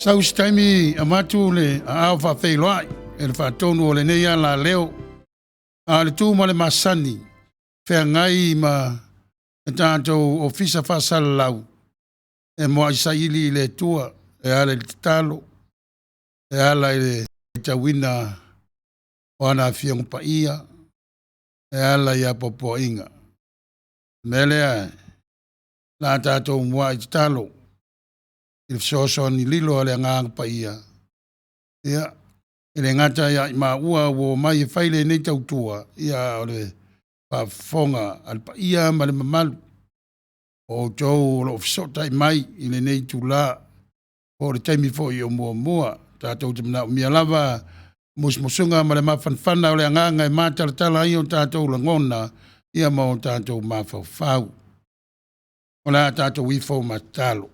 Saus taimi amatu le a fa feiloi e le fatonu o le neia la leo a le tu ma le masani fe ngai ma tanto ofisa fa salau e mo isaili le tua e ale le talo e ala le tawina o ana fiong pa ia e ala ia popo inga mele la tato mo i talo il soso ni lilo ale ngang pa ia ia ele ngata ia ma ua wo mai faile nei tautua ia ole pa fonga al pa ia ma le mamalu o tau lo fisota mai ile nei tula o le taimi fo i o mua tatou te mna mia lava musmusunga ma le mafanfana o le nganga e matalatala i o tatou la ngona ia ma o tatou mafau o la tatou ifo matalo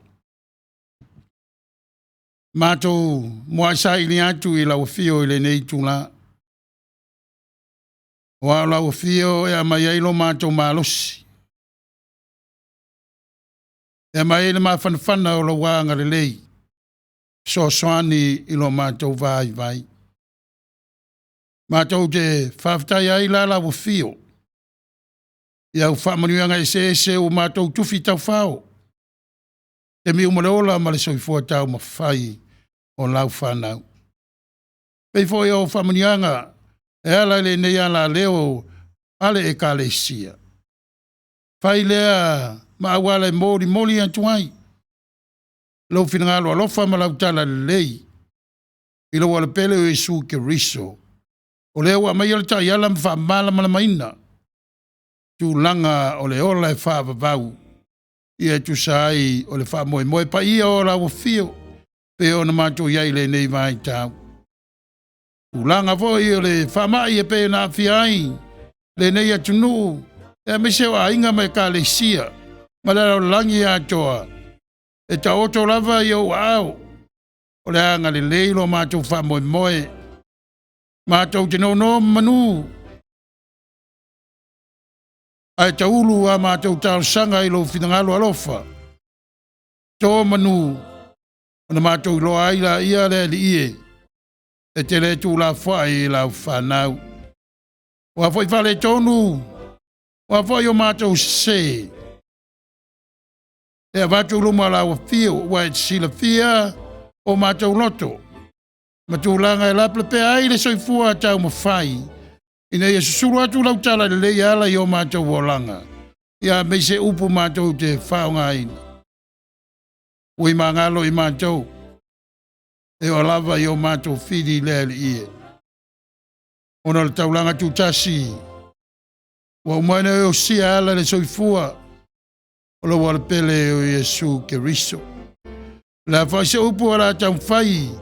matou moa sa ili atu i lau fio i le nei tula wa lau fio e a mai ailo matou malosi e mai le mafanfana o la wanga le lei so soani i lo matou vai matou te whaftai ai la lau fio ia u whamanianga e se o matou tufi tau whao te mi umaleola ma le soifua tau ma whai o lau whanau. Pei fo o whamanianga e ala le nei ala leo ale e ka le sia. Whai lea ma awale mori antuai. Lau finangalo alofa ma lau tala lei. Ilo wale pele o Yesu ke riso. O leo wa mai alta yala mfa mala maina. Tu langa o le ola e wha vavau. Ia tu sai o le wha moe pa ia o lau fio. Pe o na mato iai le nei vai tau. Ulanga fo i o le whamai e pe na fiai. Le nei atunu. E mese wa inga mai ka le sia. Malaro langi a toa. E ta oto lava i o au. O le anga le leilo mato wha moe. Mato te no manu. Ai ta ulu a mato tau sanga i lo finangalo alofa. Tō manu. Ona mātou loa aila ia le li ie. E te le tū la whai la whanau. Wa whai whale tonu. Wa whai o mātou se. E a mātou luma la wa fio. Wa e sila fia o mātou loto. Mātou langa e lapla pe aile soifua tau ma whai. Ina ia susuru atu lau tala le lei ala i o mātou wolanga. Ia me se upu mātou te whaonga ina. Ui mangalo i mātou. E o lava i o mātou whiri lele ie. Ona le taulanga tu tasi. Wa umaina e o sia ala le soifua. O la wala pele o Yesu ke riso. La whaise upu ala tau whai.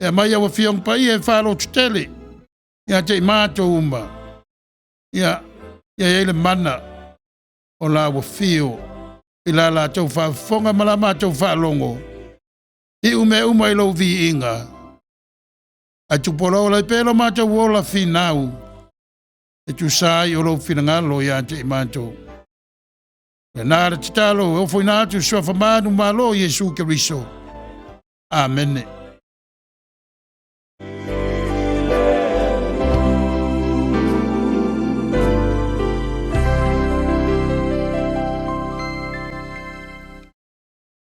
E mai awa fiong pai e whalo tutele. Ia te mātou uma. Ia ele mana. O la wa fio. I la tau whafonga malama tau whalongo. I ume i lau vi inga. A tupolo lai pelo mātou wola finau. E tu sai o lau finangalo i ante i mātou. E nāra titalo e ofo inatu sua whamanu malo Yesu ke riso. Amen.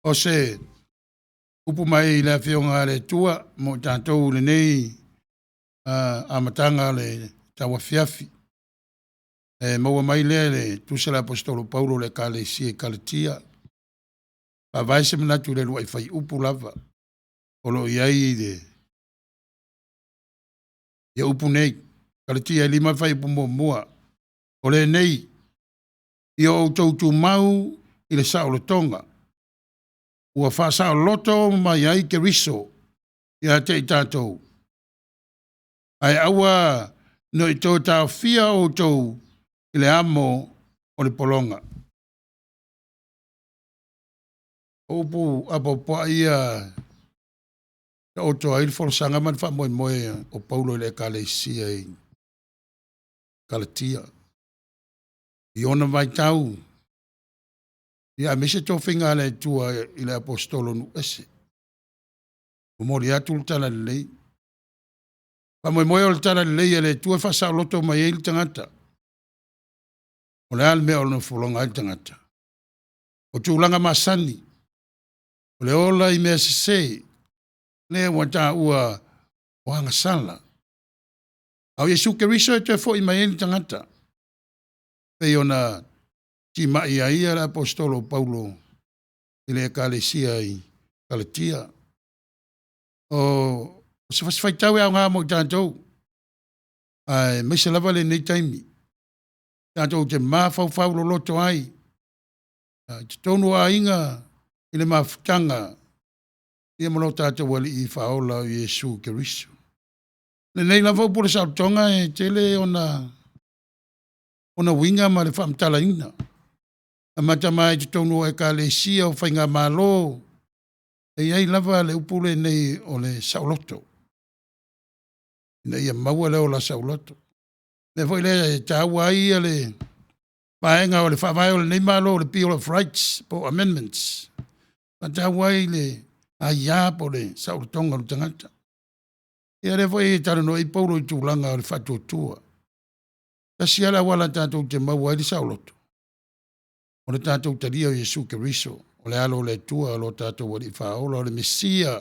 O se upu mai le fionga le tua mo tātou le nei amatanga le tawa fiafi. E maua mai le tusa le apostolo Paulo le kalesia e kaletia. Pa vaise manatu le luai fai upu lava. O lo iai de. Ia upu nei. Kaletia lima fai upu mua. O le nei. Ia o tautu mau i le sao le tonga. Ua whasa o loto mai ai ke riso ia te i tātou. Ai aua no i tō tāo fia o tōu i le amo o le polonga. Opu apopua ia o tō aile wholesanga man wha moe o Paulo i le kalesia i kalatia. I ona mai tau. Ia mese tō whinga le tua i le apostolo nu ese. O mori atu le tala lelei. Pa moe o le tala lelei e le tua whasa o loto mai e le tangata. O le ale mea o le fulonga i tangata. O tūlanga masani. O le ola i mea se le wata ua o hanga sala. Au Yesu Keriso e te fo i mai e le tangata. Pei ona ti mai a ia le apostolo Paulo i le ekalesia i Galatia. O se fasfaitau e au ngā mo i tātou. Ai, mai se lava le nei taimi. Tātou te mawhau lo loto ai. Te tonu a inga i le mawhutanga. Ia mano tātou wali i whaola o Yesu Keriso. Le nei lava upure sa tonga e tele ona winga ma le whamtala ina. A mata mai te tonu e ka le sia o whainga malo. E iai lava le upule nei o le sauloto. Ina ia maua leo la sauloto. Le foi le taua ia le paenga o le whawai o le nei malo le Bill of Rights po amendments. Ma taua i le aia po le saulotonga o tangata. Ia le foi taro no i paulo i tūlanga o le whatuatua. Tasi ala wala tātou te maua i le sauloto. O le tātou taria o Yesu Keriso. O le alo le tua o lo tātou wali whaola o le Mesia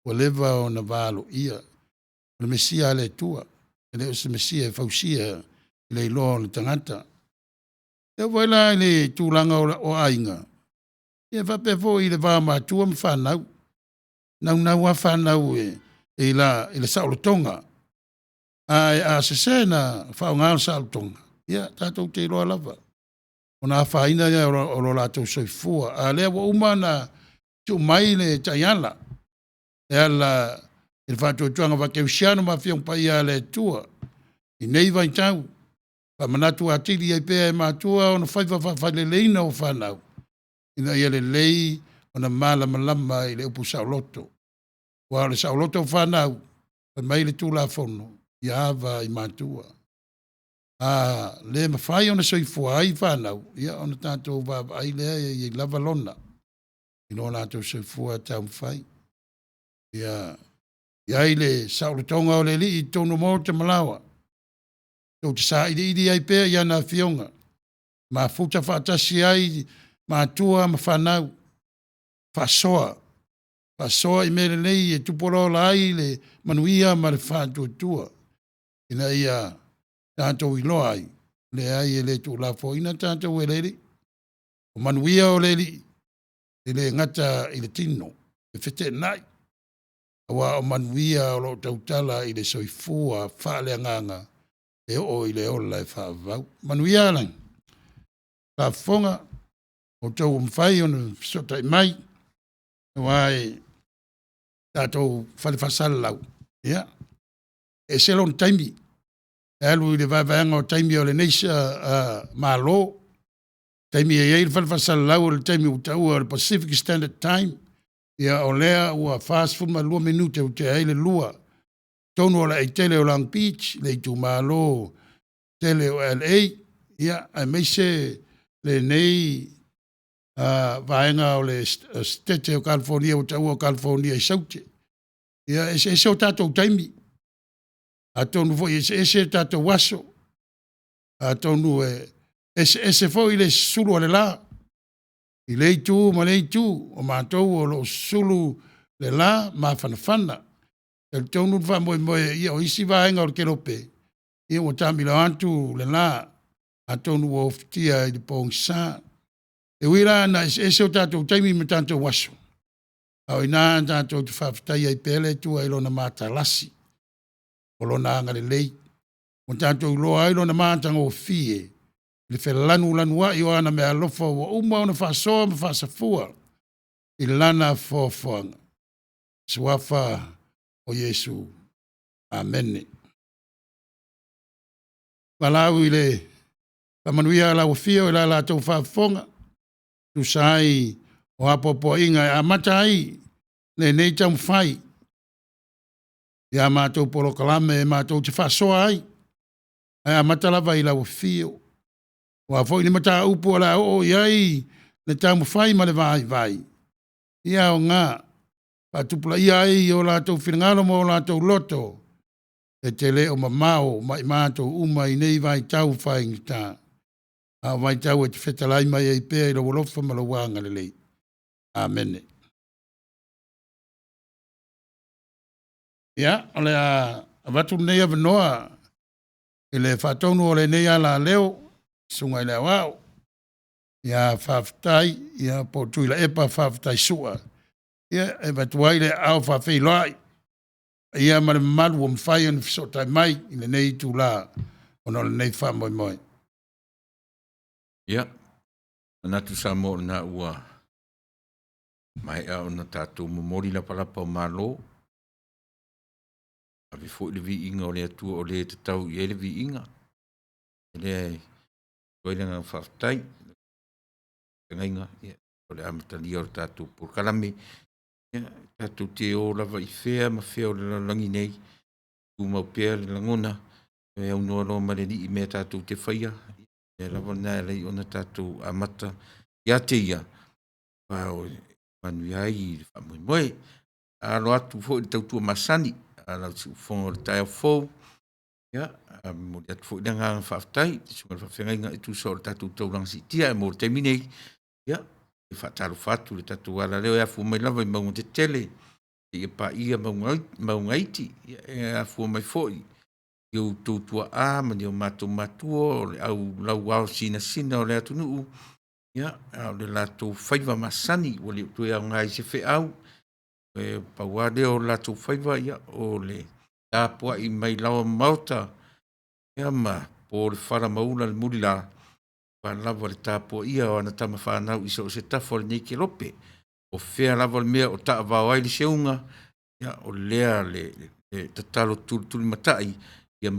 o leva o na valo ia. O le Mesia le tua. E le o se Mesia e fausia i le iloa o le tangata. E waila i le tūlanga o ainga. E whapefo i le vā mātua ma whanau. Nau a whanau i le saulotonga. A se sena whaonga o saulotonga. Ia, tātou te iloa lava. O nā whaina ia o lo lātou soifua. A lea wa umana tu mai le taiala. E ala il whātua tuanga wa keusiano ma whiong pa ia le tua. I nei vai tau. Pa manatu atiri ai pēa e mātua o na whaiwhawhale leina o whanau. Ina ia le lei o na malama i le upu sauloto. Wa le sauloto o whanau. Pa mai le tūla whono. I awa i mātua. Le mawhai ona soifua ai whanau. Ia ona tātou wāwa ai lea i lava lona. I no nātou soifua tau mwhai. Ia i le saulotonga o le li i tono mō te malawa. Tau te sa idi ai pēr i ana fionga. Ma futa whaatasi ai mātua ma whanau. Whasoa. Whasoa i mele nei e tuporola ai le manuia ma le whātua. Ina ia tātou i loa ai, le ai e le tū la fōina tātou e leri. O manuia o leri, e le ngata i le tino, e whete nai. Awa o manuia o lo tautala i le soifua whaale anganga, e o i le ola e whaavau. Manuia lang, ka whonga, o tau mwhai o na sota i mai, wai tātou whale whasala lau. Ia, e selon taimi, alu i le vavaanga o taimi o le neisa malo. Taimi e eil whalwhasala lau o le taimi o taua o le Pacific Standard Time. Ia o lea ua fast food ma 2 minute o te eile lua. Tonu o la e tele o Long Beach, le i tu malo tele o LA. Ia a meise le nei vaenga o le stete o California o taua o California i saute. Ia ese o tatou taimi. A tonu fo ese tatou waso. A tonu ese fo i le sulu o le la. I le tu ma le tu o mātou o lo sulu le la ma whanawhana. E tonu wha moe ia o isi vaenga o le kerope. Ia o tamila antu le la. A tonu o ftia i le pōngsa. E wira na ese o tatou taimi ma tatou waso. Au ina tatou te whawhitai ai pele tu ai lona mātalasi. O lona anga le lei. O tātou loa ai lona mātanga o fie. Le whelanu lanua i o ana mea lofa o uma o na whasoa ma whasafua. I lana fōwhanga. Suafa o Yesu. Amen. Walau i le pamanuia la o fie o la la tau whafonga. Tu sai o apopo inga a mata ai. Le nei tau whai. Ia mātou polo kalame e mātou te whasoa ai. Ai a matalawa i lau fio. Wa foi ni mata upu ala o iai le tamu whai ma le vai. Ia o ngā. Patupula ia ai o lātou whingalo mo o lātou loto. E te le o mamao mai mātou uma i nei vai tau whaingi tā. A vai tau e te whetalai mai e pēr i lo wolofa malawanga le lei. Amen. Ia, ole a watu nei a vanoa. I le whatonu o le nei ala leo. Sunga i le wao. Ia whawtai, ia potui la epa whawtai sua. Ia e watuai le au whawhei loai. Ia mare malu o mwhai an fisotai mai. I le nei tu la. Ono le nei whamoi moi. Ia, anatu Samoa na ua. Mai a ona tātou momori la palapa o malo. A vi fo le vi inga o le atua o le te tau i ele vi inga. Ele koilenga whaftai. Ngainga, ia. O le amatalia o le tātou por kalame. Ia, tātou te o lava i whea, ma whea o le langi nei. Tu mau pēr le langona. E au noa loa mareri i mea tātou te whaia. E lava nā lei ona tātou amata. Ia te ia. Pao, manui ai i whamui moe. Alo atu fo i tautua masani. Alo si ufonga o le tai au fou. Ia, mo le atu fo i nganga whaftai. Te sunga whawhengai ngā i tu sa o le tātou taurang si tia. E mo le teminei. Ia, e whataru whatu le tātou ala leo. E afu mai lava i maunga te tele. E pa ia maunga iti. Ia, e afu mai foi. Iu tūtua a, mani o mātou matua. Le au lau au sina o le atu nuu. Ia, le lātou whaiva masani, o le tue au ngai se whi au. E pauade o lātou whaiva, ia, o le tāpua i mai lawa mauta. Ia ma, po le whara maula le muri la. Pa lava le tāpua ia o ana tama whanau iso o se tafo le neike lope. O whea lava le mea o taa vau ai le seunga. Ia, o lea le tatalo tuli matai. Ia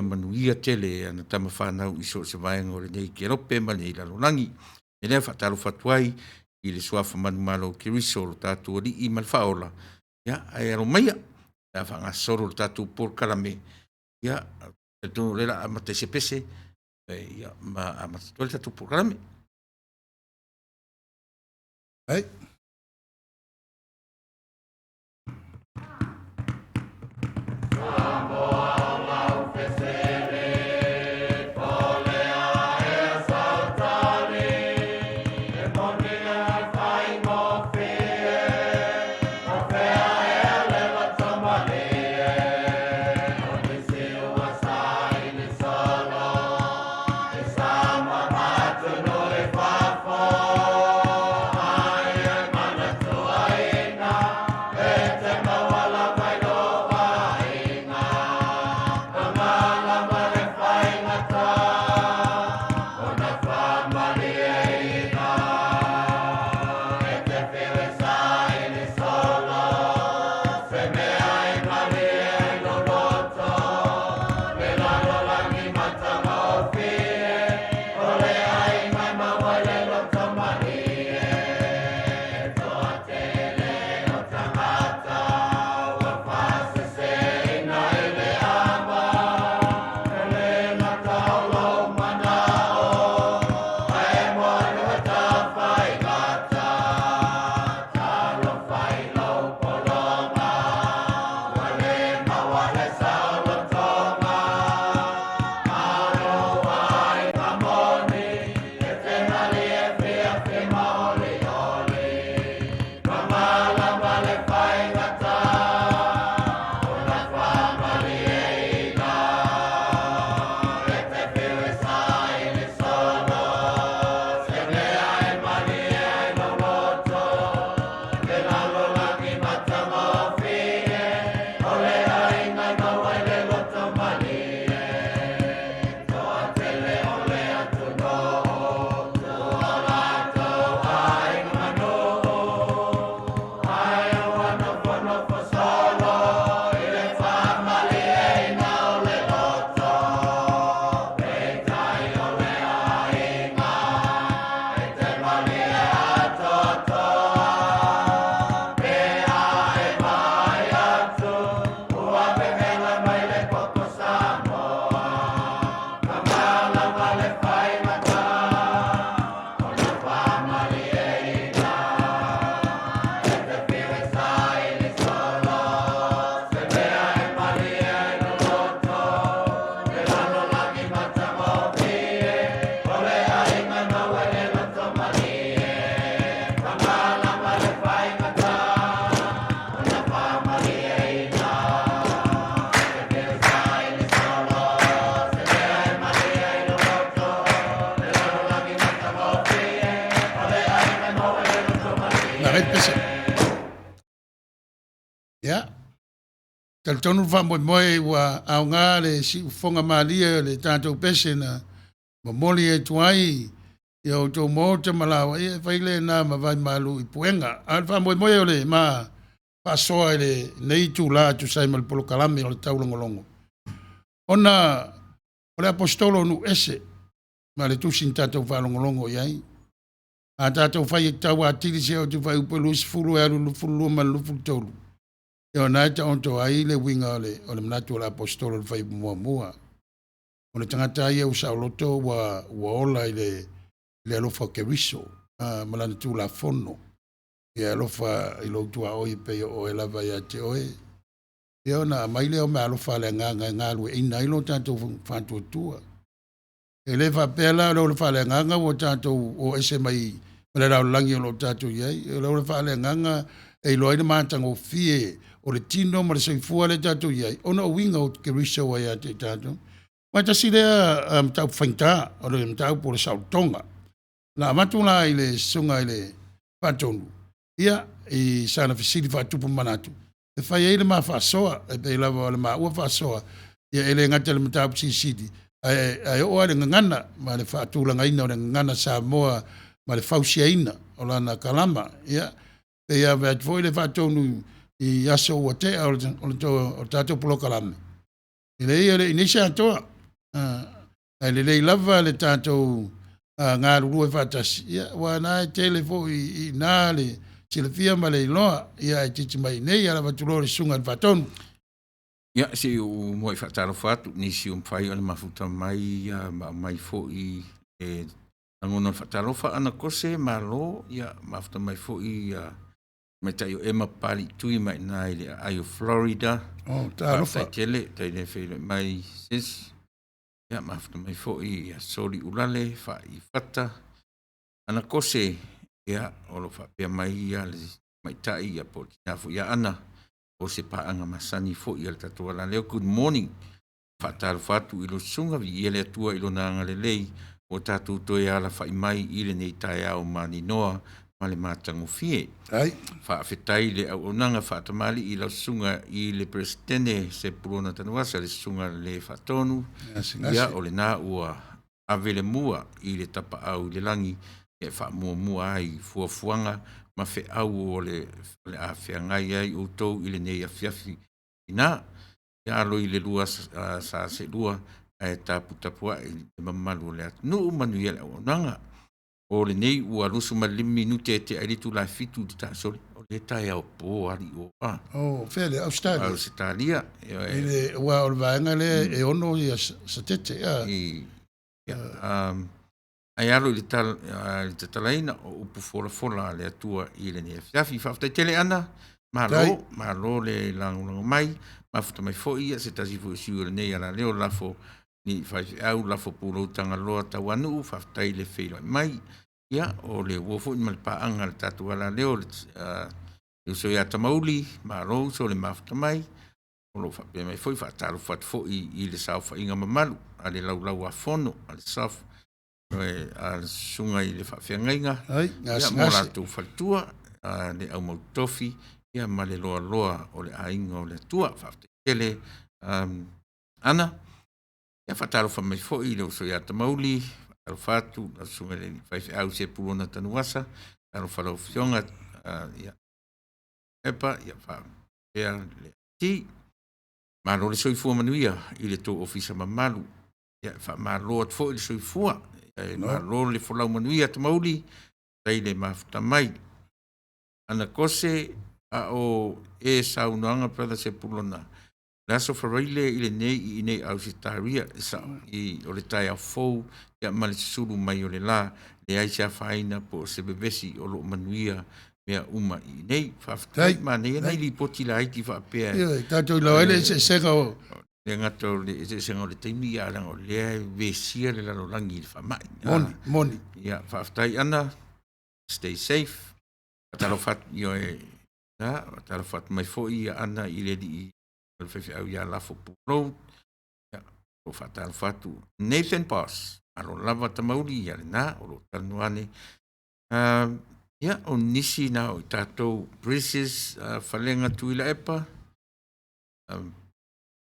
manuia tele ana tama whanau iso o se vaenga o le neike lope ma le ilaronangi. E lea whataru whatuai i le suafa manumalo ki riso lo tātou li i malwhaola. Ia, ai aro maia. Ia whangasoro lo tātou por kalame. Ia, e tono lela amate se pese. Ia, ma amate tole tātou por kalame. Ai. Ya. Tal tonu fa moe wa au ngā le si fonga malia le tātou pese na mamoli e tuai ia o tō mō te malawa ia whaile nā ma vai malu I puenga. Al fa moe o le ma pasoa le nei tū la tu sai mal polo kalame o le taulongolongo. Ona o le apostolo nu ese ma le tusin tātou whalongolongo iai. A tātou whai e tau atiri se o tu whai upelu si fulu e alu lufulu ma lufulu tolu. Ia nā ta onto ai le winga o le manatu o le apostolo le whai mua. O le tangata ia usa o loto wa ola I le alofa keriso. Malana tu la fono. Ia alofa I lo tua oi pe o e lava ia te oe. Ia ona maile o me alofa le nganga lue ina ilo tātou whantua tua. E le whapela lo le whale nganga o tātou o ese mai le rau langi o lo tātou iai. E lo le whale nganga e loa ina mātanga o fie o le tino ma le soifua le tātou iai. Ona o winga o keriso wa ia te tātou. Mai tasi lea tau whainta o le tau po le sautonga. La matula I le sunga I le patonu. Ia I sana fisiri whatupu manatu. E whai eile maa whasoa, e pe lava o le maa ua whasoa. Ia ele ngata le matau sisidi. Ai oa le ngangana, ma le whaatulanga ina o le ngangana Samoa, ma le whausia ina o lana kalama. Ia, pe ia vea foi le whaatonu I aso ua te o le tātou pulo kalame. Ile ia le inisa atoa. Ai le lei lava le tātou ngā ruru e whātasi. Ia, wā nā e tele fo I nā le sila fia ma le iloa. Ia e titi mai nei ala watulo le sunga le whatonu. Ia, se o moi whataro whatu, nisi o mwhai o le mafuta mai, mai fo I angona whataro wha ana kose, ma lo, ia, mafuta mai fo I mai tai o ema pari tui mai nā I le ai o Florida. Oh, tāro wha. Tai tele, tai le whele mai sis. Ia, mafuta mai fo I sori ulale, wha I whata. Ana kose, ia, olo wha pia mai ia, le mai tai ia po tinafo ia ana. O se paanga masani fo I le tatua la leo. Good morning. Whataro whatu ilo sunga vi I le atua ilo nanga le lei. O tatu toi ala whai mai I le nei tai au mani noa. Ma le mātango fie. Ai. Whaafetai le au onanga whaatamali I lau sunga I le presidente Sepulona Tanuvasa le sunga le whatonu. Ia o le nā ua avele mua I le tapa au le langi. E wha mua ai fuafuanga. Ma fe au o le a whiangai ai o tau I le nei a fiafi. Ina, ia alo I le lua sa se lua. E taputapua I le mamalu le atu. No manuia le au onanga. O le nei ua rusu ma le minute te airitu la fitu di tāsori. O le tai au pō ari o a. Oh, whele, Australia. Australia. Ile ua o le vaenga le e ono I sa tete. Ai alo I le talaina o upu fola le atua I le nei fiafi. Whaftai tele ana. Ma lo le lango mai. Ma futa mai fo ia se tasi fo siu le nei ala leo lafo. Ni fai au lafo pūro tanga loa tawanu. Whaftai le whilo mai. Ia, o le wofo I malpaanga le tatu ala leo le so ia tamauli, ma rou so le mafuta mai, o lo whapea mai foi whaataro whatu fo I le sau whainga mamalu, a le lau a fono, a le saf, a le sunga I le whawhiangainga, ia mo rātou whatua, le au mautofi, ia ma le loa o le ainga o le tua, whaftekele, ana, ia whaataro whamai fo I le so ia tamauli, Taro whatu, a sunga le whaiwhi au Sepulona Tanuvasa, taro whalau whionga, ia epa, ia whaapea le ti, maro le soifua manuia, I le tō ofisa mamalu, ia whaamaro at fo I le soifua, maro le whalau manuia ta mauli, tai le mafuta mai. Ana kose, a o e saunoanga pala Sepulona, Laso whareile I le nei I nei au se tāria I o le tai au fou ia ma le suru mai o le la le aisa whaina po se bebesi o lo manuia mea uma I nei whaftai ma nei nei li poti la haiti whapea Ia, tātou lau ele se senga o le ngato le senga o le taimi ia lang o le vesia le lalo langi le whamai Moni Ia whaftai ana stay safe Atalo what io atalo what mai fo ia ana I le di le whewhi au ia lafo pūrou, o whatal whatu Nathan Boss, alo lava ta mauri ia le nā, o lo tanuane. Ia, o nisi na o tātou British whalenga tuila epa.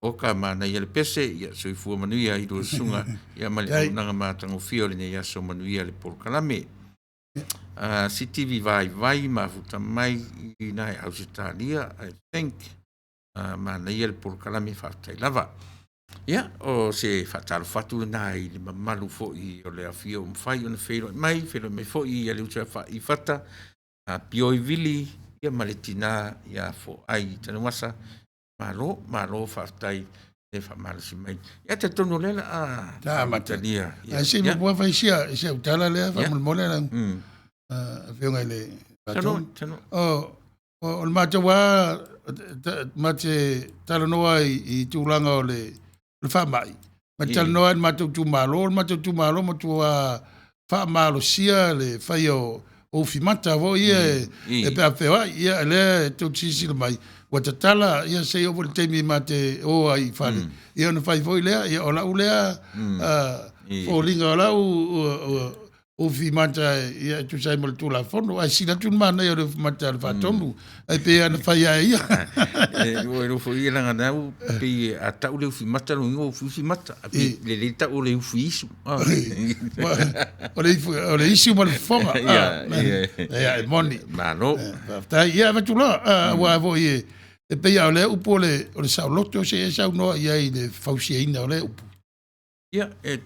O ka mana ia le pese, ia soifua manuia i roa sunga, ia male au nanga mātango whiole ne ia so manuia le Polokalame. Si TV vai mafuta mai i nai au se tālia, I think, mana ia le Polokalame whaatai lava. Ia, o se whaataro whatu nai le mamalu fo i o le awhia o mwhai o na whero mai me fo i le uta i whata, pio i vili, ia male tina, ia fo ai Tanuvasa, malo whaatai e whamala si mai. Ia te tono lela Ta mata. Italia. Ai se mo bua fai sia utala lea whamal mole lang. Whionga le. Tano. O le mata wā mate tala noa i tūlanga o le whamai. Ma tala noa i mata tu malo, le mata tu malo ma tu whamalo sia le whai o whimata vo ia e pe a whewa ia le tu tisi le mai. Wa te tala, ia sei o le teimi mate o ai whare. Ia ona whai foi lea, ia o lau lea, o linga o lau, o fi mata, ia tu sai mo le tūla whono, ai sina tu mana ia o le mata le whatonu, ai pe ana whai a ia. O e rofo ia langa nau, pe a tau le ufi mata, lo ingo ufi mata, pe le tau le ufi isu. O le isu ma le whonga. Ia, e moni. Mano. Ia, vatula, wa vo ie, e pei au le upo o le sauloto se e sau noa ia i le fausiaina o le upo. Ia, e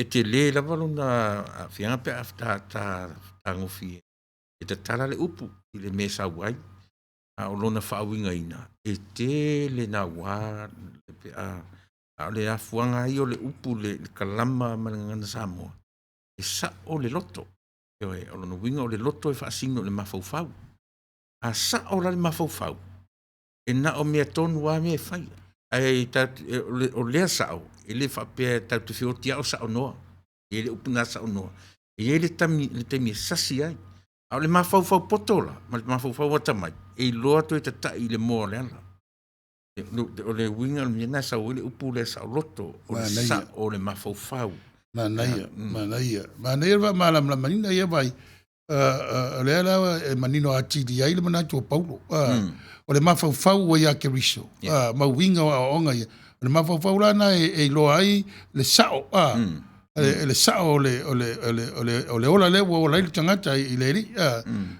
te le lava lona whianga pe a ta ngofi e te tala le upu i le me sau ai. O lona whaawinga ina. E te le na wā a le afuanga i o le upu le kalama manangana Samoa. E sa o le loto. O lona winga o le loto e whaasino le mafaufau. A sa o le mafaufau. E na o mea tonu wa mea whai. Ai o lea sao, e le whapea tau te whiotia o sao noa. E le upuna sao noa. E le temi sasi ai. A le mawhauwhau potola, ma le mawhauwhau watamai. E loa to e tatai le moa le ala. O le winga o le mea sao, le upu le sao loto, o le sa o le mawhauwhau. Manaia wa malam la manina ia vai. Le ala e manino a tidi ai le manatu o Paulo. O le mawhauwhau wa ia ke riso. Ma winga o onga ia. O le mawhauwhau lana e loa ai le sao. Le sao o le ola le wa ola ili tangata i le ri.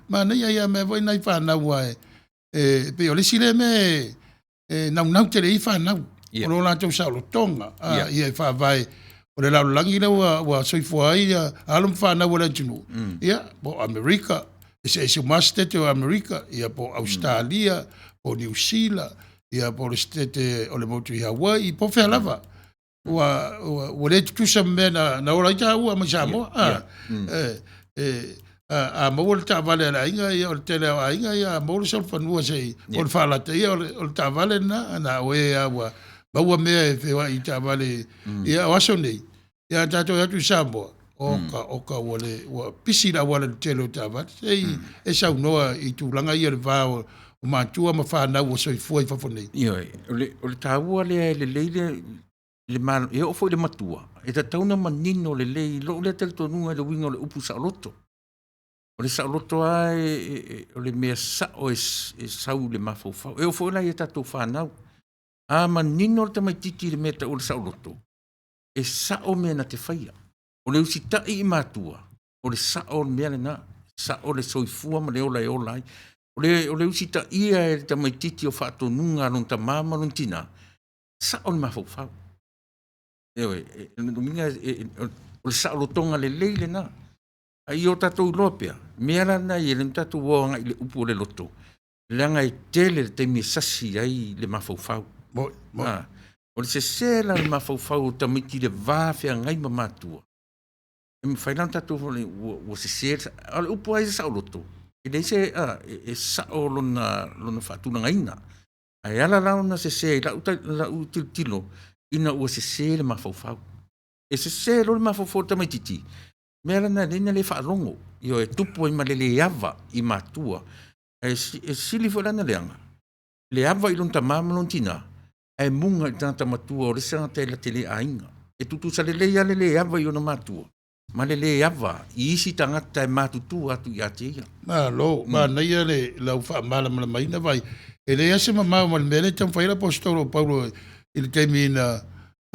Ma nei ia me voi nai whanau ai. Pe o le sile me nau te le i whanau. O lo la tau sao lo tonga. Ia i whawai. O le laulangi le wa soifua ai alum whanau le tunu. Ia, po Amerika. E se mastete o Amerika. Ia po Australia. Po New Zealand. Ia po le stete o le motu i Hawaii. Po whea lava. Wa le tusa me na ora ita ua ma Samoa. A mo le tavale la inga ia o le tele a inga ia mo le sol fanua sei o le falata ia o le tavale na oe a wa baua mea e whewa i tavale ia waso nei ia tato atu Samoa oka wale pisi la wale le tele o tavale sei e sau noa i tūlanga ia le vāo o mātua ma whanau o soifua i whafonei. Ia, o le tāua le leile le malo e o foi le matua e ta tauna manino le lei lo le tel tonunga le winga le upu sa loto o le sa loto ai o le mea sa o e sau le mafofau e o foi la e tatou whanau a manino le tamaititi le mea ta o le sa loto e sa o mea na te whaia o le usita i matua o le sa o le mea le na sa o le soifua ma le ola e ola ai o le usita ia e le tamaititi o whaatonunga lon ta mama lon tina sa o le mafofau Ewe, o le saolotonga le leile na. Ai o tatou lopea. Mea na i le tatou wanga i le upu o le loto. Langa i tele le teimi sasi ai le mafaufau. O le sesela le mafaufau o tamiti le vāwhea ngai mamatua. E mwhailan tatou o sesela. O le upu ai saoloto. E le se e saolona whaatuna ngaina. Ai ala launa sesela la utiltilo. Ina ua se le mafaufau. E se lo le mafaufau tamaititi. Mea na lena le whaarongo. Io e tupu i malele ava i matua. E sili fo lana leanga. Le ava i lonta mama lontina. E munga i tanta matua o le sanga te la tele ainga. E tutu sa le ava i ona matua. Ma le ava, I isi tangata e matutu atu I ate ia. Lo, ma nei ale lau wha mala mai na vai. E le ase ma mau mal mele tam whaira apostolo Paulo i le teimi na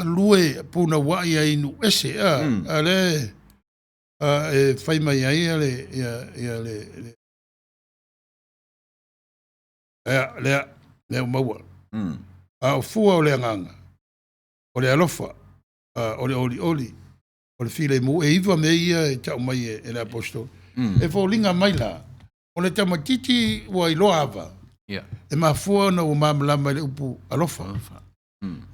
lue puna wai ai nu ese ale e whai mai ai ale ia le maua. O fua o le anganga. O le alofa. O le oli. O le file mu e iwa me ia e tau mai e le apostolo. E fo linga mai la. O le tamatiti wa iloa ava. E mafua na o mamlama le upu alofa.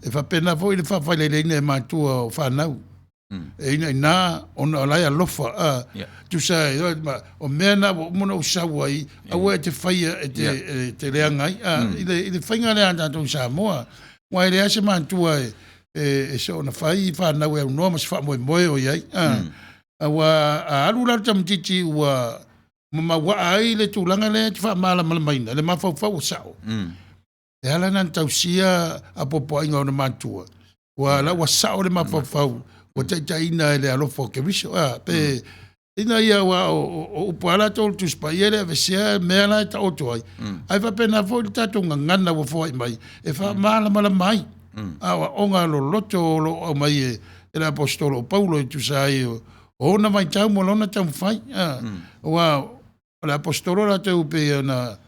E fa pena fo i le fa le ina e matua o whanau. E ina ona lai alofa. Tu sa o mena o mona o sawa i awa e te whaia e te leangai. I le whainga le anta tau Samoa. Wa le ase mantua e so na whai whanau e unoa mas wha moe o iai. Wa alu la tamatiti wa ma wa ai le tūlanga le te wha mala malamaina, le mawhau sao. E ala nan tausia a popo inga o na mantua. Wa la wa sao le mawhau, wa taitaina le alofo ke viso. Pe ina ia wa o upala tolu tuspa iele a vesia mea la ta oto ai. Ai fa pena fo le tato ngana wa fo ai mai. E fa mala malamai. Wa onga lo loto lo mai e le apostolo Paulo i tusai o na vai tau mo lona tau fai. Wa le apostolo la te upe na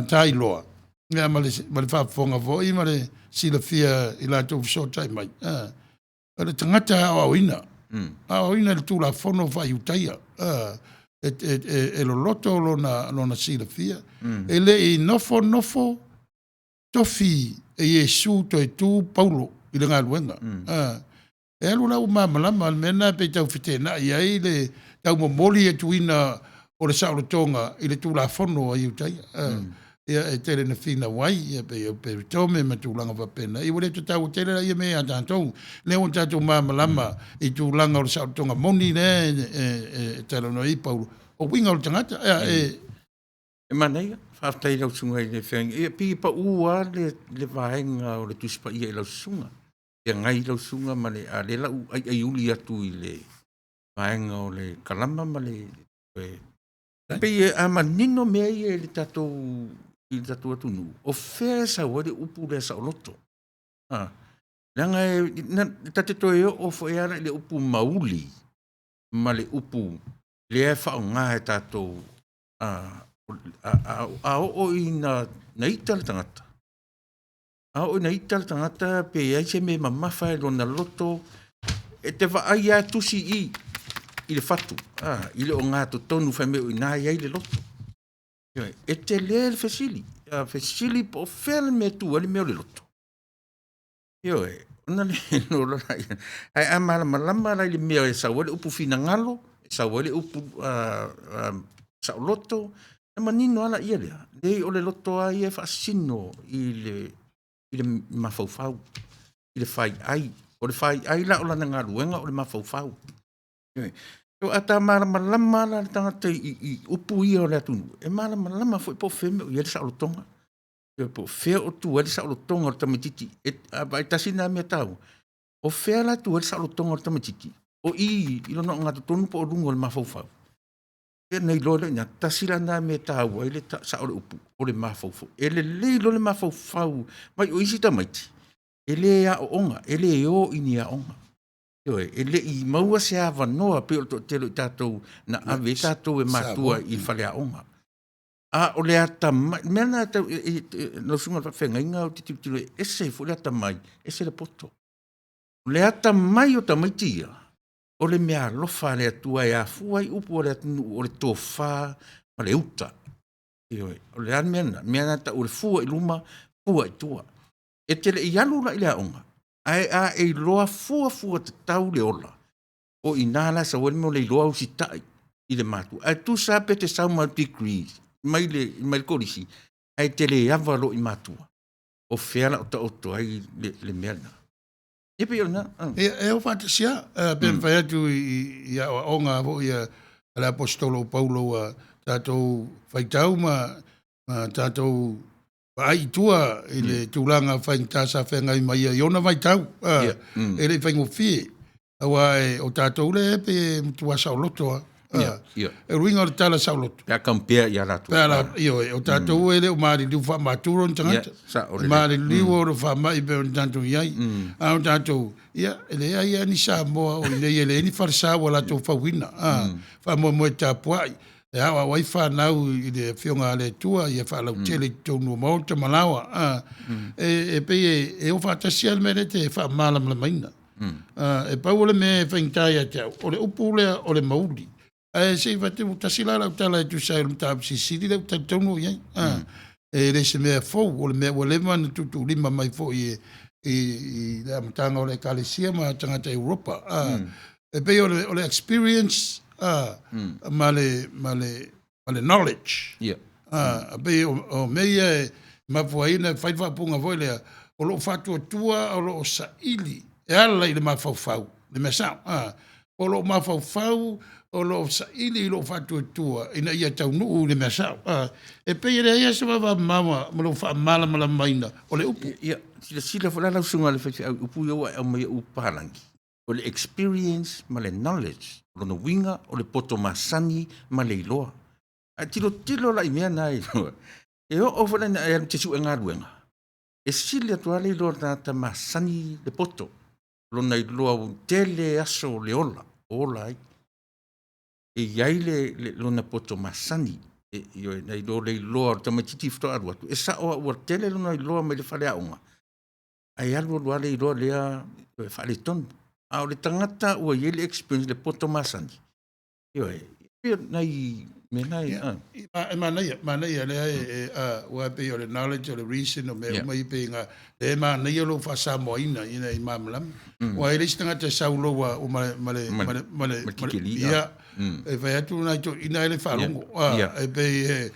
tailoa. Nga ma le whafonga fo i ma le sila fia i la tau so tai mai. Le tangata au ina. Au ina le tūla fono whai utaia. E lo loto lona sila fia. E le i nofo tofi e Yesu to e tu Paulo i le ngā luenga. E alu lau mamalama mena pe tau fitena i ai le tau momoli e tuina o le sao tonga i le tūla fono a iutaia. Ia e tere na fina wai, ia pe tome ma tūlanga wapena. I wale tu tau tere ia mea tātou. Le on tātou mamalama i tūlanga o le sao tonga moni ne e tala no i Paulo. O winga o le tangata. E manei, whaftai lau sunga i le whengi. E pi pa ua le vahenga o le tuspa ia i lau sunga. Ia ngai lau sunga ma le a le lau ai uli atu i le vahenga o le kalama ma le Pe a manino mea i le tatou atunu. O whea sa wale upu le sa oloto. Langa e tate toe o whaeara le upu mauli. Ma le upu le e whao ngā e tatou a o i na ita le tangata. A o i na ita le tangata pe ai se me mamafa e lona loto e te waai a tusi i le fatu. I le o ngā to tonu whai meo i nā iai le loto. E te lea le fesili. Fesili po whele me tu ali meo le loto. Ona le no rai. Ai a malama rai le meo e sa wale upu fina ngalo, e sa wale upu sa loto, e manino ala ia lea. Lei o le loto ai e fasino i le mafaufau. I le fai ai. O le fai ai la o lana ngā ruenga o le mafaufau. So ata malama la tangata I upu ia o le atunu. E malama foi po feme o ia le sa olotonga. Po fea o tu ele sa olotonga o tamatiti. Vai tasina me tau. O fea la tu ele sa olotonga o tamatiti. O I lona ngā tonu po o rungo le mafaufau. E nei lole na tasila na me tau ele sa ole upu o le mafaufau. Ele le lo le mafaufau. Mai o isi tamaiti. Ele a o onga. Ele o ini a onga. Ele I maua se ava noa pe o telo I tātou na ave tātou e matua I whale a onga. O le ata mai, mena no sunga whawhenga inga o te tipitilo ese fu le ata mai, ese le poto. Le ata mai o tamaitia, o le mea lofa le atua e a fuai upu o le atunu o le tofa ma le uta. O le an mena ta o le fua I luma, fua I tua. E tele I alu la I le a onga. Ai e loa fua te tau le ola. O inala sa wale mo le loa usi tai I le matu. Ai tu sa pe te sau ma degrees. Mai le korisi. Ai te le ava lo I matua. O whera o ta oto ai le merna. E pe ona. E o fantasia. Pe whai atu I a onga vo I a le apostolo Paulo tātou whaitau ma tātou ai tua I le tūlanga whaintasa whenga I mai I ona vai tau. E le whaingo fie. Awa o tātou le pe mutua sauloto. Ia. E ruinga o le tala sauloto. Pea kampea ia ratu. Pea o tātou ele o maari liu wha māturo ni tangata. Sa o le. Maari liu o le wha mai pe o ni tātou iai. O tātou, ia, ele ia ni Samoa o nei ele ni wharsa o la tō whawina. Wha mo e tāpuai. E hawa wai whanau i le whionga le tua, i e whalau tele tōnu mau te malawa. E pe e o whatasi al mere te wha mālamla maina. E pau ole me whaintai a te au. O le upu lea o le mauli. E se i wate o tasila lau tala e tu sai o le tāpisi siri lau tau tōnu iai. E le se mea fau, o le mea o le mana tutu lima mai fau i le amatanga o le kalesia ma tangata Europa. E pe o le experience, ma le knowledge. Pe o meia mafuaina whaifapunga voi lea, o lo fatua tua, o lo saili, e ala i le mafau, le mesau. O lo mafau, o lo saili, lo fatua tua, ina ia tau nuu le mesau. E pe ere ia se wawa mama, ma lo wha mala maina, o le upu. Ia, sila whala lau sunga le whaifi au upu iawa au mai uparangi. O le experience, ma le knowledge, o le winga, o le poto masani, ma le iloa. A tilo la i mea na iloa. E o whala na e te su e ngā ruenga. E sili atua le iloa na ta masani le poto. Lona iloa o tele aso le ola ai. E iai le lona poto masani. E na iloa le iloa o tamatiti fito aru atu. E sa o ua tele lona iloa me le whale aunga. Ai alu le iloa lea whale tonu. A o le tangata ua iei le experience le poto masani. Io nei menai. Manaia lea ua pe o le knowledge o le reason o me mai pe nga le manaia lo fa Samoina ina i mamlam. Ua ele tangata sauloa o male ia e vai atu na to ina ele falongo. E pe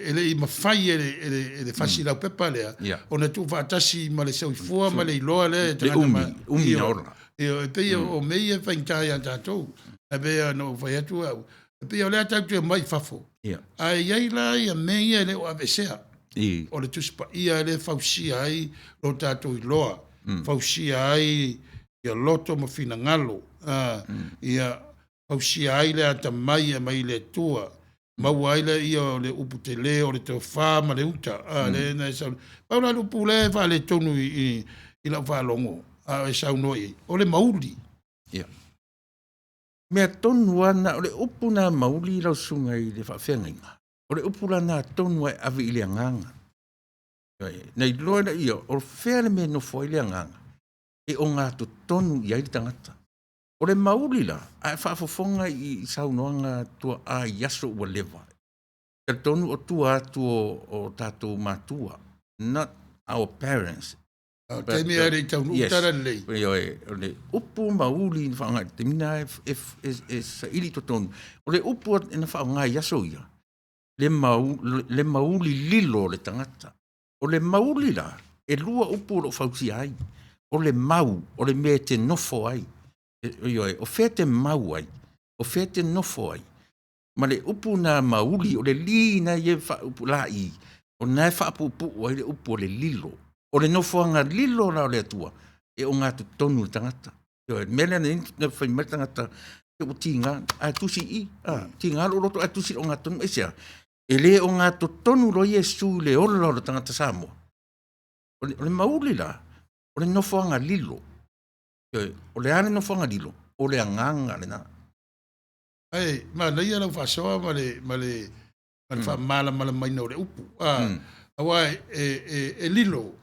ele i mafai ele fasila pepa lea. Ona tu fa tasi male soifua male iloa le tangata umi ora. E pe o meia whaintai a tātou. E pe no vai atu au. E pe o lea tātou mai fafo. A iei la ia meia le o avesea. O le tuspa ia le fausia ai lo tātou iloa. Fausia ai ia loto ma fina ngalo. Ia fausia ai le ata mai e mai le tua. Mau ai le ia o le upu te le o le teo wha ma le uta. Le na e sau. Pau la lupu le wha le tonu i lau wha longo. E sau noi. O le mauli. Mea tonu ana, o le upu na mauli lau sunga i le whawhenga. O le upu la na tonu ai avi i le anganga. Nei loa na ia, o le whea me no fo i le anganga. E o ngā to tonu i airi tangata. O le mauli la, a e whaafofonga i saunoanga tua a yaso ua lewa. Ka tonu o tua atu o tātou mātua. Not our parents. Te mea rei tau utara lei. O le upu mauli ni whaanga, te mina e sa ili to tonu. O le upu e na whaanga yaso ia. Le mauli lilo le tangata. O le mauli la, e lua upu o whausi ai. O le mau, o le mea te nofo ai. O whea te mau ai. O whea te nofo ai. Ma le upu na mauli, o le li na ye wha upu la i. O na e wha upu ai le upu o le lilo. O le nofoanga lilo na o le atua. E o ngā tonu tangata. Mele na whaimai tangata. E o tinga, a tusi i. Tinga lo roto a tusi o ngā tonu. E sea, e le o ngā tonu lo Yesu le ola o le tangata Samoa. O le mauli la. O le nofoanga lilo. O le ane nofoanga lilo. O le anganga le na. Ai, ma leia lau whasoa ma le whamala mai na o le upu. Awa e lilo.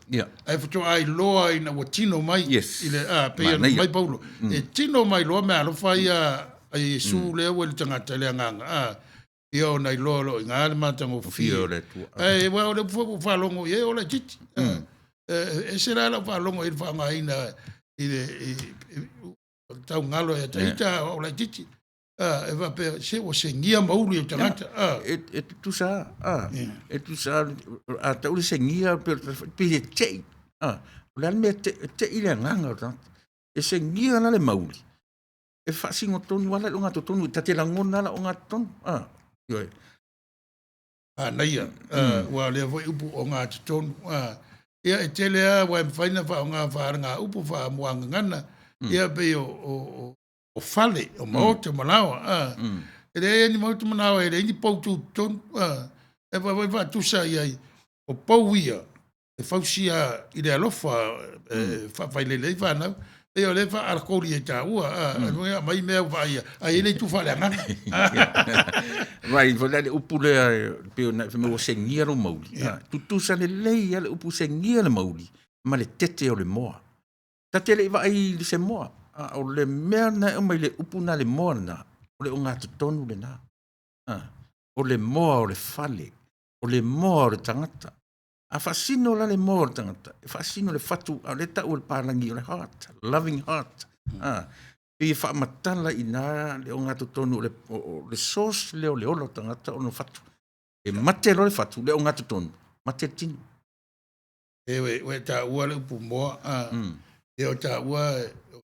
Ai whato ai loa ina wa tino mai. Yes. Pea mai paulo. E tino mai loa mea alofa ia a Yesu lea ua le tangata lea nganga. Ia o nei loa lo i ngā le mātango fia. Ai, wa o le whalongo ia o le titi. E se la whalongo i le whangaina i le tau ngalo e taita o le titi. E va pe se o se ngia mauli o tangata. E tu sa. E tu sa a tau le se ngia pe le tei. O le alme te i le nganga o tangata. E se ngia na le mauli. E whasingo tonu ala o ngā tonu. Ta te langona ala o ngā tonu. Naia. Wa le voi upu o ngā tonu. Ia e te lea wa e mwhaina wha o ngā whaaranga upu wha muanga ngana. ia pe o fale, o maota manawa. E re ni maota manawa, e re ni poutu tonu. E vai tusa ia o pou ia. E fausia i re alofa, whailelei whanau. E o le wha arakori e tā ua. Mai mea vai a ele tu whale angana. Right, for le upu le pe na me o sengia ro mauli. Tu sa le lei le upu sengia le mauli, ma le tete o le moa. Ta tele va ai le se moa. O le mea na o mai le upu na le moa na. O le o ngata tonu le na. O le moa o le fale. O le moa o le tangata. A fascino la le moa o le tangata. E fascino le fatu a le tau o le palangi o le heart. Loving heart. E fa matala ina le o ngata tonu le sos le o le olo tangata o no fatu. E mate lo le fatu le o ngata tonu. Mate tinu. E we ta ua le upu moa. E o ta ua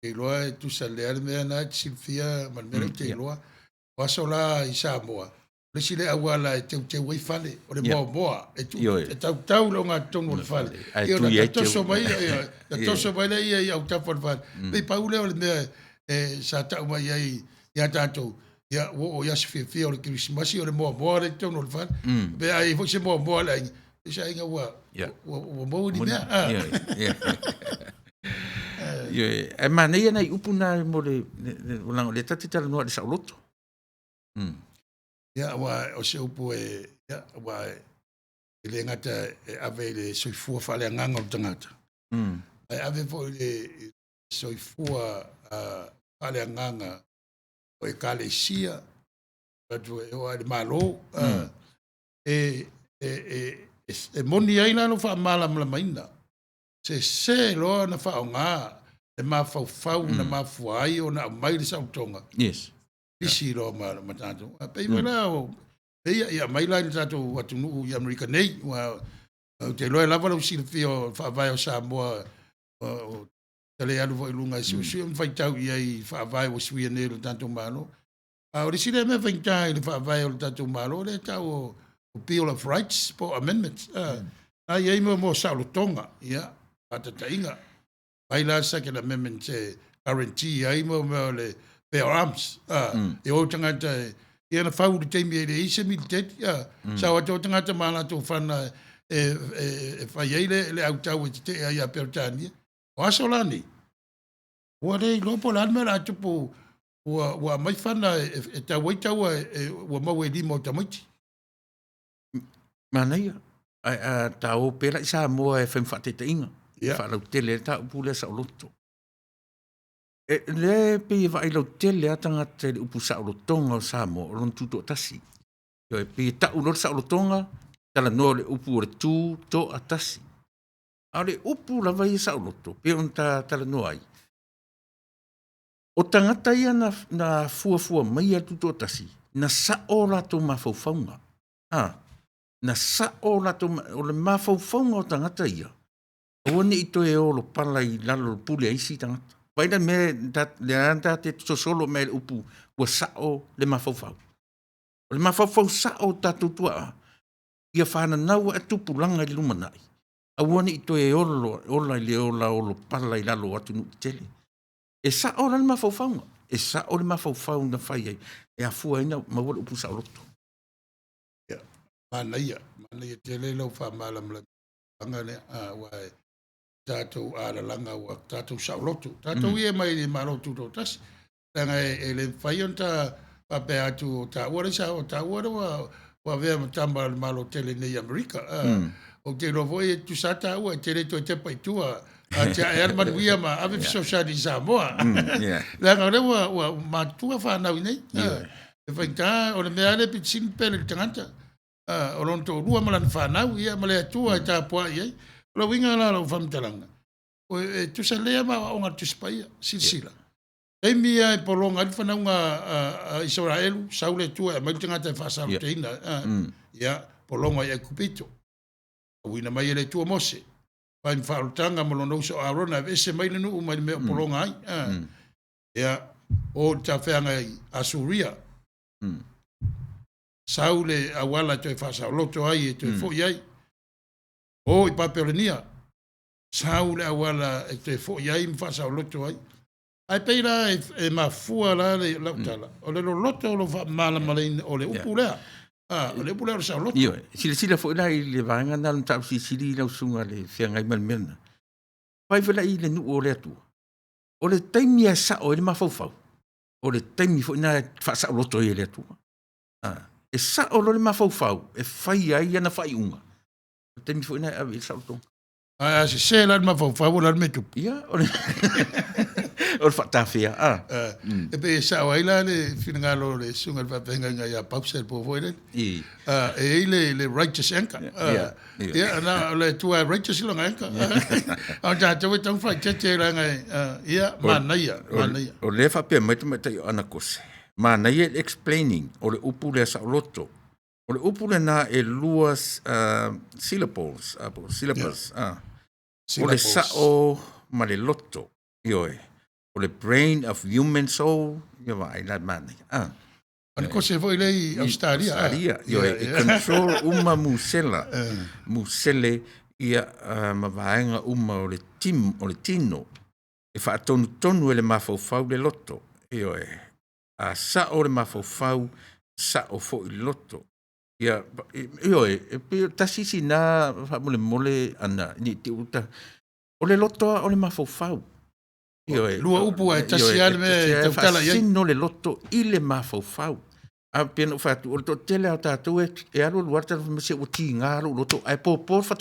e loa e tu sa lea le mea na silfia man mea te loa. Waso la i Samoa. Le sile aua la e te wai fale o le moa moa. E tau le o ngata tonu o le fale. E o na toso mai na toso mai le ia i au tapo le fale. Pei pau leo le mea sa tau mai ai ia tātou. Ia o ia se fia o le Christmasi o le moa le tonu o le fale. Pe ai fo se moa le ai. Isa inga ua mau ni mea. E mana ia nei upu na mo le tati tala noa le sauloto. Ia o se upu wa le ngata ave le soifua fale nganga o tangata. Ave fo le soifua fale nganga o e kalesia atu e o le malo e moni ai no fa mala maina. Se lo na fa nga e mafau na mafuai o na mai le sautonga. Yes. Isi lo ma tanto. Pe mala o pe ia mai la tanto watu nu i America nei wa te lo lava lo silfio fa vai o Samoa o tele alu voi lunga si vai tau i fa vai o sui ne tanto malo. O risile me vai tai le fa vai o tanto malo le tau o Bill of Rights po amendments. Ai ai mo sautonga ia ata tainga. Ai la sa ke la amendment guarantee ai mo le bear arms. E o tangata ia na fau te mi le ise militet sa o tangata mala to fana fai ele le autau te ia pertania. O asolani. O le lopo la mera tupu wa mai fana e ta waita wa mau e limo tamiti. Mana ia a tau pela sa mo e fem fate te inga. Fa lo tele ta pula sa loto. E le pe vai lo tele atanga te upu sa lotonga o sa mo lon tuto tasi. Yo e pe ta uno sa lotonga tala no le upu le tu to atasi. Ale upu la vai sa loto pe on ta tala no ai. O tangata ia na fua mai atu tuto tasi. Na sa ora to mafofaunga. Na sa ora to o le mafofaunga o tangata ia. O ni ito e o lo pala i lalo pule isi tangata. Paina me le anda te solo me upu wa sa o le mafofau. O le mafofau sa o tatutua. Ia whana nau e tupulanga i lumanai. A wani ito e ola i le ola o lo pala i lalo atu nu tele. E sa o le mafofau. E sa o le mafofau na whai ai. E a fua ina mawala upu sa o loto. Mana ia tele lau wha malam angane wai tātou āralanga wa tātou saulotu. Tātou ia mai le marotu tō tasi. Tanga e le whaion tā pape atu o tā uare sa o tā uare wa vea matamba le malo tele nei Amerika. O te rovo e tu sa tā ua tele to te paitua. Te a erman wia ma ave fisosari Samoa. Langa le wa matua whanau nei. E whaita o le mea le pitsin pele tanganta. O ronto rua malan whanau ia male atua e tā pua iai. Lo winga la lo famtalanga. O tu sa lea ma o nga tuspaia silsila. E mia e polonga alfa na unga Israelu saule tua e mautanga te whasaro te ina. Ia polonga i kupito. Wina mai ele tua mose. Pai mwhaarutanga malono uso arona vese mai lenu umai mea polonga ai. Ia o ta wheanga i Asuria. Saule awala te whasaro loto ai e te fo iai. O i papelenia. Saule awala e te fo iai mwhasa o loto ai. Ai peira e mafua la le lautala. O le loto o lo fa mala malain o le upu lea. O le upu lea o sa loto. Io, sila foi la i le vanga na un tau sili la sunga le fianga i malmena. Pai vela i le nu o le atu. O le taimi a sa o le mafau. O le taimi foi na fa sa loto i le atu. E sa o le mafau. E fai ai ana fai unga. O taimi foi na a sa loto. Se la mafau la metu. Ia, o le o fa tafia. E pe sa o ila le finangalo le sunga le fapenga nga ya pausa po foi I. E le righteous anchor. Ia, na le tua righteous longa anchor. Au ta te wetang fai te ranga ia manaia. O le fa pe mai te ana kose. Manaia explaining o le upu le sa loto. O le upu le na e luas syllables. O le sa o ma le loto. Ioe. O le brain of human soul. Ia vai la manaia. Ana kose foi lei Australia. Ioe. E control uma musela. Musele ia mavaenga uma o le tino. E fa tonu le mafau le loto. Ioe. A sa o le mafau sa o fo i loto. Ia, ioe, e tasisi na fa mole ana ni te uta. O le loto o le mafau. Ioe. Lua upu e tasi ale me te utala iai. Sino le loto i le mafau. A pena fa tu o tele au tatu e alo luarta me se o tinga alo loto ai po fat.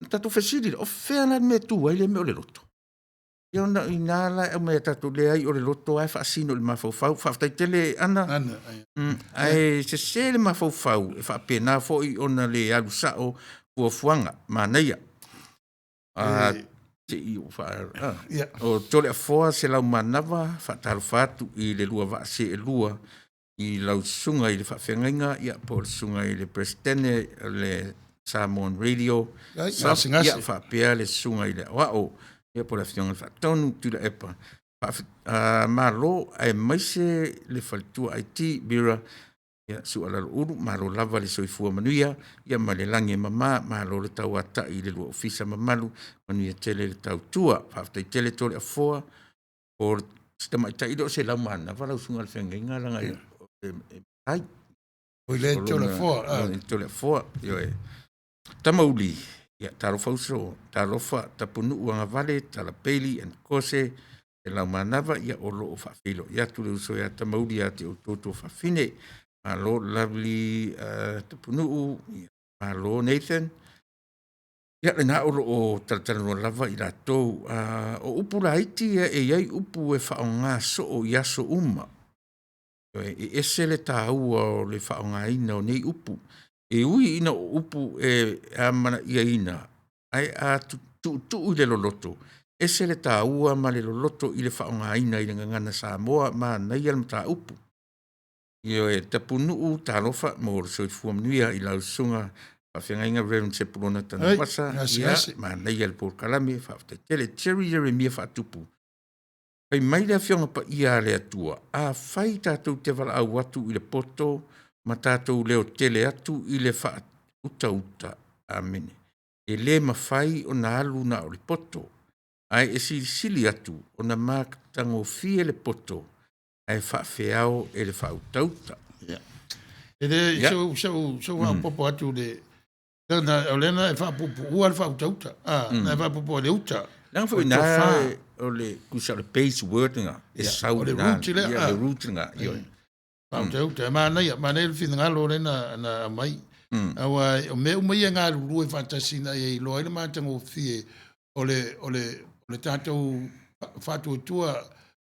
Tatu fesiri o fena me tu ai le me o le loto. Ia na inala e me tatu le ai o le loto ai fa sino le mafau fa tele ana. Ai se le mafau e fa pena fo i ona le alu sao ua fuanga manaia. Te i o fa o tole a foa se lau manava fa talu fatu i le lua va se e lua i lau sunga i le fa fengainga ia po sunga i le presidente le Samoan radio. Ia fa pea le sunga i le wao. Ia po la fionga fa tonu tu la epa. Malo ai maise le faltua IT bira ia su ala uru malo lava le soifua manuia ia male lange mama malo le tau ata i le lua ofisa mamalu manuia tele le tau tua fa tele tole afoa por sistema ita ido se la mana fa la sunga le fenga langa ai o le tole afoa yo e tamauli ia taro fauso taro fa tapunu uanga vale tala peli and kose e la manava ia olo o fa filo ia tu le uso ia tamauli ia te ototo fa fine malo lovely tapunu malo Nathan ia le na olo o talatala lava i latou o upu la iti e iai upu e whaonga so o iaso uma e ese le tāua o le whaonga ina o nei upu e ui ina o upu e amana ia ina ai a tu le loloto ese le tāua ma le loloto i le whaonga ina i le ngana Samoa ma nei al mta upu io e tapunu talofa mo le soifua manuia i lau sunga whawhengainga Reverend Sepulona Tanuvasa ia ma nei al por kalame whawhetele Terry Jeremia whatupu pai mai le whionga pa ia le atua a whai tātou te wala au atu i le poto ma tātou leo tele atu i le wha uta amene e le mawhai o na alu na o le poto ai e sili atu o na mātango fie le poto ai whawheao e le whautauta. E le so popo atu le na olena e whapupu ua le whautauta. Na whapupu le uta. Nang fwy na o le kusa le base wordinga e sau le root le le rootinga. Whautauta. Ma nei le whina ngalo le na mai. Awa o me umai ngā ruru e whantasina e loa le mātango fie o le tātou whatuatua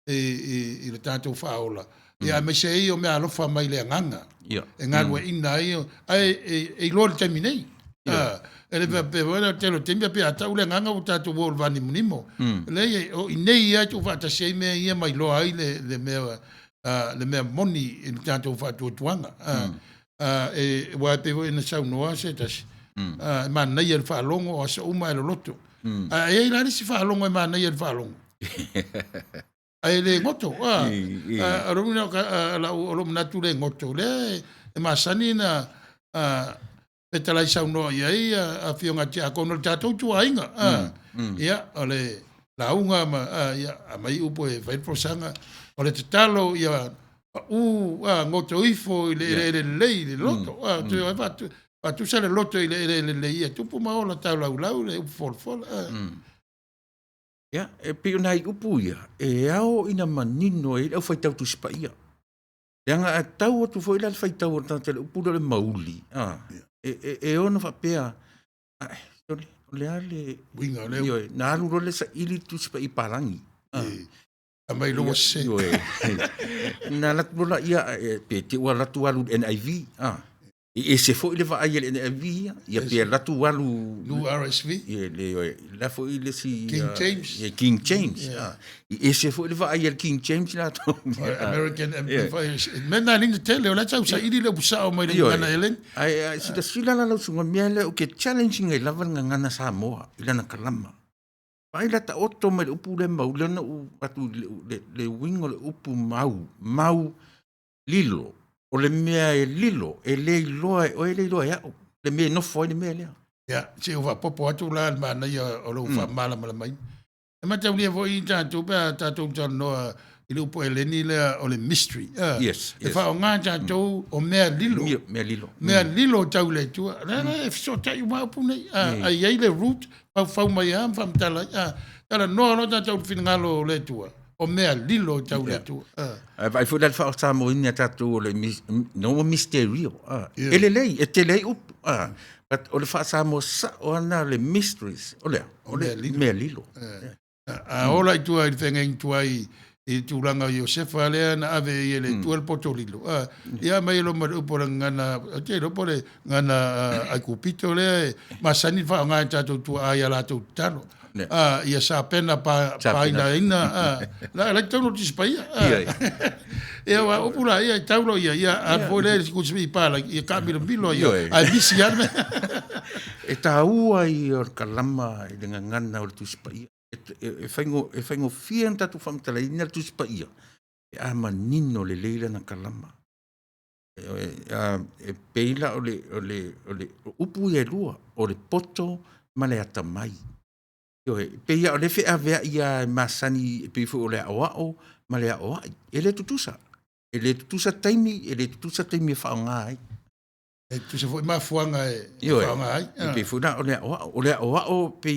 i le tātou whaola. Ia me se o me alofa mai le nganga. E ngā rua ina e loa le taimi nei. E le pe wana te lo temia pe atau le nganga o tātou wōl vani munimo. Le o inei ia tu whatasei mea ia mai loa ai le mea moni i le tātou whatuatuanga. E wai pe wana sau noa se tasi. Ma nei e le whaalongo o asa uma e lo loto. E la nisi whaalongo e ma nei e le whaalongo. Ai le ngoto aromina la oromina tu le ngoto le e masani na petalai sau no ia a fionga tia kono tatou tu ainga ia ole launga ia mai upo e vai prosanga o le tatalo ia ngoto ifo le loto tu sa le loto le ia tupu maola tau lau le upo fol ia e pe nai upu ia e ao ina manino e au fai tau tu spa ia Yanga a tau atu foi la fai tau ta tele upu le mauli. E ona fa pea. Le ale winga le. Yo, na lu le sa ili tu spa I parangi. A mai lo se. Yo. Na la tu la ia pe te wa la tu alu NIV. E se foi le va ai le NIV ia pe la tu alu lu RSV. Le la foi le si King James. King James. E se foi le va ai le King James la to. American Empire. Men na ling tele la tau sa ili le busa o mai le ngana elen. Ai si da sila la sunga miele o ke challenging e lava ngana Samoa ila na kalama. Pai la ta otto mai upu le mau le na atu le wingo le upu mau lilo. O le mea e lilo, e le iloa, o e le iloa ia, le mea no foi le mea lea. Ia, se uwa popo atu la mana ia o lo ufa mala mai. E mata unia vo I tātou pēr tātou tātou noa I le upo e leni lea o le mystery. Yes. E wha o ngā tātou o mea lilo. Mea lilo. Mea lilo tau le tua. Rana e fiso tai ua upu nei. Ai ei le root, pau mai am, whamtala. Tala noa no tātou whingalo le tua. O mea lilo tau le tu. Vai fu dal fa Samoa ina tatu le no misterio. Ele lei, e te lei up. But o le fa Samoa sa o na le mysteries. O mea lilo. Ola I tua I whenga I tua I tūranga Iosefa lea na ave I le tua le poto lilo. Ia mai lo ma upora ngana, te lopo le ngana ai kupito lea, masani wha ngā tātou tua ai ala tau tano. Ia sa pena pa ina la tau tis pa ia wa opula ia taulo ia a voler ku spi pala ia kabilo bilo ia a bisiar e taua I or kalama I dengan ngana or tis pa ia e faingo fienta tu famtala ina tis pa ia e ama nino le leila na kalama e peila ole upu e lua o le poto ma le atamai pe ia o le fe avea ia masani pe fu o le awao ma le awao ele tutusa taimi whaongai e tusa foi ma fuanga e whaongai pe fu na o le awao pe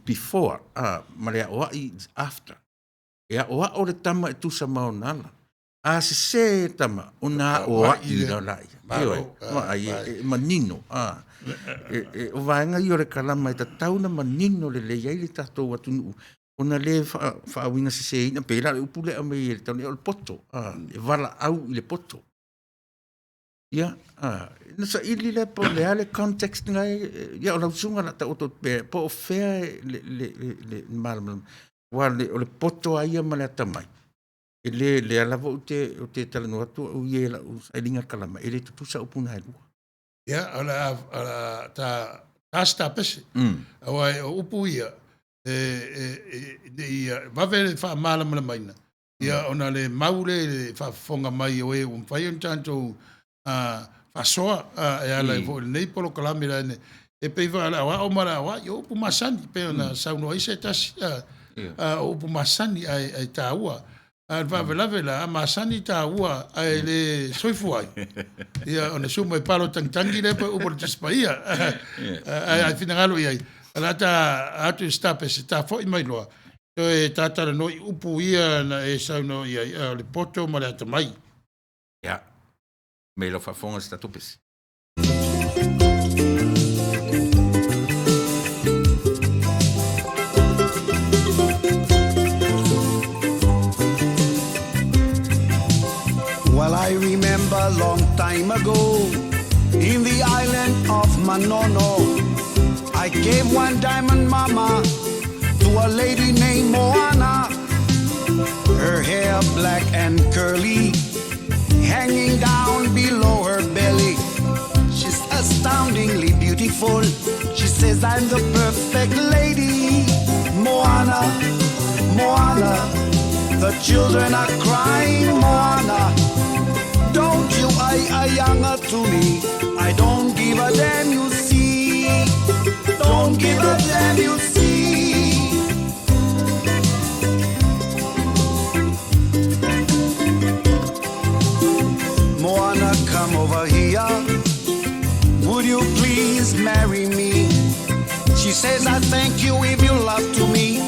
before ma le awao after e awao le tama e tusa maonala a se tama o na awao I la lai manino o vaenga I o re kalama I ta tauna manino le iai le tatou atunu ona le whaawina se ina pera le upule a mei le taune o le poto e wala au I le poto ia nasa ili le po le ale context ngai ia o lau sunga la ta oto pe po o fea le malam wale o le poto aia ma le atamai e le alava o te talanu atu o ie la usailinga kalama e le tutusa upuna e lua ia ala ta sta pese awa upu ia ia vavele fa mala maina ia ona le maule fa fonga mai o e un fai tanto fa soa e ala vo nei polo kalamira ne e pe va ala o mara wa yo upu masani pe ona sauno ise tas upu masani ai taua va vela masani taua ai le soifuai ia ona sumo e palo tangi le upu tispaia ai finagalo ia ala ta atu stape se ta foi mai loa e tata no upu ia na e sauno ia le poto ma le tamai ja me lo fa fonga sta tupes Well, I remember a long time ago in the island of Manono, I gave one diamond mama to a lady named Moana. Her hair black and curly, hanging down below her belly. She's astoundingly beautiful. She says I'm the perfect lady. Moana, Moana, the children are crying. Moana, don't you younger to me. I don't give a damn, you see. Don't give a damn, you see. loving me. She says I thank you if you love to me,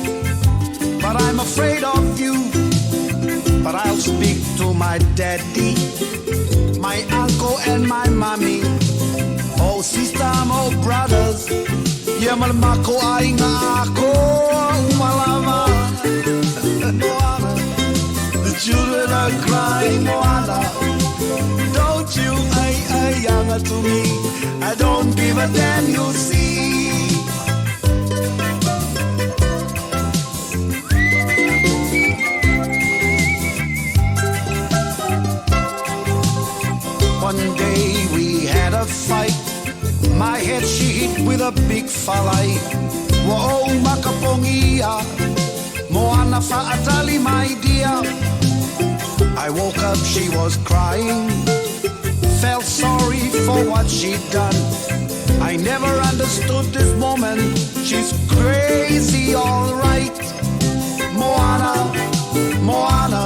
but I'm afraid of you. But I'll speak to my daddy, my uncle and my mommy. Oh sister, oh brothers, yeah malmako ay nga ako malama. Moana, the children are crying, Moana. Don't you ay younger to me, I don't give a damn, you see. One day we had a fight. My head she hit with a big falai. Whoa, makapongia. Moana fa'atali, my dear. I woke up, she was crying. Felt sorry for what she'd done. I never understood this woman. She's crazy, alright. Moana, Moana.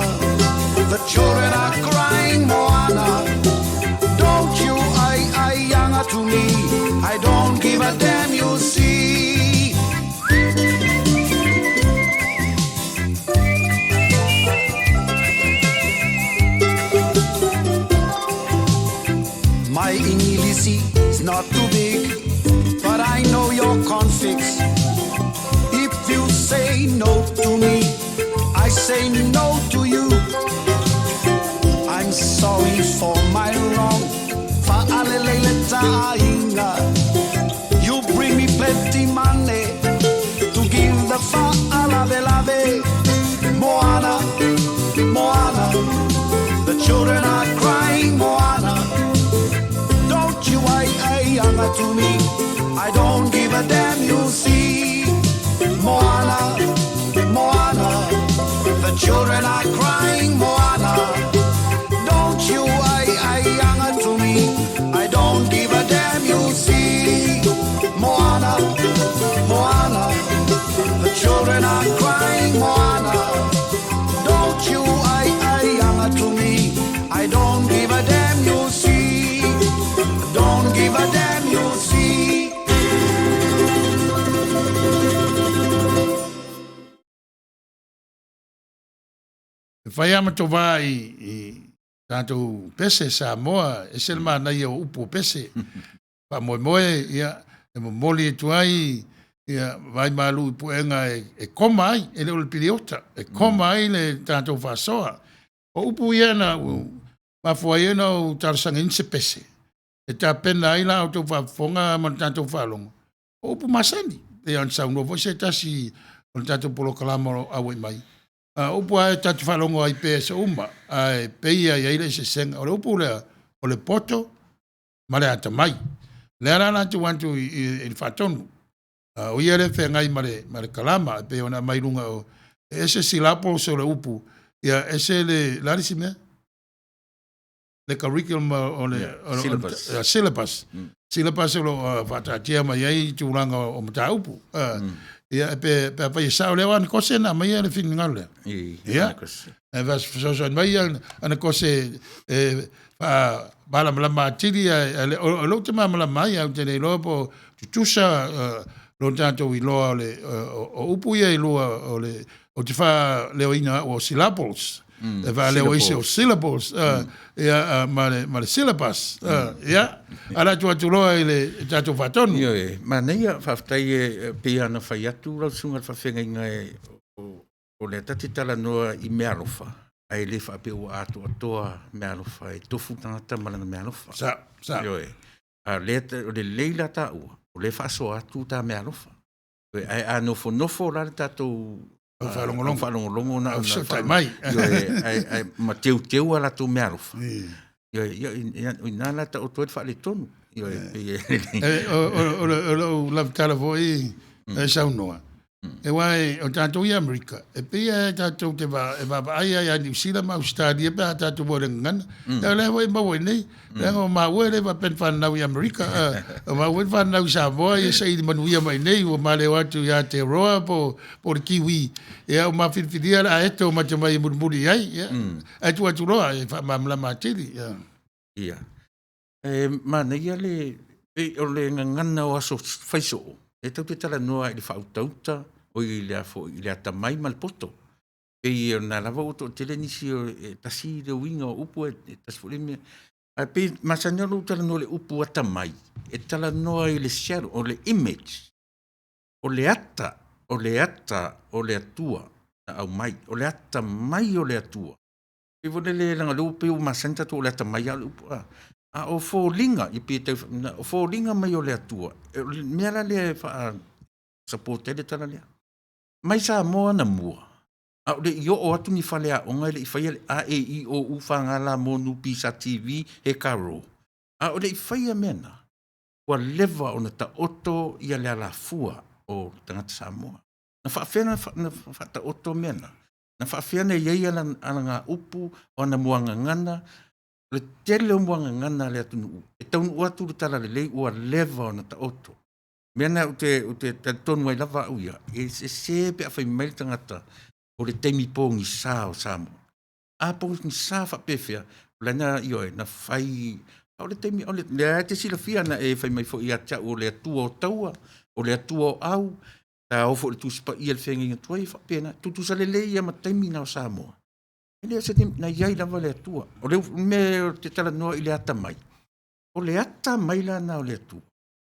The children are crying, Moana. Don't you ay younger to me, I don't give a damn, you see. My English is not too big, but I know your conflicts. If you say no to me, I say no to you. I'm sorry for my wrong. You bring me plenty money to give the fa'alave. Moana, Moana, the children are crying, Moana. Don't you ay younger to me, I don't give a damn, you see. Moana, Moana, the children are crying, Moana. Don't you ay younger to me, I don't give a damn, you see. Moana, Moana, the children are crying, Moana. Don't you ay younger to me, I don't give a damn, you see. Don't give a damn, you see. Whai amatova i tātou pese Samoa, e selma nei o upo pese. Pa moe ia, e moli e tuai, ia vai malu i puenga e koma ai, e leo le piliota, e koma ai le tātou whasoa. O upo ia na, mafua ia na o tarasanga inse pese. E tā pena ai la o tau whafonga man tātou whalonga. O upo masani, e ansau no vo se tasi o tātou polo kalama au e mai. Upu ai tatu whalongo ai pēa sa uma, ai peia i aile se senga, o le upu lea, o le poto, ma le ata mai. Lea rana tu wantu i whatonu. O ia le whengai ma le kalama, pe ona mai runga o, ese silapo so le upu, ia ese le, larisi mea? Le curriculum o le, syllabus. Syllabus o lo whatatia mai ai tūranga o mata upu. Ia pe pa sa le wan kose na mai le fin ngale. Ia. E vas so mai ana kose pa bala mala tiri o lo te mala mai au te lo po tusa lo tanto i lo le o upu ia i lo o le o te fa le ina o syllables. E va le o syllables ia ma le syllabus. Ia. Ala tu loa le tato fatonu. Ia ma nei fa ftai pe ana fai atu la sunga fa fenga o le tati tala noa i mealofa. Ai le fa pe o atu atoa mealofa e tofu tangata malanga mealofa. Sa. Ia a le leila ta o le fa so atu ta mealofa. Ai a nofo la tato Falongolongo na mai. Ai mateu ala tu mealofa. Ia nana ta o toi fa le tonu. O la tala voi e saunoa. E wai o tātou i Amerika. E pia tātou te va ai ai New Zealand ma Australia pe tātou vore ngana. E le wai mawe nei. Le ngo mawe le va pen whanau i Amerika. Mawe whanau Samoa e sa i manuia mai nei o male watu i te roa po le kiwi. E au mawhirwhiria la eto ma te mai murmuri ai. E tu atu roa e whamamla matiri. Ia. Ma nei ale o le ngangana o aso faiso. E tau te tala noa i le whautauta o i le atamai malpoto. E i na lava o to tele nisi o tasi le winga o upu e tasi fo le mea. A pe masanyalo tala noa le upu atamai. E tala noa i le shadow o le image. O le ata o le atua na au mai. O le ata mai o le atua. E vole le langa le upe o masanta to o le ata mai a le upu a. A o fōlinga, i pia tau, o fōlinga mai o le atua. Mea la lea e wha support ele tala lea. Mai Samoa na mua. A o le i o atu ni whale a onga le i whaia le a e i o uwhanga la monu pisa TV e karo. A o le i whaia mena. Ua lewa o na ta oto i a le ala fua o tangata Samoa. Na whaafena na whata oto mena. Na whaafena i eia ala ngā upu o na muanga ngana. Le tele o muanga ngana le atunu. E taunu uatu le tala le lei ua lewa o na ta oto. Mena o te tonu ai lava au ia. E se pe a whai mail tangata o le teimi pōngi sā o Samoa. A pōngi sā whapewhia. Lana i oe na whai... O le teimi... Le te sila fia na e whai mai fo i atia o le atua o taua. O le atua o au. Ta ofo le tusipa i al whengi nga tuai whapena. Tutusa le lei ia ma teimi na o Samoa. Ele se na iai lava le atua. O le me te tala noa i le ata mai. O le ata mai la na o le atua.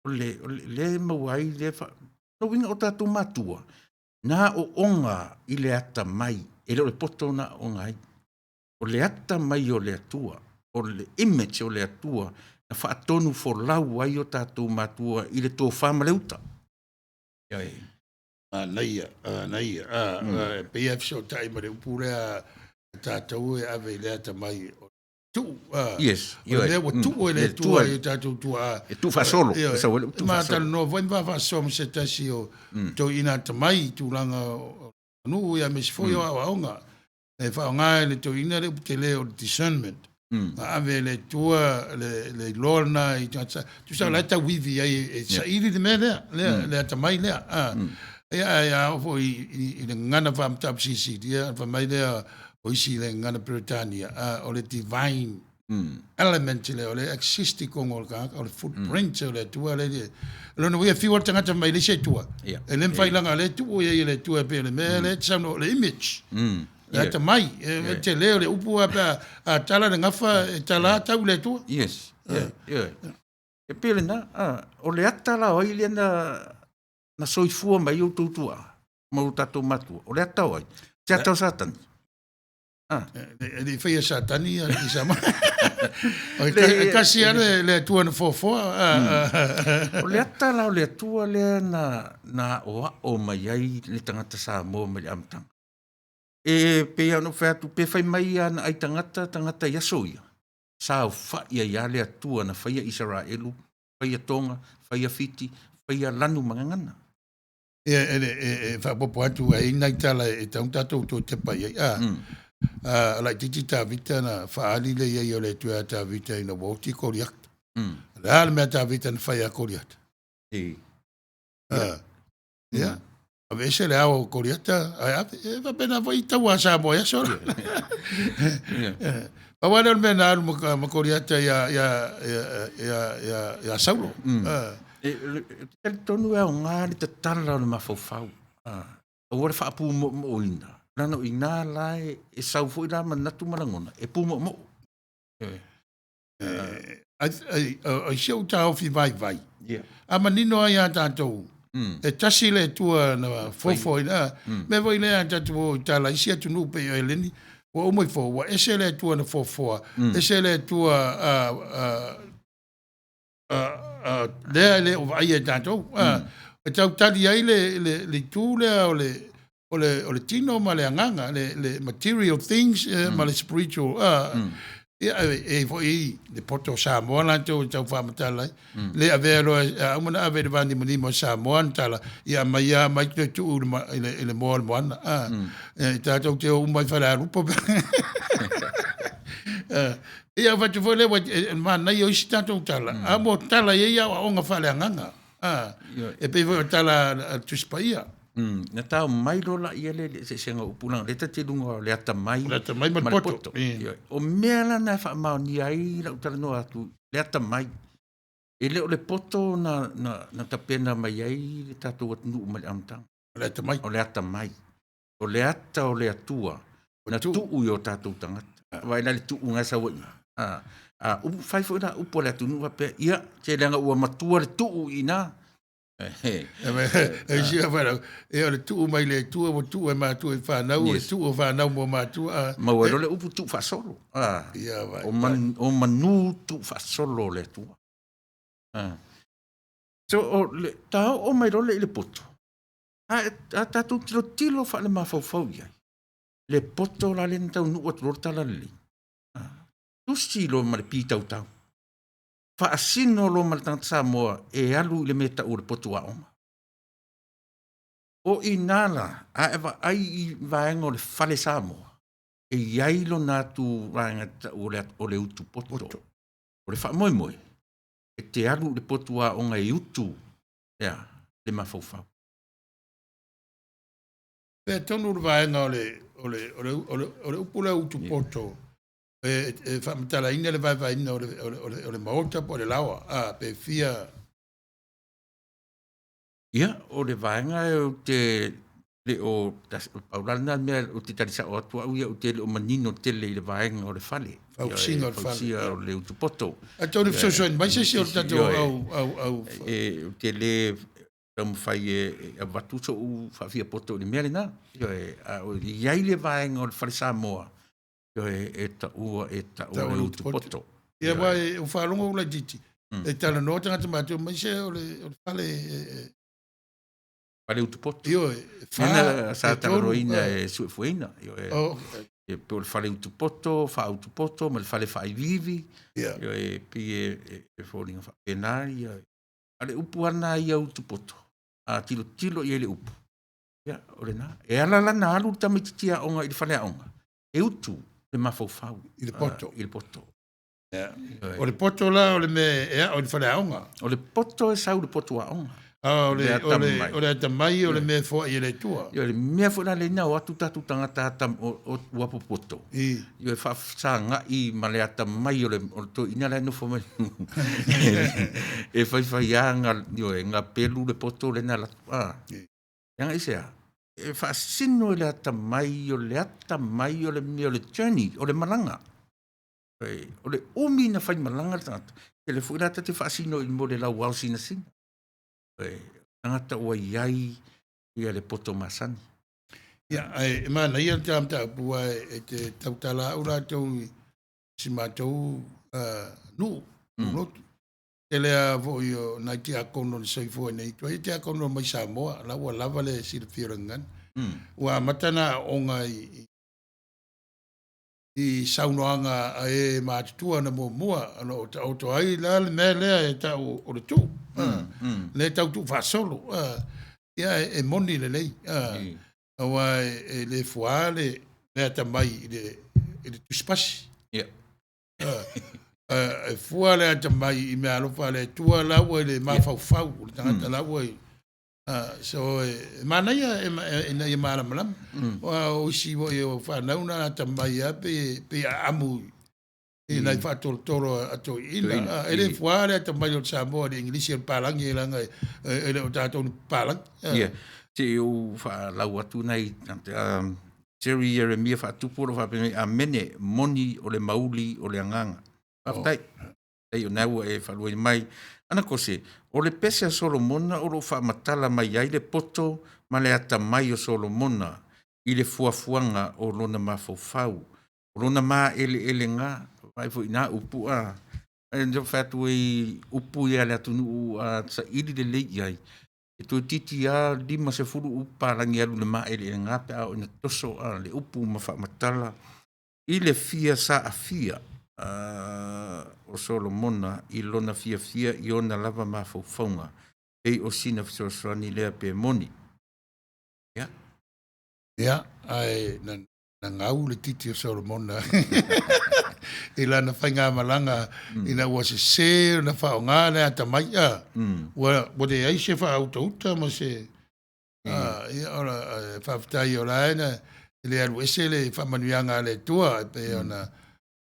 O le mawai le fa. No winga o tatu matua. Na o onga i le ata mai. E le poto na onga ai. O le ata mai o le atua. O le image o le atua. Na fa atonu for lau ai o tatu matua i le tō whama leuta. Iai. Naia. PF so taima le upulea tātou e ave le ata mai tu. Yes. O le wa tu o le tua i tātou tua. E tu fa solo. Ma tala no vai va som se tasi o to ina tamai tu langa nu ia me foi o aonga. E fa nga le to ina le te le o discernment. Ave le tua le lorna i tata. Tu sa la ta wivi ai sa ili de me le tamai le. Ia o i le ngana va mtap sisi dia va mai le o isi le ngana Britannia, o le divine element le, o le existi kongo o le footprint o le tua le le. Lona wea fiwa tangata mai le se tua. E le mwhailanga le tua ia le tua pe le mea le tsano le image. Le ata mai, te leo le upu a tala le ngafa e tala tau le tua. Yes, e pele na, o le ata la oi le na soifua mai o tutua, mau tato matua, o le ata oi, te atau satani. Le whaia satani i sama. Kasi ale le tua na fōfua. O le ata la o le atua le na o mai ai le tangata Samoa mai le amtanga. E pe anu whatu pe whai mai ana ai tangata iasoia. Sa o whaia ia le atua na whaia Israelu, whaia Tonga, whaia Fiti, whaia lanu mangangana. E whapopo atu e inai tala e tauntatou tō te pai ai. Ala titi tā vita na whaali le iei o le tua tā vita ina wauti koriakta. Le ala mea tā vita na whaia koriakta. Ia. A vese le ao koriakta, e wapena vai tau a Samoa ia sora. Pawana mea na alu ma koriakta ia saulo. Te tonu e o ngāri te tala o le mawhauwhau. O wale whaapu mo ina. Nana o ina lai e sau fo ina manatu marangona. E pu mo. Ai siau tau fi vai. A manino ai a tātou. E tasi le tua na fofo ina. Me voi le a tātou o tala isi atu nupe o eleni. Wa omoi fo, wa ese le tua na fofoa. Ese le tua le o vai e tātou. E tau tali ai le tūle o le tino ma le anganga, le material things, ma le spiritual. E fo i le poto Samoa la tau whamatala. Le avelo, umana ave le vani manimo Samoa tala. Ia mai tu le moa le moana. E tātou te o umai whara rupo. Ia whatu fo le mana i o isi tātou tala. A mo tala ia o onga whale anganga. E pe fo tala tuspa ia. Na tau mai rola ia le se nga upulanga le te lunga le ata mai ma poto. O mea la na fa ma ni ai la utala no atu le ata mai Ele o le poto na tapena mai ai le tātou atunu mai amtang. O le ata mai. O le ata mai. O le ata o le atua. Na tuu i o tātou tangata. Vai na le tuu ngasa wai. Upu fai fo na upo le atunu wape. Ia, te leanga ua matua le tuu i na. E sia whara. E o le tuu mai le tua o tuu e mātua i whanau. O le tuu o whanau mo mātua. Mau e le upu tuu whasolo. Ia vai. O manu tuu whasolo le tua. So o tau o mai role i le poto. A tātou tilo wha le mawhau iai. Le poto la le tau nua tu la le. Tusi lo ma le pitau tau. Wha asino lo ma le tangata Samoa e alu i le meta o le poto a oma. O i nala a ewa ai i vaenga o le whale Samoa. E iai lo nātu vaenga o le utu poto. O le wha moi moi. E te alu le poto a onga e utu. Ia, le mawhau. Pe tonu le vaenga o le upula utu poto. E whamatala ina le vai ina o le maota po le lawa. Pe fia. Ia, o le vaenga o te le o paulana mea o te tarisa o atua uia o te le o manino tele i le vaenga o le fale. Fausinga o le fale. Fausinga o le utu poto. A tonu fisosoen, mai se o tato au. E o te le tamu fai e watuso u whawhia poto o le mea le na. O iai le vaenga o le fale Samoa. E ta ua e ta ua le utu poto. Ia wai o whalonga ula jiti. E tala no tangata mātua, mai se o le fale... Pale utu poto. Io, Nena sa tararoina e suefueina. E pe o le fale utu poto, wha utu poto, ma le fale whai vivi. Io e pi e fōringa wha penari. Ale upu ana ia utu poto. A tilo i ele upu. Ia, o le nā. E ala lana alu tamititia onga i le fale aonga. E utu. Le mafau. I le poto. I le poto. O le poto la, o le me, o le whale aonga. O le poto e sau le poto aonga. O le atamai, o le me fo i le tua. Io le mea fo na le na o atu tatu tangata atam o wapo poto. Io e whafsanga i ma le atamai o le to ina le no fo mai. E fai anga, io e nga pelu le poto le na la. Yanga isea. E whaasino le atamai o le mea o le journey, o le malanga. O le umi na whai malanga tangata. E le fuirata te whaasino i mo le lau wau sina sina. Tangata ua iai ia le poto masani. Ia, e mana ia te amta apua e te tautala ura tau si mātou notu. E lea vo i o nai te akono ni soifua nei tua. E te akono mai Samoa, la ua lava le sila whirangan. Ua matana onga i saunoanga a e mātutua na mua. Ano o to ai la le mea lea e tau o le tū. Le tau tu fasolo ia e moni le lei awa e le fuale le atamai le tu spasi e fuale atamai I me alofa le tua lawa le mafau le tangata lawa so mana ia e na ia mala malam o si wo e fa nauna atamai pe amu e nai fatol toro ato ina ele fuare ato mai o Samoa de English e palang e langa ele o tato palang ia te o fa lau atu nei Jerry Jeremia fa tuporo fa pe a mene moni o le mauli o le anganga tai tai o nau e fa lui mai ana kose o le pese Solomona o lo fa matala mai ai le poto ma le ata mai o Solomona I le fuafuanga o lona mafofau o lona ma ele nga vai foi na upu e jo fatu I upu ia le atunu sa ili de le ai e to titi a lima se furu upa langi alu le ma ele nga pe o na toso le upu mafa matala I le fia sa afia o Solomona I lona fia I ona lava mafofaunga e o sina fisosani le pe moni ia ai na ngau le titi o Solomona I lana whainga malanga ina ua se na whaonga le atamai ua de ai se whaauta ma se ia ora whaftai o laena le alu ese le whamanuianga le tua pe ona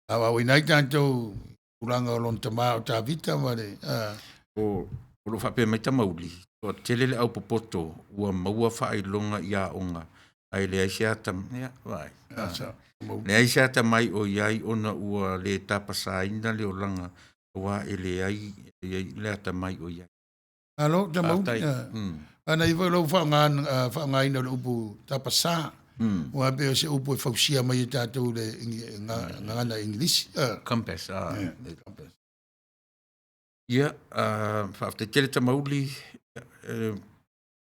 awa winai tantou uranga o lon tama o ta vita ma le o lo whape mai tamauli. O tele le au popoto, ua maua whailonga ia onga. Ai le aisiata, vai. Le aisiata mai o iai ona ua le tapasaina le olanga. Ua ele ai, le ata mai o iai. Alo, tamauli. Ana iwa lo whaangaina le upu tapasa. Ua pe o se upu e fausia mai e tātou le ngana English. Compass, Ia, whaafte tele tamauli,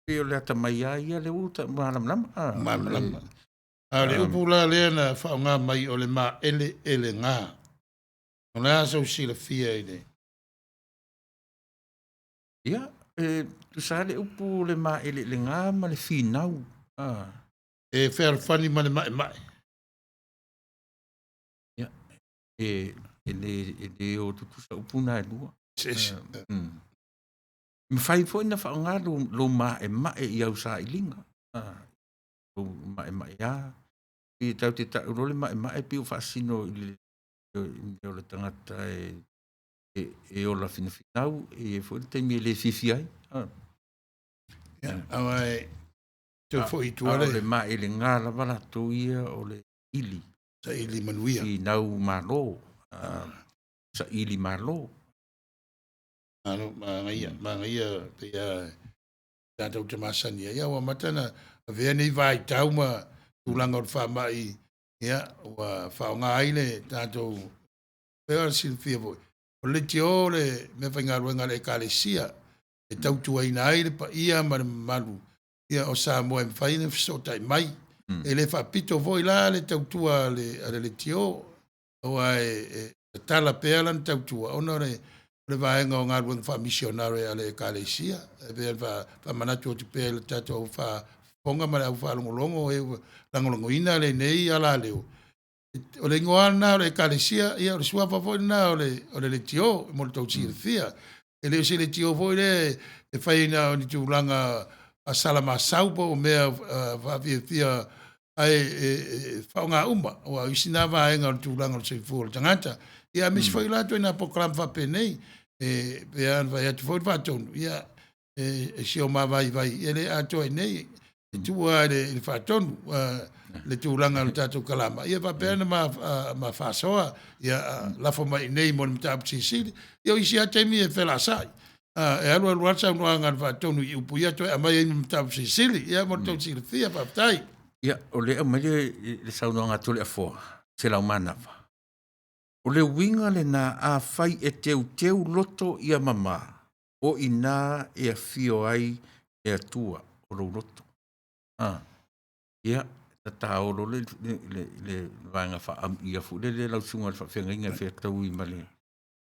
peo le ata mai ia le uta malam. Malam. Le upu la lea na whaonga mai o le ma ele ngā. O nā sau sila fia i le. Ia, tu sa le upu le ma ele le ngā ma le whinau. E whea whani ma le mai. Ia, e o tutusa upu na e lua. Me whai fo ina whaonga lo ma e mai i au sa i linga. Lo ma e mai ia. I tau te tau role ma e mai pio whaasino i le tangata e o la whinau e fo i teimi le fifi ai. Awa e te fo i tuare. O le ma e le ngā la wala tō ia o le ili. Sa ili manuia. Whinau malo. Sa ili malo. Ano, mga ia, tātou te masani. Ia, wa matana, a vea nei vai tau ma tūlanga o wha mai, ia, wa whaonga aile, tātou, pēra silfia voi. O le te o le, me whainga ruenga le kālesia, e tautu aina aile pa ia ma le malu, ia o Samoa e mwhaine fisotai mai, e le whapito voi la le tautua le te o, oa e tala pēra le tautua, ona le vaenga o ngā ruenga wha misionare a le kālesia, e vea wha manatu o te pēra le tātou wha ponga ma le au whalongolongo e langolongo ina le nei ala leo. O le ingoana o le kālesia, ia o le suafa foi na o le tio, mo le tau tira fia. E leo se le tio foi le, e whaina o ni tūlanga a salama saupa o mea whawhia fia ai whaonga uma, o a isina vaenga o tūlanga o se fuo le tangata. Ia misi foi la tu ina pokram whape nei, e pean vai atu foi whatonu, ia e sio ma vai, e le ato e nei, e tua le whatonu, le tūlanga le tātou kalama. Ia whapeana ma whasoa, ia lafo mai nei mo le mtapu sisili, ia isi atemi e whela sai. E alu atsa unuanga le whatonu i upu ia toi amai e mtapu sisili, ia mo le tau sili fia whaptai. Ia, o le au mai le saunoanga tole a fōa, te lau manawa. O le winga le nā a whai e teu loto i a mama, o i nā e a whio ai e a tua o rau loto. Ia, ta tāoro le vanga wha am ia fu, le lau sunga le whawhenga inga whea tau i male.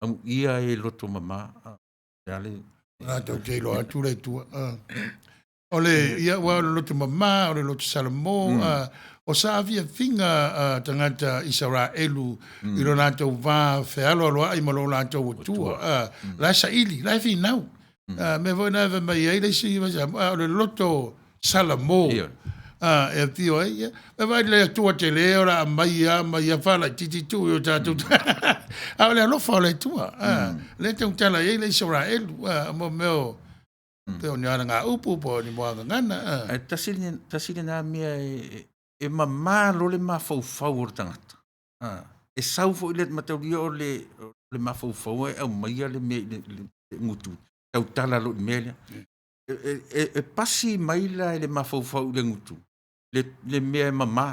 Am ia e loto mama, ia le... Tau te ilo atu le tua. O le ia wa o le loto mama, o le loto salamo, o sa avia finga tangata Israelu i lo nātou vā whealo aloa ai malo nātou o tua. Lai sa ili, lai whinau. Me voi nā mai ei le si, o le loto salamo. E tio ai, me vai le tua te leo la mai a whala titi tu o tātou. A le alofa o le tua. Le tau tala ei le Israelu, mo meo, peo ni ana ngā upu po ni moanga ngana. Tasile nā mea e mamā lo le mawhauwhau o tangata. E sauwho i le matauria o le mawhauwhau e au maia le mea le ngutu. Tau tala lo i mea. E pasi maila e le mawhauwhau le ngutu. Le mea e mamā.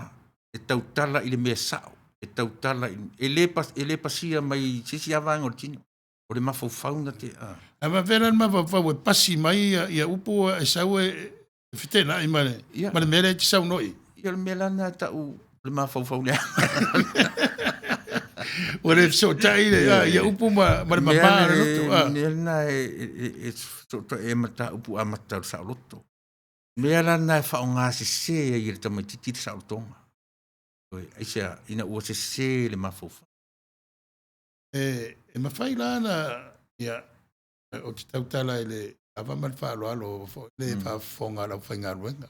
E tau tala i le mea sao. E tau tala e le pasia mai sisi avanga o tino. O le mawhauwhau na te... Ama vera mawhauwhau e pasi mai ia upo e sau e whitena i mane. Mane mele te sau noi. Ia le melana tau le mawhauwhau lea. O le sotai ia upu ma mamā le loto. Melana e mata upu a mata sa loto. Melana e whaonga se se i le tamaititi sa lotonga. Aisea ina ua se se le mawhauwhau. E mawhai lana ia o te tautala i le awaman whaaloalo le whaafonga lau whainga ruenga.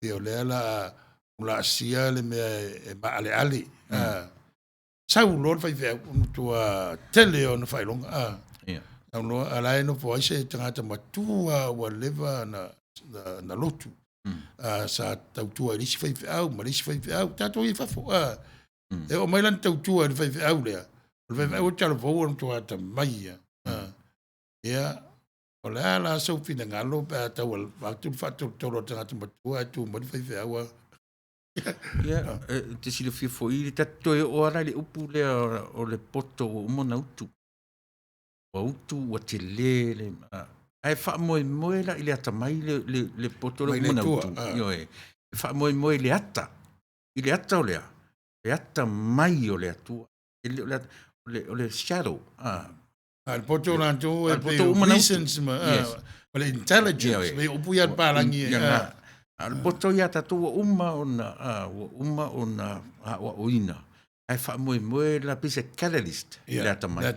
Ia o lea la ula asia le mea e maale ali. Sau lor whai whea unu tua tele o na whailonga. Taunoa alai no po aise tangata matua wa leva na lotu. Sa tautua risi whaiwhi au, ma risi whaiwhi au, tātou i whafo. E o mai lan tautua ni whaiwhi au lea. O whaiwhi au tala vau anu toa ta mai. Ia, o lea la sau fina ngalo, pe a tau al whaktu whatu toro tangata matua, tu mani whaiwhi au. Ia, te sila fia fo i, te toi o ara le upu lea o le poto o umona utu. O utu, o te le, ai wha moe la i le ata mai le poto le umona utu. Io e, wha moe le ata. I le ata o lea. Le ata mai o le atua. O le shadow. Le poto la tu, Le poto umana utu. reasons, o le intelligence, me upu ia palangi. Le poto ia tatu o uma o na o uina. Ai wha moe la pisa catalyst. Le ata mai.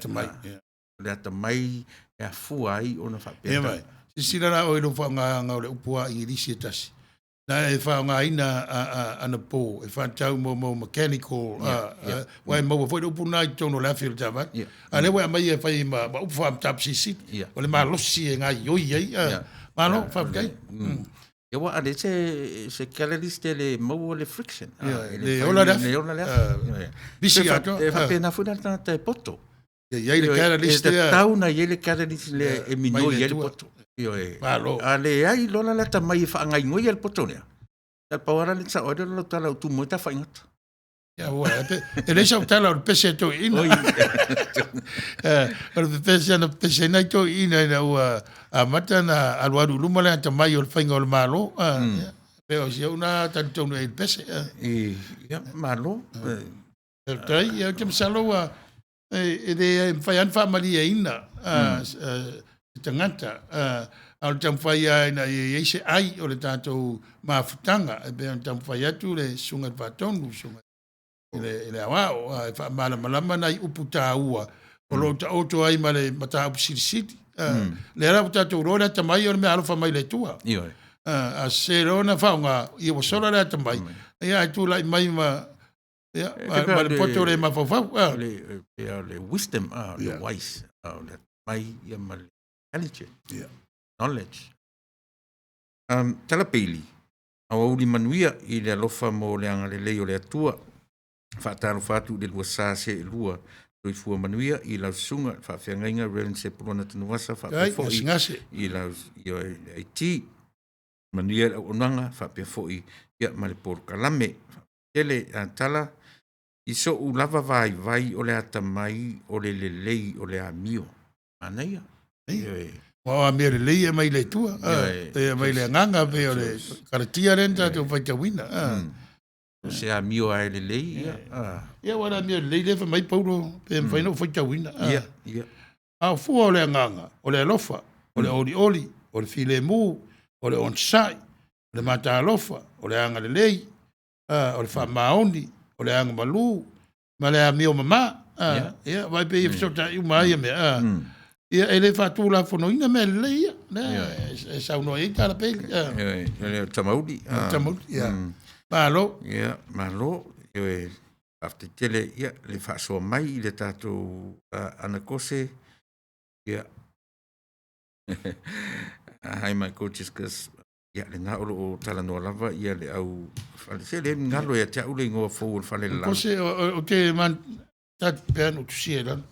Le ata mai e fua ai o na whapeta. Ia mai. Sisira la o ilo whanga o le upua ingirisi e tasi. Na e whanga ina ana pō, e whantau mo mechanical, wai maua fwoi upu nai tono la whio tawa. A le wai mai e whai ma upu whaam tapsisi, o le maa losi e ngā ioi ei. Mano, whawkai. Ia wa ale se catalyst le maua le friction. Le ola lea. Le ola lea. Bisi ato. E whapena funa tata e poto. Ia le catalyst e tau na ia le catalyst le e mino ia le poto. A le ai lola le ta mai whaangai ngoi ia le poto nea. Tal pawara le sa oere lo tala utu mo ta whaingata. Ia ua, e le sa utala o le pese to ina. O le pese nai to ina ina ua a mata na aluaru luma le ta mai o le whainga o le malo. Pe o si au na talitonu e le pese. Ia, malo. Tai, ia ke msalo ua e de fai an fa maria ina tangata au tam fai ina e se ai o le tatou mafutanga e be tam fai atu le sunga patonu sunga le awao e fa mala malama nai uputa ua o lo ta auto ai male mata upsiti le ra tatou rola tamai o me alfa mai le tua a serona fa nga i o sola le tamai ia tu lai mai ma ja, maar de poto le mafofau. Le wisdom, le wise, le mai ia ma knowledge. Tala peili, a wauli manuia i le alofa mo le anga le leo le atua, whaataro whatu le lua sase e lua, doi fua manuia i lau sunga, whaafeangainga, Reverend Sepulona Tanuvasa, whaapefo i lau i ti, manuia le onanga, whaapefo i ia ma le por kalame, ele tala, I so u lava vai o le ata mai o le lei o le amio. Anaia. Wa me le lei mai le tua. Te mai le nganga pe o le karatia renta te fai wina. Se amio ai le lei. Ia wala me le lei le mai paulo pe fai no fai wina. Ia. A fu o le nganga, o le lofa, o le oli, o le file mu, o le onsai, o le mata lofa, o le anga le lei, o le fa maoni. O le anga malu, ma le amio mama, ia, vai pe ifso ta i mai me, ia, ele fatu la fono ina me le ia, e sa uno e tala pe, ia, tamaudi, ia, malo, ia, malo, ia, after tele, ia, le faso mai, le tato anakose, ia, hai mai coaches, kas, ia, le nga o tala noa lava, ia, le au, se le ngalo ia te au le ngoa fōu le whale lava. Kose o te man, tat pean o tusia lan.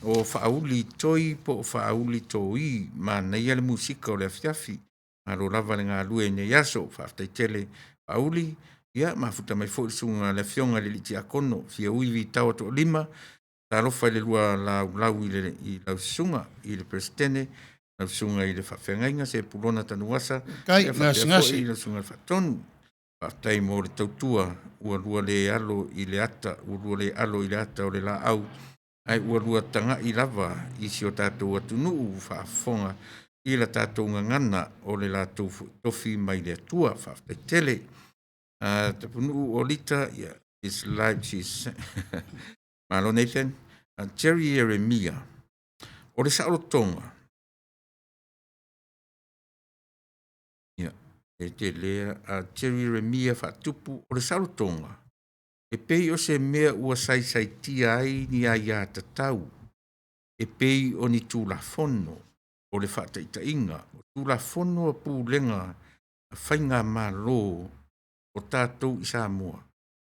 O whaauli toi po o whaauli toi, ma nei ale musika o le afiafi, ma ro lava le ngā lue ne yaso, whaaftai tele whaauli, ia, ma futa mai fōu sunga le fionga le liti akono, fia uivi tau ato lima, ta lofa le lua lau i lau sunga, i le prestene, lau sunga i le whawhengainga, Sepulona Tanuvasa, Kai, ngasi. I lau sunga whatonu, whaftai mo le tautua, ua lua le alo i le ata, ua lua le alo i le ata o le la au, ai ua lua tanga i lava, i si o tātou atunuu, whaafonga, i la tātou ngangana, o le la tofi mai le atua, whaftai tele, tapunu o lita, his life, she's, malo Nathan, Jerry Jeremia, o le saolotonga, e te lea a Jerry Remia whatupu o le sarotonga. E pei o se mea ua sai tia ai ni a ia tatau. e pei o ni tulafono o le whaataitainga. O tulafono a pūlenga a whainga mālo o tātou i Samoa.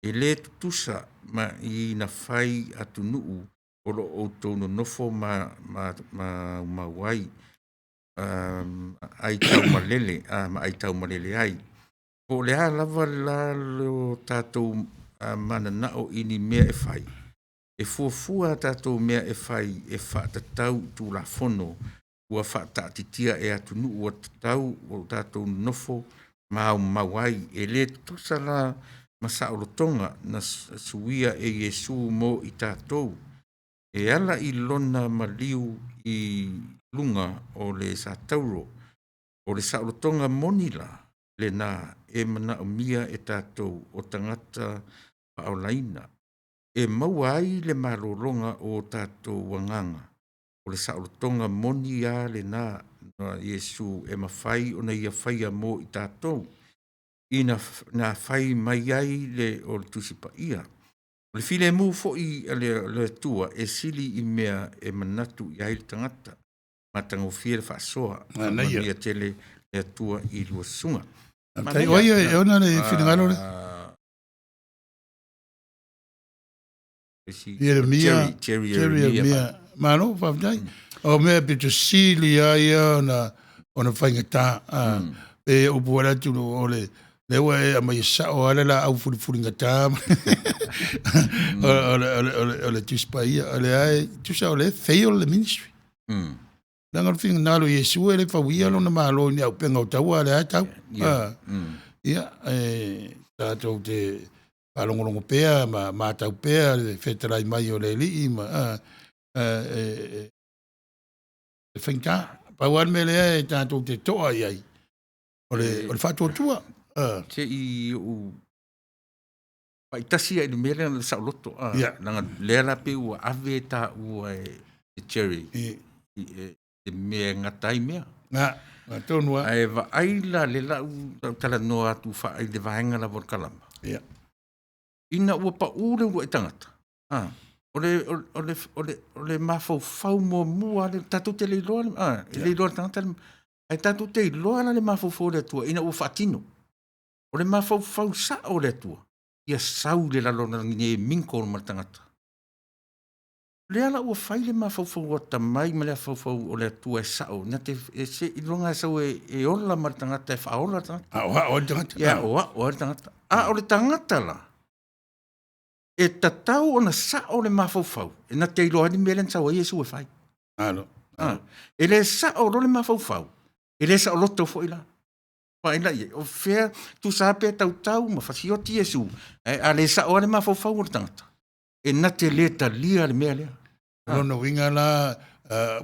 E le tutusa ma i na whai atu nuu o lo o tono nofo ma wai ai tau malele, ma ai tau malele ai. O le a lava la lo tātou mana nao ini mea e whai. E fuafua tātou mea e whai e whaatatau tu la fono ua whaatatitia e atu nuu o tatau o tātou nofo mawai. E le tusa la masaolotonga na suia e Yesu mo i tātou. E ala i lona maliu i lunga o le satauro. O le saolotonga monila le nā e mana o mia e tātou o tangata paolaina. E mauai le marolonga o tātou wanganga. O le saolotonga moni a le nā na Yesu e mawhai o na ia whaia mo i tātou. I na whai mai ai le o le tusipa ia. O le file mu fo i le tua e sili i mea e manatu i aile tangata. Ma tango fia le whaasoa. Ma mea tele le tua i lua sunga. Tai oia e ona le whingalo le. Jeremia. Mano, whawtai. O mea pito sili aia ona whaingata. E upu ala tulu o le lewa e ama i sao ala la au furinga o le tuspa ia. O le ai, tusa o le fail le ministry. Nanga whinga nalo Yesu e le whawia lo na malo ni au penga o taua le ai tau. Ia, tātou te palongolongo pēa, ma tau pēa, le whetarai mai o le li, le whinga. Pauan me le ai tātou te toa iai. O le whatua tua. Te i u paitasi ai le mele na sa loto. Nanga lera pe ua ave ta ua e cherry. E mea ngatai mea. Ngā tonua. Ai wa aila le lau tala noa tu wha ai le vahenga la vor kalama. Ina ua pa ure ua i tangata. O le mafau fau mua mua le tatu te leiloa. Leiloa tangata. Ai tatu te leiloa le mafau fau le tua. Ina ua whaatino. O le mafau fau sa o le tua. Ia sau le lalona ngine minko o ma tangata. Le ala ua whai le mawhauwhau o tamai ma le whauwhau o le tua e sao. Nā te se ilonga sau e ola ma le tangata e whaola tangata. O le tangata. Ia, o le tangata. O le tangata la. E tatau o na sao le mawhauwhau. E nā te iloa ni melen sau e Yesu e whai. Alo. E le sao lo le mawhauwhau. E le sao loto fo ila. Whaila ia. O whea tu sape tau ma whasioti Yesu. A le sao le mawhauwhau o le tangata. E nā te leta lia le mea lea. Rono winga la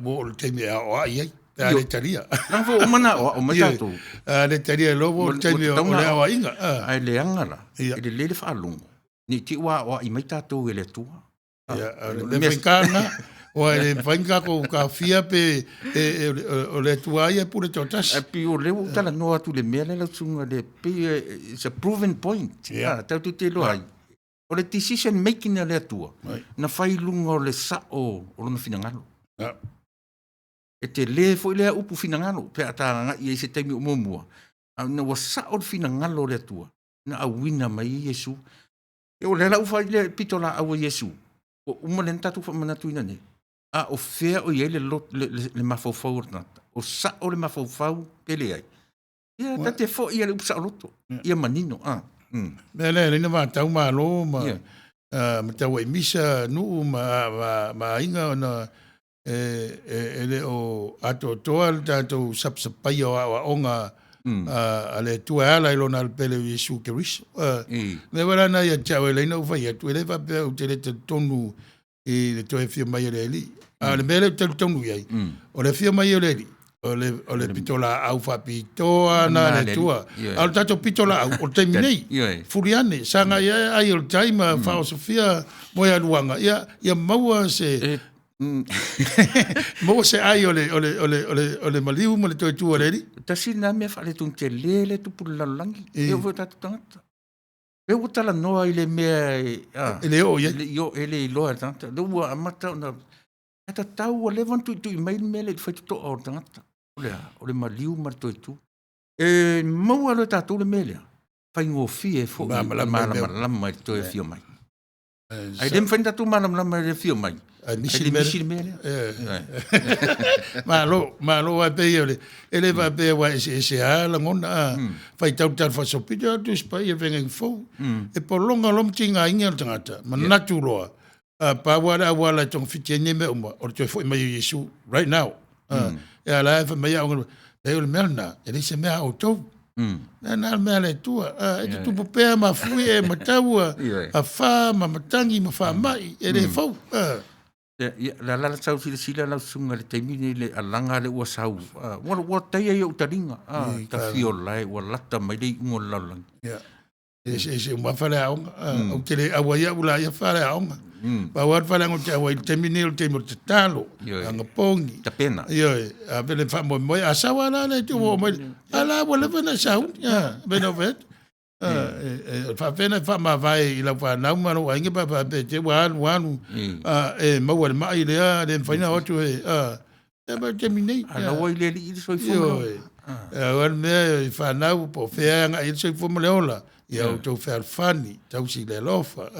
wo le teimi o ai ai. Le taria. Nangfo o mana o matatu. Le taria lo wo le teimi o le awa inga. Ai le angala. E le le whaalungo. Ni ti ua o i mai tātou e le tua. Le whankanga. O le whainga ko ka fia pe o le tua ia pure totas. E pi o leo tala noa tu le mea le lausunga le pe it's a proven point. Tau tu te loa ai. O le decision making le atua. Na whai lunga o le sao o lona finangalo. E te le fo i lea upu finangalo. Pe atanga i se taimi o momua. Na wa sao le finangalo le atua. Na awina mai Yesu. E o le la ufa i le pitola awa Yesu. O umalen tatu fa manatu ina ne. O fea o iei le mafau nata. O sao le mafau pele ai. Ia tate fo i le upsa loto. Ia manino. Mele le na tau malo ma tau e misa nu ma inga na ele o ato toal tato sapsapai o onga ale tua ala ilo na pele Yesu Keriso. Me wala na ia tau ele no vai tu ele va pe o te tonu e le toe fia mai ele li. Le mele tonu iai. O le fia mai ele li. O le pitola au fa pitoa na le tua. Al tato pitola au o te minei. Furiane. Sanga ia ai o taima fa o Sofia moia luanga. Ia maua se... Maua se ai o le maliu mo le toi tua le li. Tasi na mea whale tun te lele tu pula lalangi. Eo vo tatu tangata. Eo tala noa i le mea... Ele o ia. Ele i loa tangata. Leua amata na... Ata tau o le van tu mai mele fai to o tangata. O le maliu mar to tu. E mau alo tatu le mele. Fai ngo fie fo malama to e fio mai. Ai dem fai tatu malama le fio mai. Ai misi mele. Malo a pe ele va pe wa se ala ngona fai tau tar fa so pito tu spai e venga fo. E por longa lom tinga inga tangata. Manatu loa. Pa wala tong fitene me o te foi mai Yesu right now. E ala fa mai o e o melna e se me o to. Na me ale tua e tu pe ma fui e mataua a fa ma matangi ma fa mai e le fo. La tau sila la sunga le taimini le alanga le ua sau. Wa taia i o taringa. Ta fio lai wa lata mai le ingo lalang. Se uma fale aonga. O te le awa ia ula ia fale aonga. Pa wat fale ngo te awa i taimini o te mo te talo. Anga pongi. Ta pena. A vele fa mo moi. A sawa la le tu mo moi. Ala wale vena sau. Beno vet. Fa pena fa ma vai ila fa na uma no ainge pa pe te wanu e ma wale mai le le faina o tu e ba terminate ala wai le i so fo wal me fa na po fe nga i so fo le ola ia o to fer fani tau si le lofa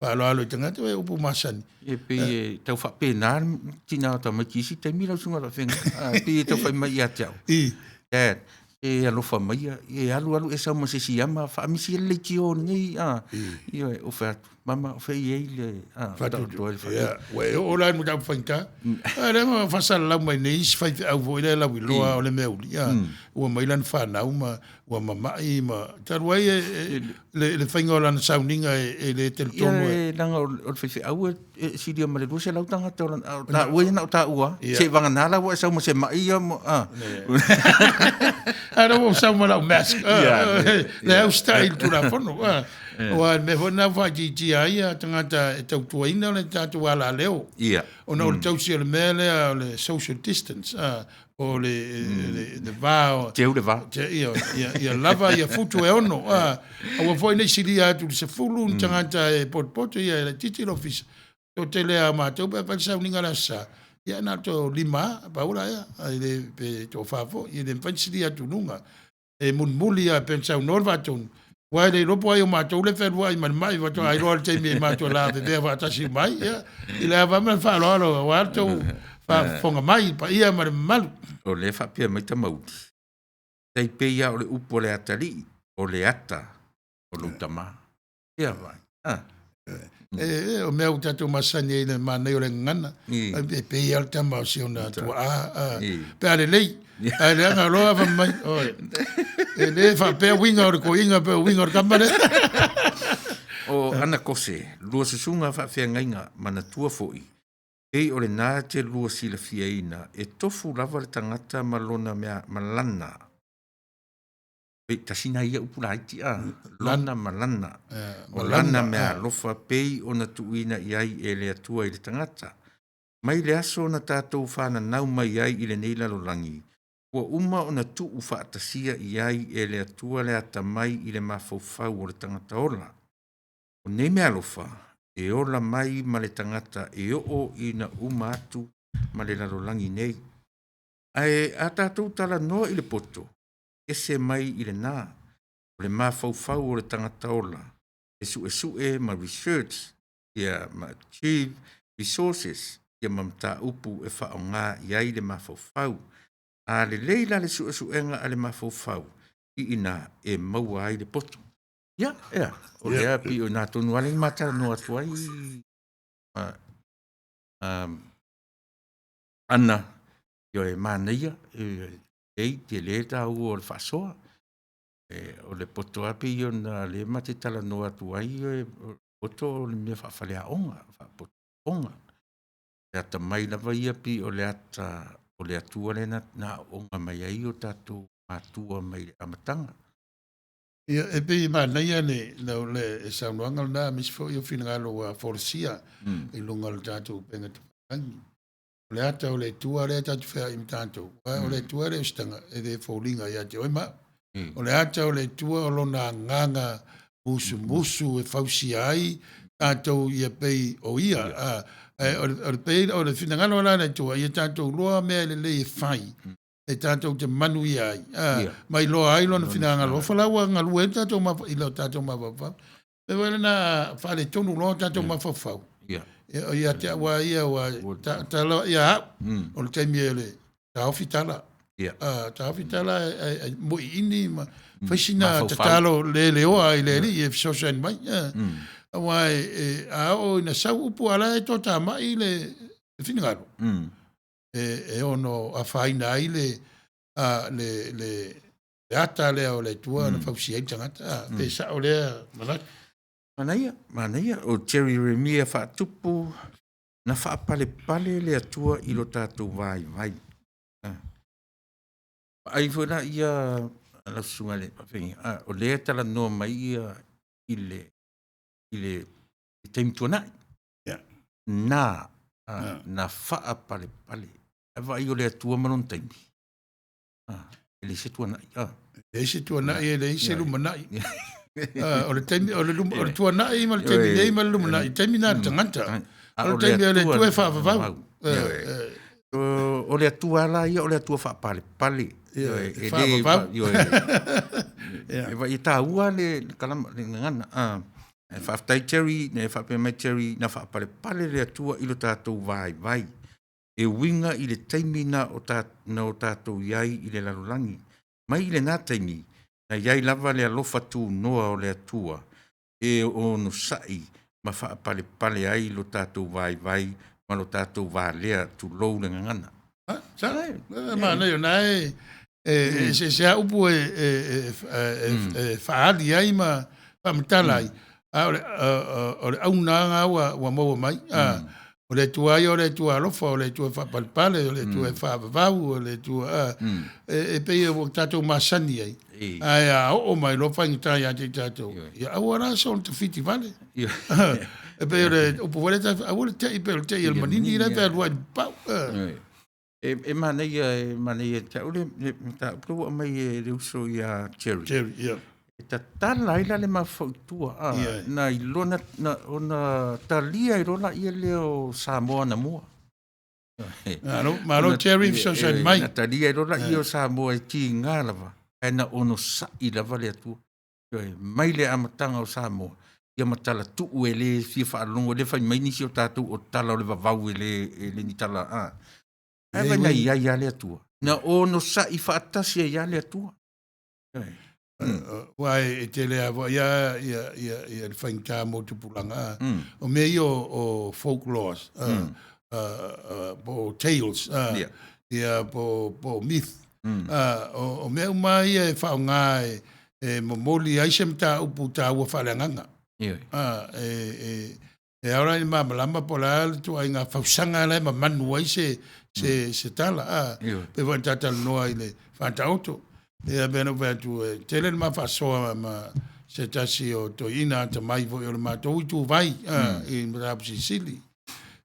pa lo alo tanga te o pu masani e pe tau fa pena tina ta ma ki si te mira sunga la fenga pe tau fa mai ia tau e alofa mai e alu e sa mo se si ama fa mi si le ki o ni io o fa mama o fe ye le fa tu we o la mu da fanka ale mo fa sa la mai nei fa au vo le la wi lo o le meuli o mai lan fa na uma o mama i ma tarwai le fango la sauninga e le tel tomo e langa o fe au si dia male do se la tanga ta we na ta ua se vanga na la o sa mo se mai mo Era o sa mo la mask le au style tu la fono o me fona fa ji ai tangata e tau tuaina le tatu ala leo o no tau si le mele le social distance o le va teu le va ia lava ia futu e ono o foi nei siria tu se fulu tangata e pot ia le title office o tele a ma tau pa sa uninga la sa ia na to lima paula ia le pe to favo ia le fansiria tu nunga e munmuli a pensa no va ton wa le lo poi o ma to le fer wa mai va to ai ro te mi ma to la be va ta si mai ia il va me fa lo wa to fa fonga mai pa ia ma mal o le fa pia mai ta mau tai pe ia o le upo le atari o le ata o lu tama ia va o meu tato masani le manei o le ngana pe ia le tama o si ona tu pe ale lei ale nga loa fa mai ele fa pe winga o ko inga pe winga o kamare o ana kose lua susunga fa fe ngainga mana tua foi e o le na te lua sila fiaina e tofu lava le tangata malona mea malana pe tasina ia upula iti lona malana o lana mea lofa pei o na tuina iai e le atua i le tangata mai le aso na tātou whana nau mai iai i le neila lo langi ua uma o na tuu whaatasia iai e le atua le ata mai i le mawhauwhau o le tangata ola o ne mea lofa e ola mai ma le tangata e o i na uma atu ma le lalolangi nei ai a tātou tala noa i le poto ese mai i le nā, o le mawhauwhau o le tangata ola, e ma research, ia ma achieve resources, ia ma mta upu e whao ngā iai le mawhauwhau. A le leila le enga a le mawhauwhau, i ina e maua ai le poto. Ia, o lea pi o nā tonu ale matara no atuai, ana, yo e māneia, te le tau o le whasoa. O le poto api i ona le mate tala no atu ai o poto o le mea whawhalea onga, whapoto onga. Le ata mai lava i api o le atua le na onga mai ai o tātou mātua mai le amatanga. Ia e pe ma nei ane le e saunoanga na misfo i o finangalo a forsia i lunga le tātou penga tupangi. O le ata o le tua le tātou whea i tātou. O le tua le ustang e le fōlinga i ate oima. O le ata o le tua o lona nganga musu e fausi ai tātou ia pei o ia. O le pei o le finangalo la tua ia tātou loa mea le fai. E tātou te manu ia ai. Mai loa ai lona finangalo. Whalaua ngalu e tātou mafa ilo tātou mafafau. E wale na whale tonu loa tātou mafafau. O ia te awa ia wa tala ia hau. O le taimi e le taofi tala. Taofi tala mo ini ma whaisina te talo le oa i le li e fisosan mai. Awa a o ina sau upu ala e tō tā mai le finangalo. E ono a whaina ai le ata lea o le tua na whausi ai tangata. Pe sa o lea manaki. Manaia, o Jerry Remia whaatupu na whaapale lea tua i lo tātou vai. Ai whona ia la sunga le pawhengi. O lea tala noa mai ia i le taimi tuanai. Na whaapale. Ewa i o lea tua manon taimi. Ele se tuanai. Ele se tuanai e le se lumanai. O le taimi, o le tuanai ma le taimi nei ma le lumanai. Taimi nā tangata. O le taimi o le tua e whaafavau. O lea tua la ia o lea tua whaapale. Whaafavau. Ewa i tā ua le kalama le ngana. E whaaftai Cherry, ne whaape mai Cherry, na whaapale lea tua ilo tātou vai. E winga i le taimi na o tātou iai i le lalulangi. Mai i le nā taimi, na iai lava lea lofa tū noa o lea tua. E o no sai, ma whaapale ai lo tātou vai, ma lo tātou vai lea tu lou le ngangana. Sarai, ma nei o nai, se a upu whaali ai ma whaamitalai. O le aunanga wa maua mai. O le tua ai, o le tua alofa, o le tua whapalpale, o le tua whaavavau, o le tua... E pei o tātou masani ai. Ai a o mai lofa ngitai a te tātou. Ia au ara son te whiti vale. E pei o le upu wale ta... Au le te i pei o te i el manini i rei pei alua i pau. E manei e te ule, ta upua mai e reuso i a Cherry. Cherry, ia. Ta tala ila le mawhautua. Na ilona, ona talia ilona ia leo Samoa na mua. Maro Cherry fisosan mai. Na talia ilona ia Samoa e ti ngā lava. E na ono sa i lava le atua. Mai le amatanga o Samoa. Ia matala tuu e le fia whaalongo. Le whai mai nisi o tātou o tala o le vavau e le ni tala. E vai na ia le atua. Na ono sa i whaatasi ia le atua. Wai e te lea ia le whainta mo te pulanga. O mei o folklores, po tales, ia po myth. O mea umai e whaonga e momoli aisem ta upu ta ua whaleanganga. E aura ni mamalama po la tu ai ngā whausanga lai ma manu ai se tala. Pe wan tatala noa i le whantaoto. E beno vetu tele ma fasoa ma se tasi o to ina te mai vo o ma to tu vai in rapsi sili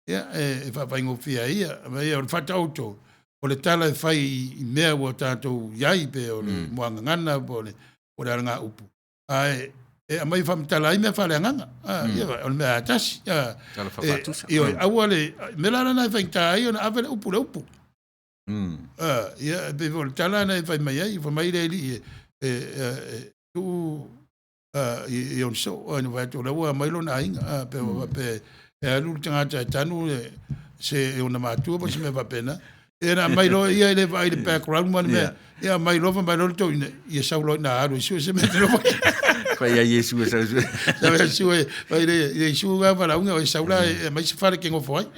e fa vai ngofia ia mai o fata auto o le tala fai mea o tato yai pe o le moanga ngana po le o le nga upu ai e mai fa tala i me fa le nganga ia o me atasi tala fa fatusa io awale me la na fa tai o ave upu le upu ia pe vol tala na fai mai mai le li tu i on so no vai to la mai lo na inga pe e lu tanga tanu se ona matu po se me va pena era mai lo ia le vai le background man me ia mai lo to ia sa lo na aro se me lo Vai a Yesu sa vai le su va para unha sa ula mai se fare que ngo foi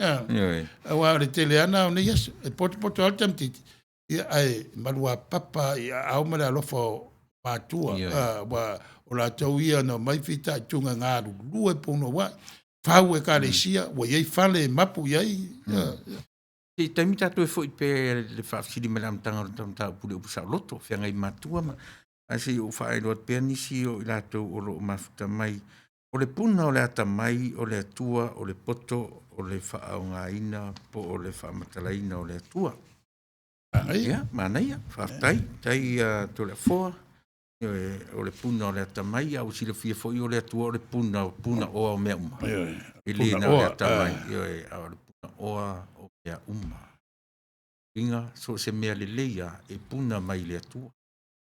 wa le teleana o yes pot altam titi ia ai malua papa ia au mala lo fo patua wa o la tau ia no mai fita tunga ngaru lue pono wa fau e kalesia wa ye fale mapu yai e taimi tatu e foi pe le fa fili melam tanga pule usa loto fe ngai matua ma asi o fai lo pe nisi o ilato o lo mafuta mai o le puna o le ata mai o le atua o le poto o le fa nga ina po o le fa matalaina o le atua ia manaia fa tai to le fo o le puna o le ata mai au si le fia foi o le atua o le puna o me uma ele na o le ata mai oa o mea uma. Inga, so se mea le leia e puna mai le atua.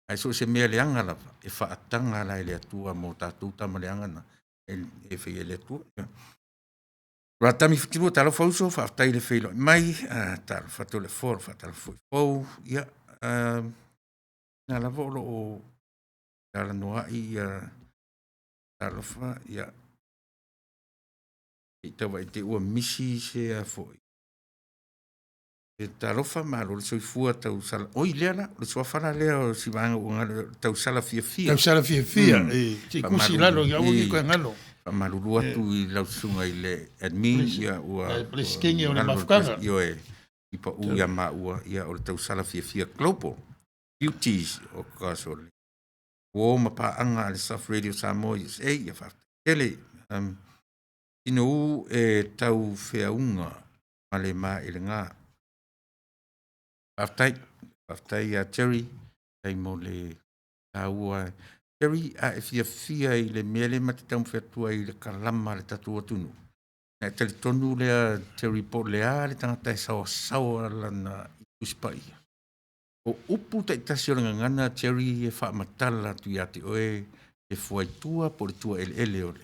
Ai so se mea le angalava, e whaatanga la le atua mo tātou tama le angana, e whai le atua. Ratami whitirua talo fauso, whaatai le whailo mai, talo whato le fōr, whatalo fōu, ia, nā lava olo o tala noa i talo wha, ia, i tawa i te ua misi se a fōi. E tarofa ma lo so fua tau sala. Oi lea le so fala lea o si vanga o tau sala fia. Tau sala fia e te kusi lalo ia o ki ko ngalo. Ma lu atu i lau sunga i le admin ia o Please kingi o le mafukanga. Yo e i pa u ia ma ua ia o tau sala fia global beauties o kaso le. O ma pa anga le South Radio Samoa ia fa tele ino e tau fea unga ma le ma i le ngā. Aftai a Terry, ai mo le taua. Terry a e fia i le mele matitau whetua i le kalama le tatua tunu. Na tali tonu lea Terry po lea le tangata e sawa lana i tuspai. O upu ta itasi o ngana Terry e wha matala tu ia te oe e fuaitua po le tua ele ole.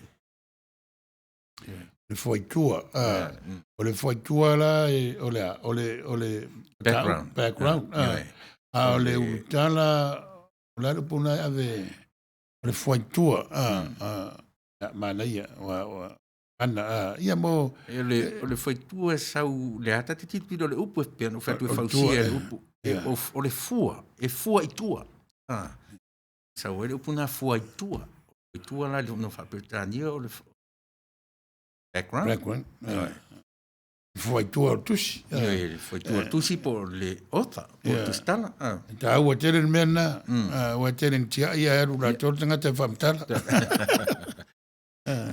Le fuaitua, o le fuaitua la o le background. O le utala o la puna ave o le fuaitua mana ia ana ia mo o le fuaitua sau le ata te titipiro le upu e pia no fatu e fausia le upu o le fua itua sau ele upu na fuaitua la le no fapetania o le background. Foi tua tusi. Foi tua tusi por le ota, por tu stala. Ta ua tele mena, ua tele tia ia eru la tol tanga te famtala.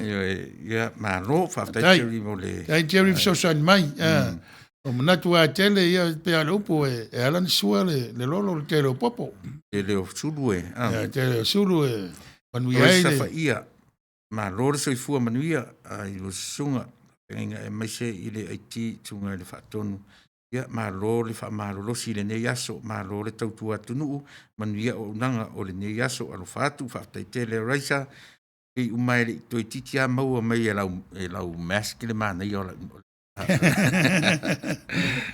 Ia ma ro fafta tiri mo le. Tai tiri so san mai. O manatu a tele ia pe ala upo e ala ni sua le lolo le tele o popo. Tele o sulu e. Tele o sulu e. Manuia ele. Ia ma ro so i fua manuia ai o sunga. Penga e mai se i le aiti tunga le whaatonu. Ia, ma lo le wha ma lo si le nei aso, ma lo le tautua tunuu, manuia o unanga o le nei aso, alo whaatu, whaatai te le raisa, e umai le toi titia maua mai e lau mask le mana i ola.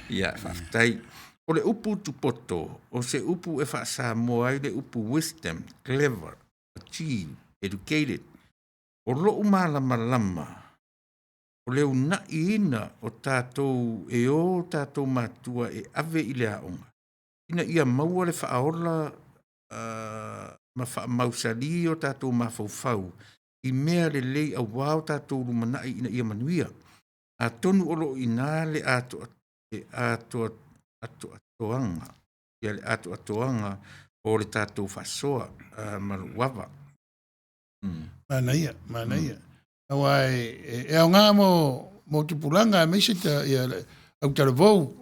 Ia, whaatai. O le upu tupoto, o se upu e wha Samoa i le upu wisdom, clever, achieve, educated. O lo umalama lama. O leo na ina o tātou e o tātou matua e ave i le aonga. Ina ia maua le whaaola ma whaamausali o tātou mawhauwhau. I mea le lei a wao tātou rumanai ina ia manuia. A tonu olo ina le ato atoanga. Ia le ato atoanga o le tātou whasoa maluwawa. Manaia. Awai e o ngā mo tupulanga me se ta ia au taravou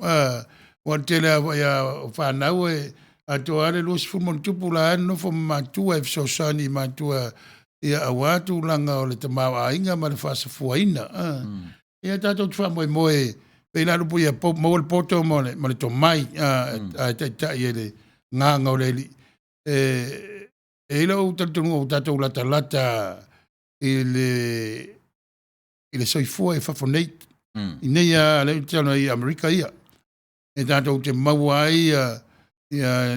o tele ia whanau e ato ale luas fulmon tupula no fo matua e sosani matua ia awatu langa o le tamau ainga ma le whasafuaina ia tato tu moe pe la lupu ia mo le poto mo le tomai ta ia le ngā ngaureli e ilo tatungu o tato lata i le soifua e whafoneit. I nei a leo tēnā i Amerika ia. E tātou te maua ia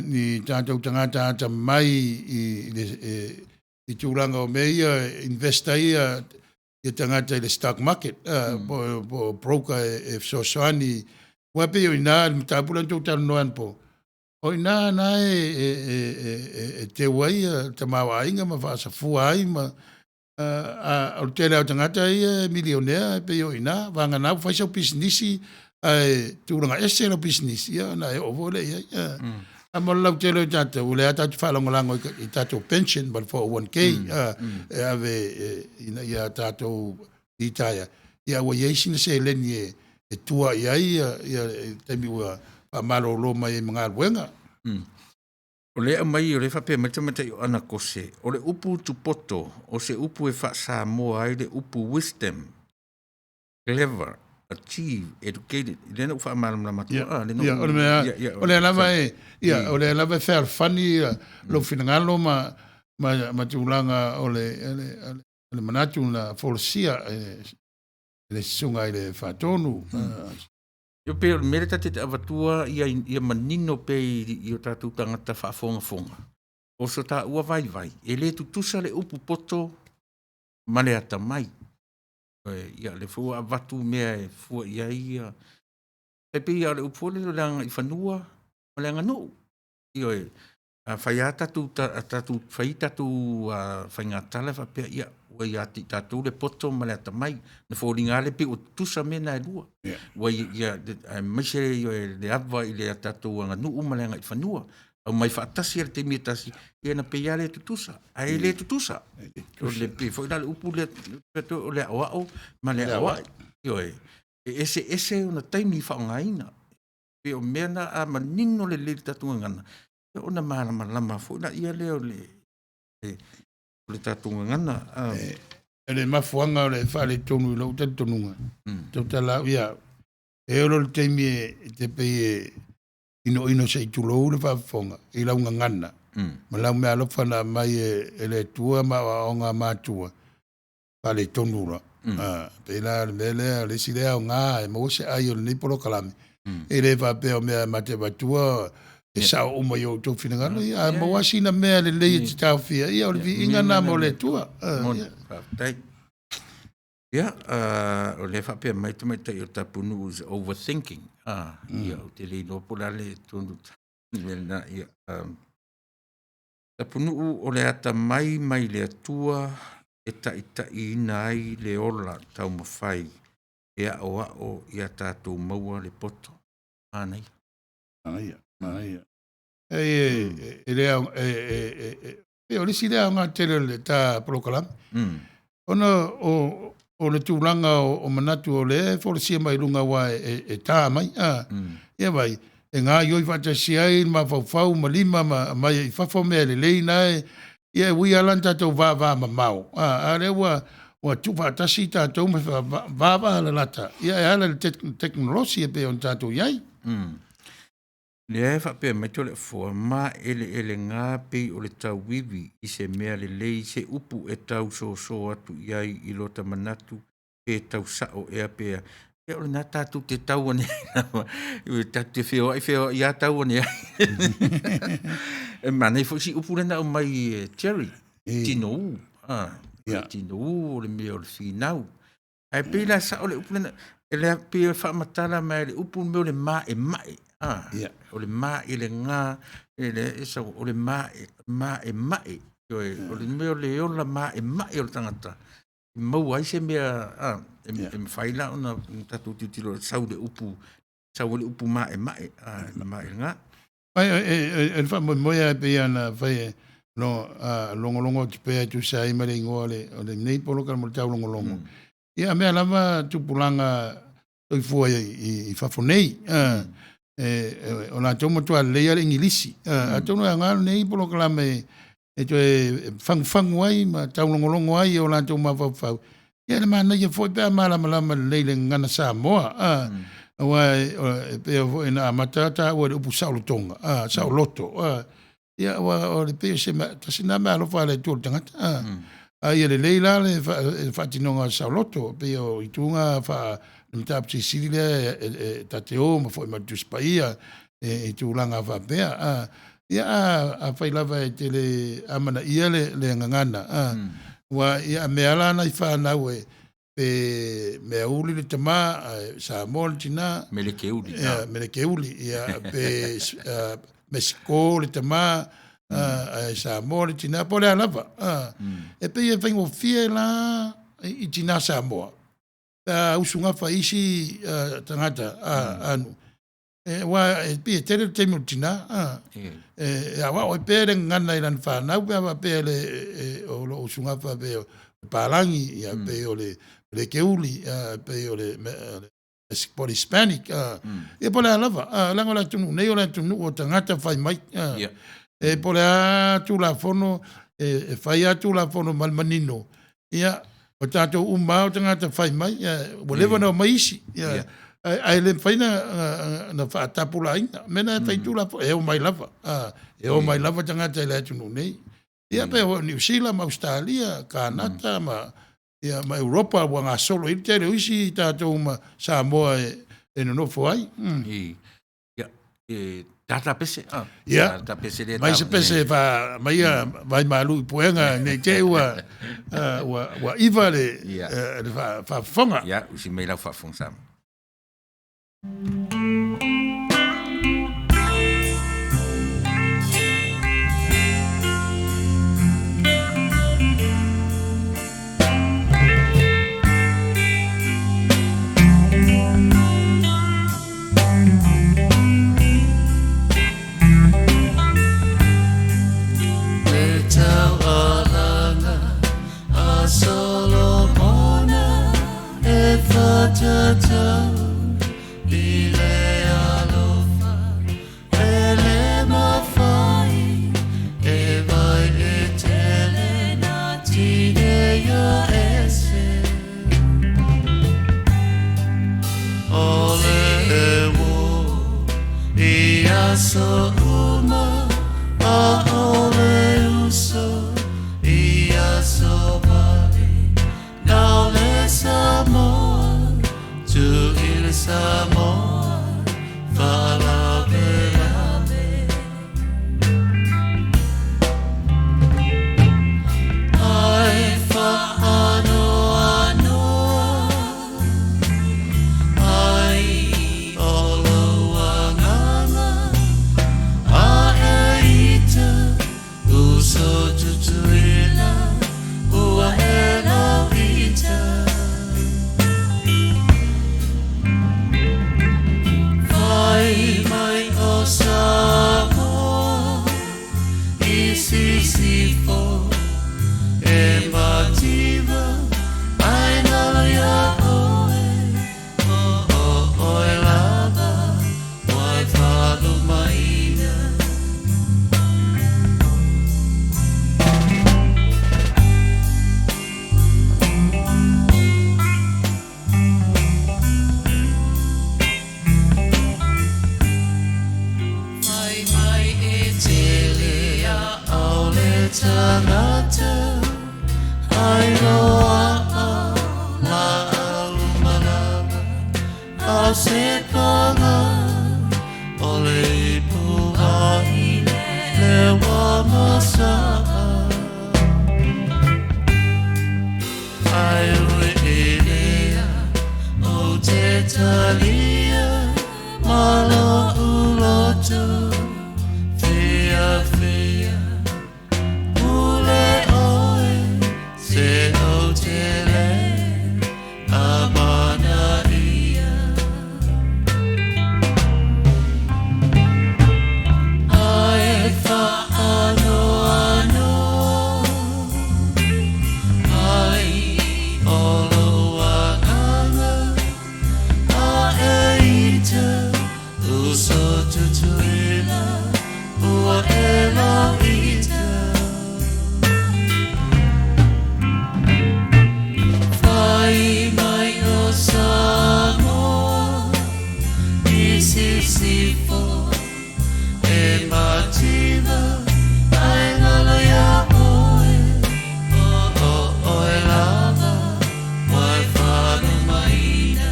ni tātou tangata ata mai i tūranga o mea ia investa ia tangata i le stock market. Po broker e sosoani. Wape o ina mtapulan tō tānu noan po. O ina e te wai te mawa inga ma whaasa fua ai ma o tēnā o tangata i milionea pe o ina, wanga nau whaisau pisnisi tūranga ese no pisnisi, na e ovole ia. A mo lau tēnā o tata, ule a tatu whalangolango i tātou pension, but for 1K, e ave ia tātou i taia. Ia wa yeisina se leni e tua ia temi ua pamalo loma i mga alwenga. O le mai o le whape matamata i o ana kose. O le upu tupoto, o se upu e wha Samoa ai le upu wisdom, clever, achieve, educated. Lena ufa malama tu. Ole mea, ole lava ole lava fair funny lo finangalo ma tulanga ole manatu na folsia le sunga ile fatonu. Yo pe mere ta te avatua ia manino pe i o tatu tangata whaafonga. O so ta ua vai. E le tutusa le upu poto ma le ata mai. Ia le fua avatu mea e fua ia ia. E pe ia le upu le langa i whanua ma le nganu. Io e whai tatu whai tatu whaingatala whapea ia ua ia tatu le poto ma le ata mai. Na fōringa le pe o tusa mena e lua. Ua ia maise le ava i le tatu nganu ma le ngai whanua. Au mai whaatasi ar te mietasi, e na peia le tutusa. Ai le tutusa. O le pe, fo ina le upu le o le awao, ma le awao. Io ese una taimi whaongaina. Pe o mena a manino le tatunga ngana. E ona lama fo ina ia le o le tatunga ngana. E le mafuanga o le whale tonu i lau tonunga. Tau tala ia, e oro le taimi e te pei ino se itulou le whaafonga, i launga ngana. Ma lau mea alofana mai e le tua ma onga mātua. Pale tonura. Pe la mele le silea o ngā e mawase ai o le nipolo kalami. E le whapea o mea mate watua e sao uma i o tō whinangano. Ia mawasi na mea le leia ti tau fia. Ia o le vi inga nā mo le tua. Ia, o le whapea mai tai o tapunu is overthinking. Ia, o te leino pola le tonu ia. Tapunu o le ata mai le atua e ta ina ai le ola tau mawhai. Ia o ia tātou maua le poto. Anai. Ia. E lea, o lisi lea ngā tere le tā prokalam. Ona o le tūlanga o manatu o le whoresia mai runga wa e tā mai. Ia vai, e ngā ioi whatasi ai, ma whau ma lima, mai i whawhau mea le leina e, ia ui alan tātou vāvā ma mau. A le ua tūwhatasi tātou ma vāvā la lata. Ia e ala le teknolosi e pe on tātou iai. Le e whapea mai tole fua, ma ele ngā pei o le tau wiwi i se mea le lei se upu e tau so atu iai i lota manatu e tau sao ea pea. E ole nā tātou te tau ane, i tātou te wheo i a tau ane. E manei fo si upu rena o mai Terry, tino u. Tino u o le mea o le whinau. E pei la sao le upu rena, e le pea whamatala mai le upu meo le ma e mai. O le mā i le ngā, o le mā e mai, o le mea o le ola mā e mai o le tangata. Mau ai se mea, e mwhaila o na tatu titilo, sau le upu mā e mai, mā e ngā. E wha moia e pia na whai no longolongo ti pēa tu sa ima le ingoa o le nei polo ka mo le tau longolongo. Ia mea lama tupulanga toi fua i whafonei, o nā tō matua leia le ingilisi. A tōnu a ngāru nei polo kalame e to e whangu ai, ma taulongolongo ai o nā tō mawhau. Ia le mana ia fwoi pēr malama leile ngana Samoa. Awa e pēr fwoi nā matata ua le upu saulotonga, sauloto. Ia o le pēr se tasi nā mea alofa le tōru tangata. Ia le leila le whatinonga sauloto, pēr o itunga Mtap si sirile tate o ma foi ma tuspaia e tūlanga whapea. Ia a whailava e te le amana ia le ngangana. Wa ia mea lana I whanau e pe mea uli le tama Samoa le tina. Mele keuli. Mele keuli. Ia pe Mexico le tama Samoa le tina. Po le alava. E pe ia whaingo fie la I tina Samoa. Usunga fa isi tangata anu wa pe tere temu tina wa o pe ngana ilan fa na wa pe le o usunga fa pe palangi ya pe o le keuli pe o le por hispanic e por la lava la ngola tunu nei ola tunu o tangata fa mai por la tu la fono fa ya tu la fono malmanino ya o tātou umau tangata whai mai, whatever no maisi. Ai le whaina na whaatapula inga, mena e whaitula po, e o mai lava. E o mai lava tangata i le atunu nei. Ia pe o New Zealand, ma Australia, Kanata, ma Europa, wa ngā solo i tere uisi tātou ma Samoa e no fo ai. Ia, tata pese. Ia, tata pese le mai se pese mai vai malu i puenga nei te ua iwa le whafonga. Ia, usi mei lau whafonga sama. Solomona e fatata i le alofa e le mawhai e vai e tele na tine ia ese ole e wo i aso uma a ole uso i aso Now le Samoa, tu il Samoa, fala belave. Ai fa ano, ai olo angana, a eita, uso tutuila, ua ela. Vai mai o Samoa i sisifo e mativa ai na ia oe lava mai fado maina Tangata, I know la lumalama, I'll sit ole puhai le wamasa. I reelea o te talia, malo uloto, fia. Se o tele amanaria ai fa ano ai olo angana a eita uso tutuila ua ela ita mai o Samoa i sisifo e mativa ai ngalo ia oe lava mai whanu maina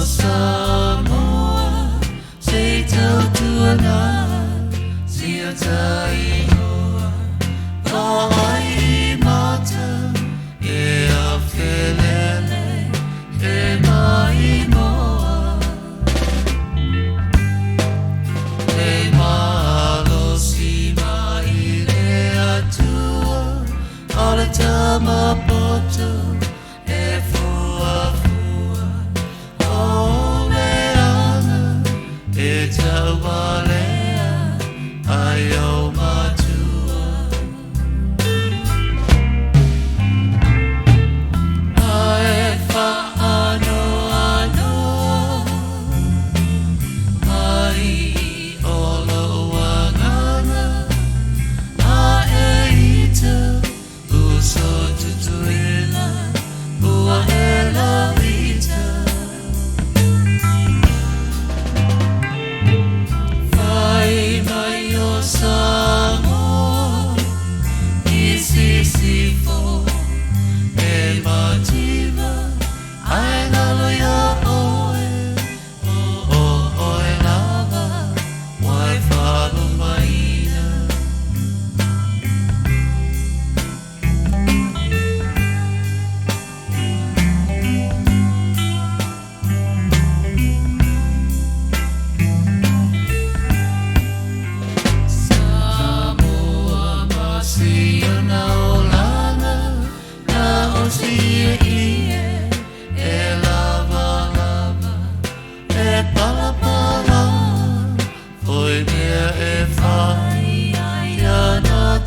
Samoa, sei tau tuana, sia tai noa, ko ai mata, e a whelele, e mai moa. Le malo si mai le atua, ala tama poto, e fua e tau walea ai au matua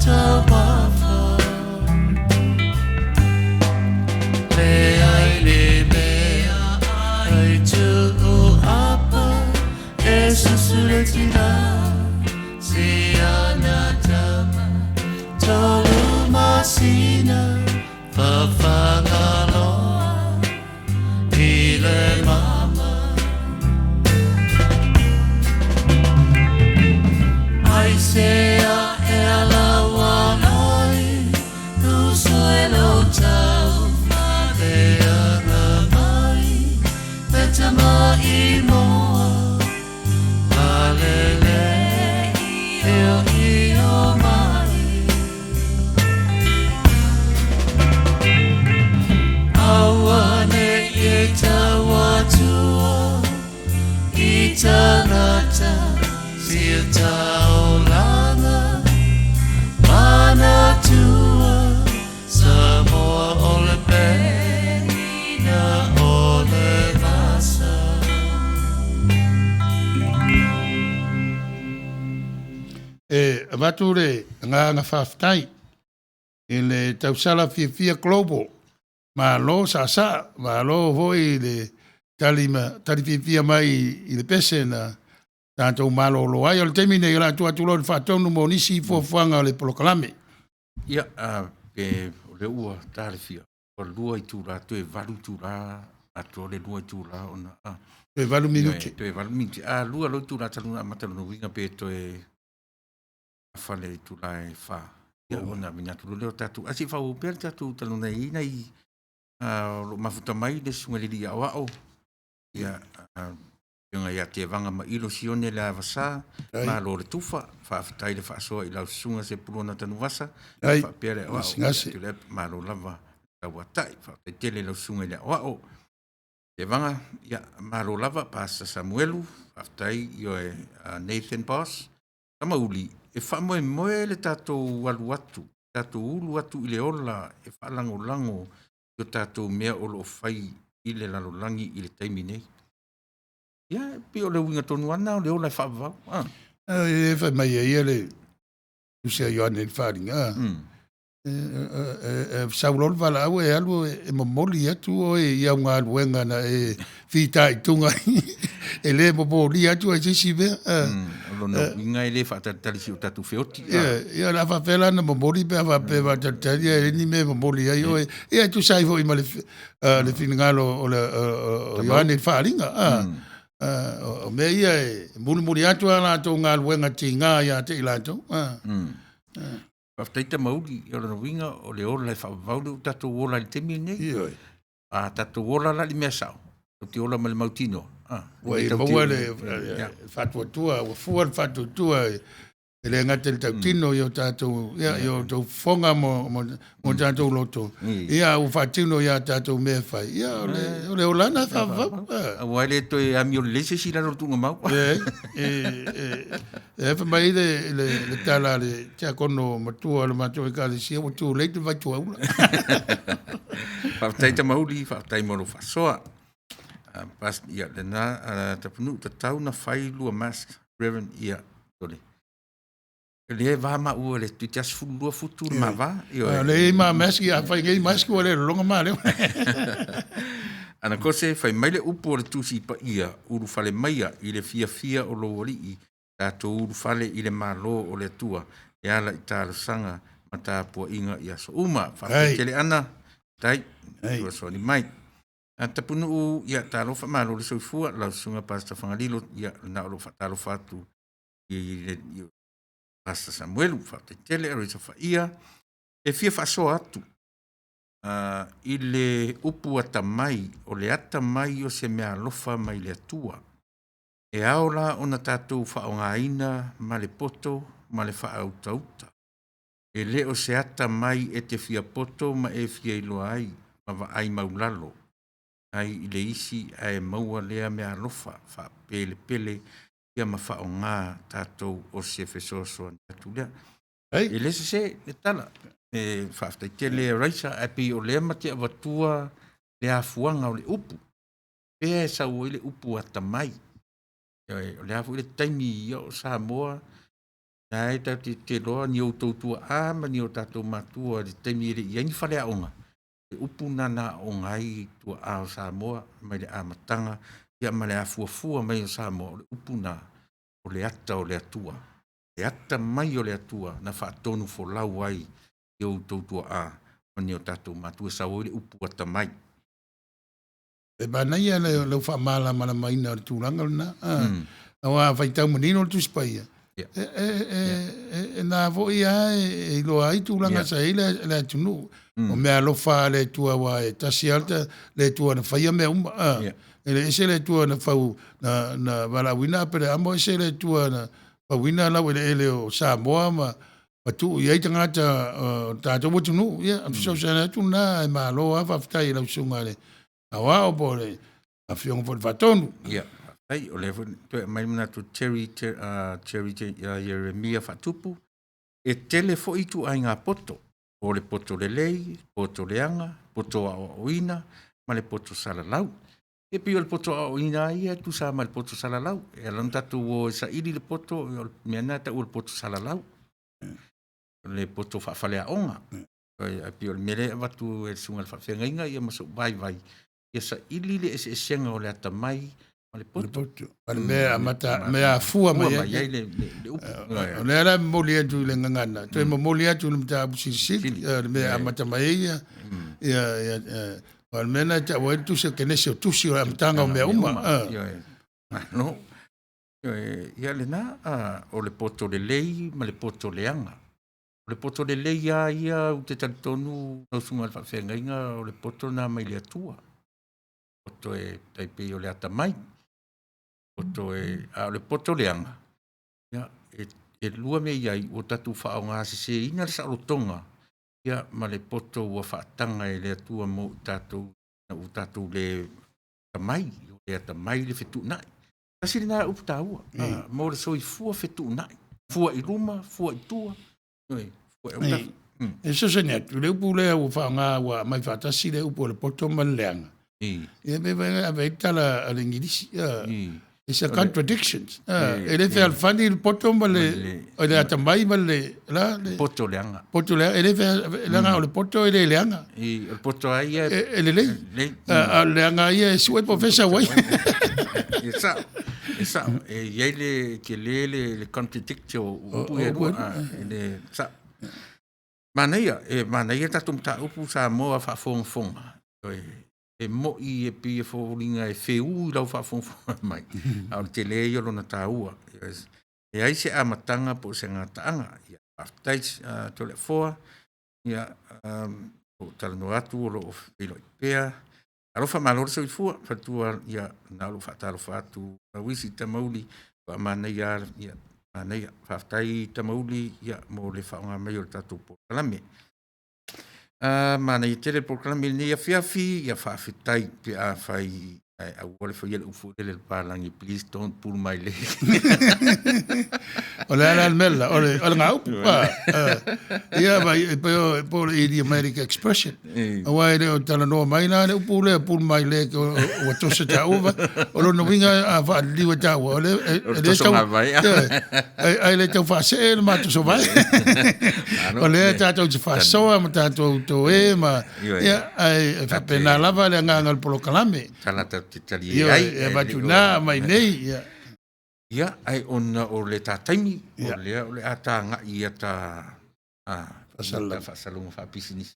tawafa le ai le mea ai tu apa e susuletira si anatama tolu masina fafangaloa ile mama ai sea ela wanai tu suelo tau de mai petama imoa alele io mai awane itawatua itanata Taulanga mana tua Samoa ole penina ole masa Avatu le ngā whaftai i le tausala fia global ma lo sa ma lo voi le tali fia mai i le pese na tātou malolo ai, o le temi nei la tua tulo le whātonu mo nisi i fuafuanga le polokalame. Ia, pe o le ua tāle fia, o lua i tūra, tu e valu tūra, ato le lua i tūra, ona. Tu e valu minuti. Tu e valu minuti. Lua lo i tūra taluna, mataluna winga pe to e whale i tūra e whā. Ia, ona, mina tūro leo tātou. Asi whau pēr tātou taluna i nei, lo mafuta mai le sungaliri a wao. Ia, Nga ia te vanga ma ilo sione le avasa, ma lo le tufa, whaafitai le whaasoa i lau sunga Sepulona Tanuvasa, whaapere o au, ma lo lava tawatai, whaatai tele lau sunga le o. Te vanga, ia, ma lo lava, Pastor Samuelu, whaafitai io e Nathan Boss, tama uli, e whaamoe moe le tātou walu atu, tātou ulu atu i le ola, e whaalango lango, io tātou mea olo o whai i le lalo langi i le taimi nei. Ia, pe o le winga tonu ana, o le ola e whaavau. E whai mai e ia le usia Ioane le wharinga. Saulol wala au e alu e mamoli atu o e iau ngā luenga na e whita i tunga e le mamoli atu e sisi vea. Lona winga e le whaatatari o tatu whioti. Ia la whawhela na mamoli pe whape whatatari e ni me mamoli ai o e atu saifo i ma le whinangalo o le Ioane le wharinga. O me ia e muri atu ana tō ngā luenga ti ngā ia te ilato. Whaftaita mauri i ora winga o le ola e whaavaulu tatou ola i temi nei. Tatou ola la li mea sao. O te ola ma le mautino. Wai maua le whatuatua, o fua le whatuatua e le ngate le tautino i o tātou, i o tau whonga mo tātou loto. Ia o whatino i a tātou mea whai. Ia o le olana whawau. Wai le toi ami o le lese si la rotunga mau. E whamai le tala le tia kono matua le matua i kāle sia o tū leite vai tua ula. Whaftaita mauri, whaftai moro whasoa. Pas ia le nā tapunu tatau na whai lua mask, Reverend ia tole. Le va ma ua le tu jas fulua futu ma va. Le ma maski a fai ngai maski o le longa ma le. Ana kose fai mai le upo le tusi pa ia uru fale maia i le fia o lo wali tato uru fale i le malo o le tua e ala i tāra sanga ma tā pua inga i aso uma. Whaka tele ana, tai, ua so ni mai. Tapunu u ia tārofa malo le soifua lau sunga pasta whangalilo ia na oro whatarofa atu i le Pastor Samuelu, whate tele, arisa whaia, e fia whasoa atu. I le upu ata mai, o le ata mai o se mea lofa mai le atua. E aola o na tātou whaongaina, ma le poto, ma le whaauta. E le o se ata mai e te fia poto, ma e fia iloa ai, ma wa ai maulalo. Ai i le isi a e maua lea mea lofa, wha pele, ia ma wha o ngā tātou o se whesoasoa tātou lea. E lese se, le tala, e whaaftai te lea raisa, e pi o lea mati awatua le afuanga o le upu. Pea e sau o le upu a tamai. O le afu le taimi ia o Samoa, Ai te loa ni o tautua a ma ni o tatou matua le taimi le iai ni whale aonga. E upuna na o ngai tua a o Samoa mai le amatanga ia ma le afuafua mai o Samoa le upuna o le ata o le atua. Le ata mai o le atua na whaatonu fo lau ai i o tautua a ma ni o tatou matua sa o le upu ata mai. E bana ia le whaamala mana mai na le tūranga na. Awa whaitau manino le tuspaia. E nā vo ia e loa ai tūranga sa i le atunu. O mea lofa le tua wa e tasi alta le tua na whaia mea uma. E le ese le tua na whau na walawina pere amo ese le tua na whawina lau ele o Samoa ma tu ia i tangata tātou watunu. Ia, amfisau sana tuna e maa loa whaftai lau sunga le. Awa o pole a fionga po le whatonu. Ia. Ai, o le mai mana tu Cherry Jeremia Fatupu, e tele fo i tu ai ngā poto. O le poto le lei, poto leanga, poto a oina, ma le poto salalau. E pio le poto a oina ia, tu sa ma le poto salalau. E alam tatu o sa ili le poto, mea nata o le poto salalau. Le poto whawhalea onga. E pio le mere watu e sunga le whawhenga inga, ia maso vai. Ia sa ili le ese esenga o le ata mai, le poto. Mea mata, mea fua mai. Le upu. Le ala moli atu le ngangana. Toi mo moli atu le mta abusisili. Mea mata mai ia. Ia, mena ta wai tu se kenese o tusi o amtanga o mea uma. No. Ia le na, o le poto le lei, ma le poto le anga. O le poto le lei ia, u te talitonu, au sunga le whawhenga inga, o le poto na mai le atua. Poto e taipei o le ata mai. Poto e le poto leanga. Ia e lua me iai o tatu whao ngā se ina le sarotonga. Ia ma le poto ua whaatanga e le atua mo u tatu le tamai. Le tamai le whetu nai. Kasi le nā upu tāua. Mo le soi fua whetu nai. Fua i ruma, fua i tua. E so se netu. Le upu lea ua whao ngā ua mai whaatasi le upu le poto ma leanga. Ia me vai tala ale ngirisi. It's a contradictions. E le fea alfani il poto ma le atamai ma le poto leanga. Poto leanga. E le fea leanga o le poto e le leanga. Il poto ai e le lei. Leanga ia e sue profesa wai. Esa. E iai le ke le contradiction upu e rua. Manaia tatum ta upu sa moa fa fonga. E mo'i e pia fōringa e wheu i lau whaafonga mai. Au te leo lona tāua. E ai se amatanga po se ngā taanga. Ia whaftais to le foa. Ia o talano atu o lo whilo i pēa. Arofa malore sa i fua. Whatua ia nālo whaataro whaatu. Wisi tamauli. Whamanei ar. Ia manei whaftai tamauli. Ia mo le whaonga mai o tātou po kalame. Mana i tere proklame ni a fiafi, ia whawhitai pe a whai a wale whai ele ufu ele pārangi, please don't pull my leg. Ole ala mela, ole ngā upu. Ia mai, po le Idi America Expression. Awa ele o tala noa mai nā, le upu le pull my leg o tosa tā uva. O lo no winga a wha liwa tā ua. O tosa ngā vai. Ai le tau wha se e le mātu so vai. O le tātou te wha soa, ma tātou to e, ma ia ai whapena lava le ngāngal polo kalame. Tanata te tali e ai. E batu nā mai nei. Ia, ai ona o le tātaimi, o le ata ngā i ata whasalunga whapisinisi.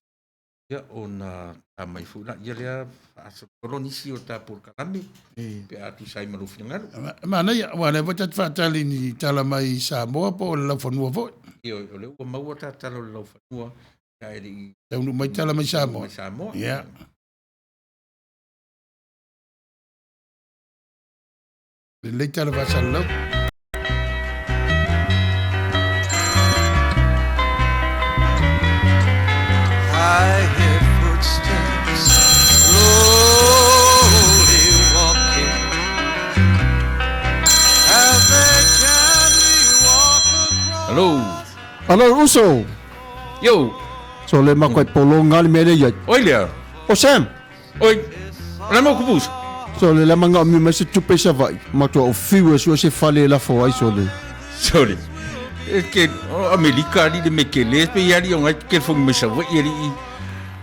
Ia, ona tā mai fula, ia lea whaasotolonisi o tā polo kalame, pe atu sai marufi ngaru. Mana ia, wane watat whaatali ni tala mai Samoa po o le lau whanua voi. Ia, o le ua maua tā tala o le lau whanua, taunu mai tala mai Samoa. Ia. Le tala vasalau. I hear footsteps slowly walking as they gently walk across. Hello, Uso. Yo. So le makwai polo ngali mere ya. Oi lea. O Sam. Oi. La mo kubus. So le la manga mi ma se tupe sa vai. Ma to o fiwa so se fale la fo ai so le. Sorry. ke Amerika ni le mekele pe yari o ngai ke fong mesa wa yari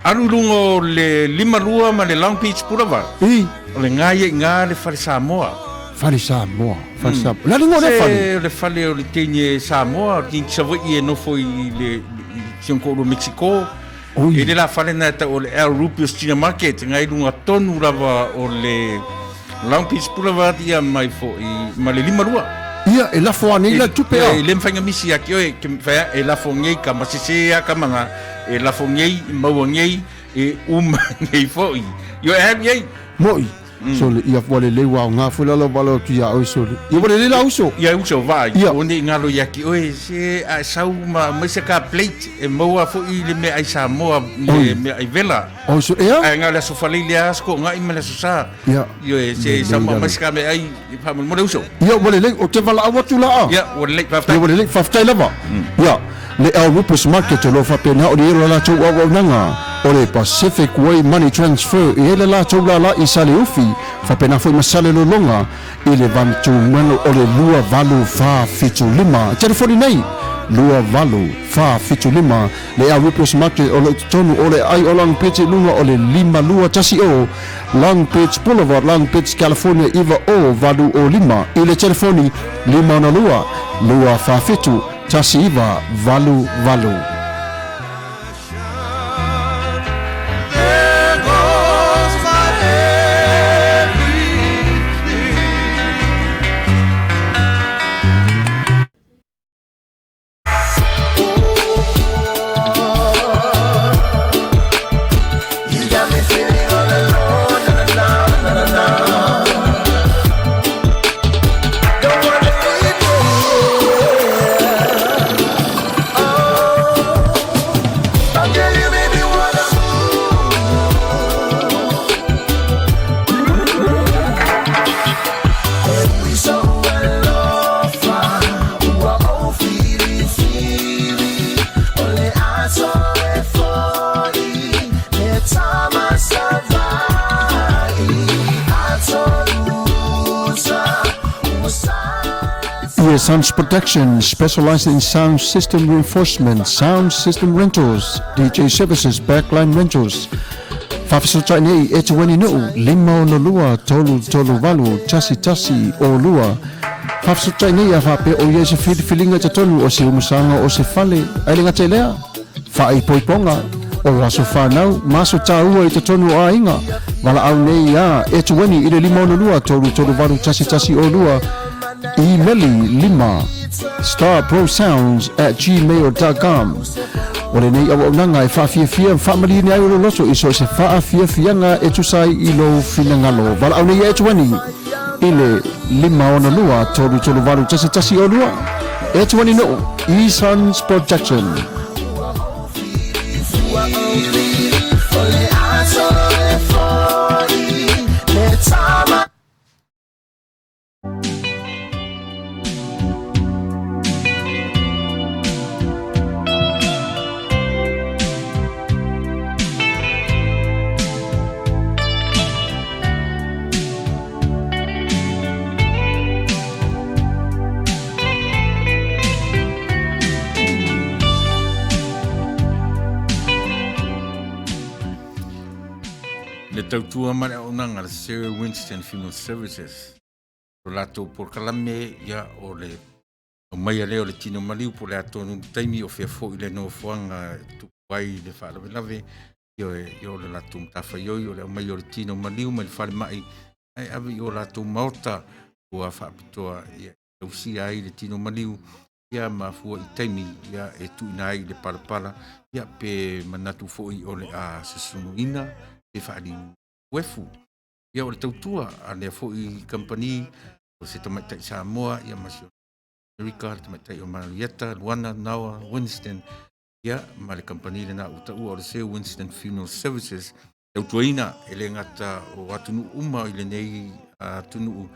arulungo le lima lua ma le Long Beach Boulevard le ngai le fale Samoa Fale Samoa. La ringo le fale. le fale o le tenye Samoa ki sa wa no foi le sionko do Mexico e le la fale na ta o le El Rupios China Market ngai lunga tonu lava o le Long Beach Boulevard ia mai fo ma le lima lua. Ia, e la foa nei la tupe a. E le mwhainga misi aki oe, ke mwhaya e la fo ngei ka masisea ka manga, e la fo ngei, maua ngei, e ngei fo i. Yo e hapi ei. Moi. So le ia foa le lewa o ngā fulalo walo tu ia oi so le. Ia wale le la uso. Ia uso vai. Ia. One ngalo yaki oe, se a sau ma se ka plate, e maua fo i le me ai Samoa, le me ai vela. O so ea? Ai ngā le so falei le asko, ngā ima le so sa. Ia. Yo e se Samoa ma se ka me ai, pa mo le uso. Ia wale le, o te wala awa tu la a. Ia, wale le Ia wale le, whaftai lava. Ia. Le El Rupios Market o lo whapena o le ero la tau awa nanga. O le Pacific Way Money Transfer i ele la tau la i sale ufi. Whapena foi masale lo longa i le vantu mano o le lua valu wha fitu lima. Telefoni nei. Lua valu wha fitu lima. Le El Rupios Market o le tonu o le ai o Long Beach lunga o le lima lua tasi o. Long Beach Boulevard, Long Beach, California, iwa o valu o lima. I le telefoni lima na lua. Lua wha fitu. Tasi iwa valu valu. Sounds Protection, specialized in sound system reinforcement, sound system rentals, DJ services, backline rentals. Whawhisotai nei e te wani nuu, lima o na lua, tolu walu, tasi o lua. Whawhisotai nei a whape o ia se whiriwhilinga te tonu o se umusanga o se whale, ailinga te lea. Whae poiponga, o raso whanau, maso tā ua i te tonu a inga. Wala au nei a e te wani i le lima o na lua, tolu walu, tasi o lua. Emaili lima starprosounds@gmail.com. Ole nei awa unanga e whaafiafia whaamali ni ai uro loso iso se whaafiafianga e tusai i lo finangalo. Wala au nei e tuani i le lima o na lua tolu walu tasi o lua. E tuani no E-Suns Protection. Tautua mare o nanga Sarah Winston Funeral Services. O lato por kalame ia o le o mai leo le tino maliu po le ato no taimi o fia fo ile no foanga tu vai le fa lave yo le lato tafa yo le mai o le tino maliu mai fa mai ai ave yo lato morta o fa pitoa ia o si ai le tino maliu ia ma fu i taimi ia e tu nai le parapara ia pe manatu fo i o le a se sunuina e fa di wefu ia o le tautua a le fo i company o se tamaita i Samoa ia masio Amerika tamaita i o Marietta, Luana, Naua, Winston ia ma le company le na uta ua o le se Winston Funeral Services tautuaina e le ngata o atunu uma i le nei atunu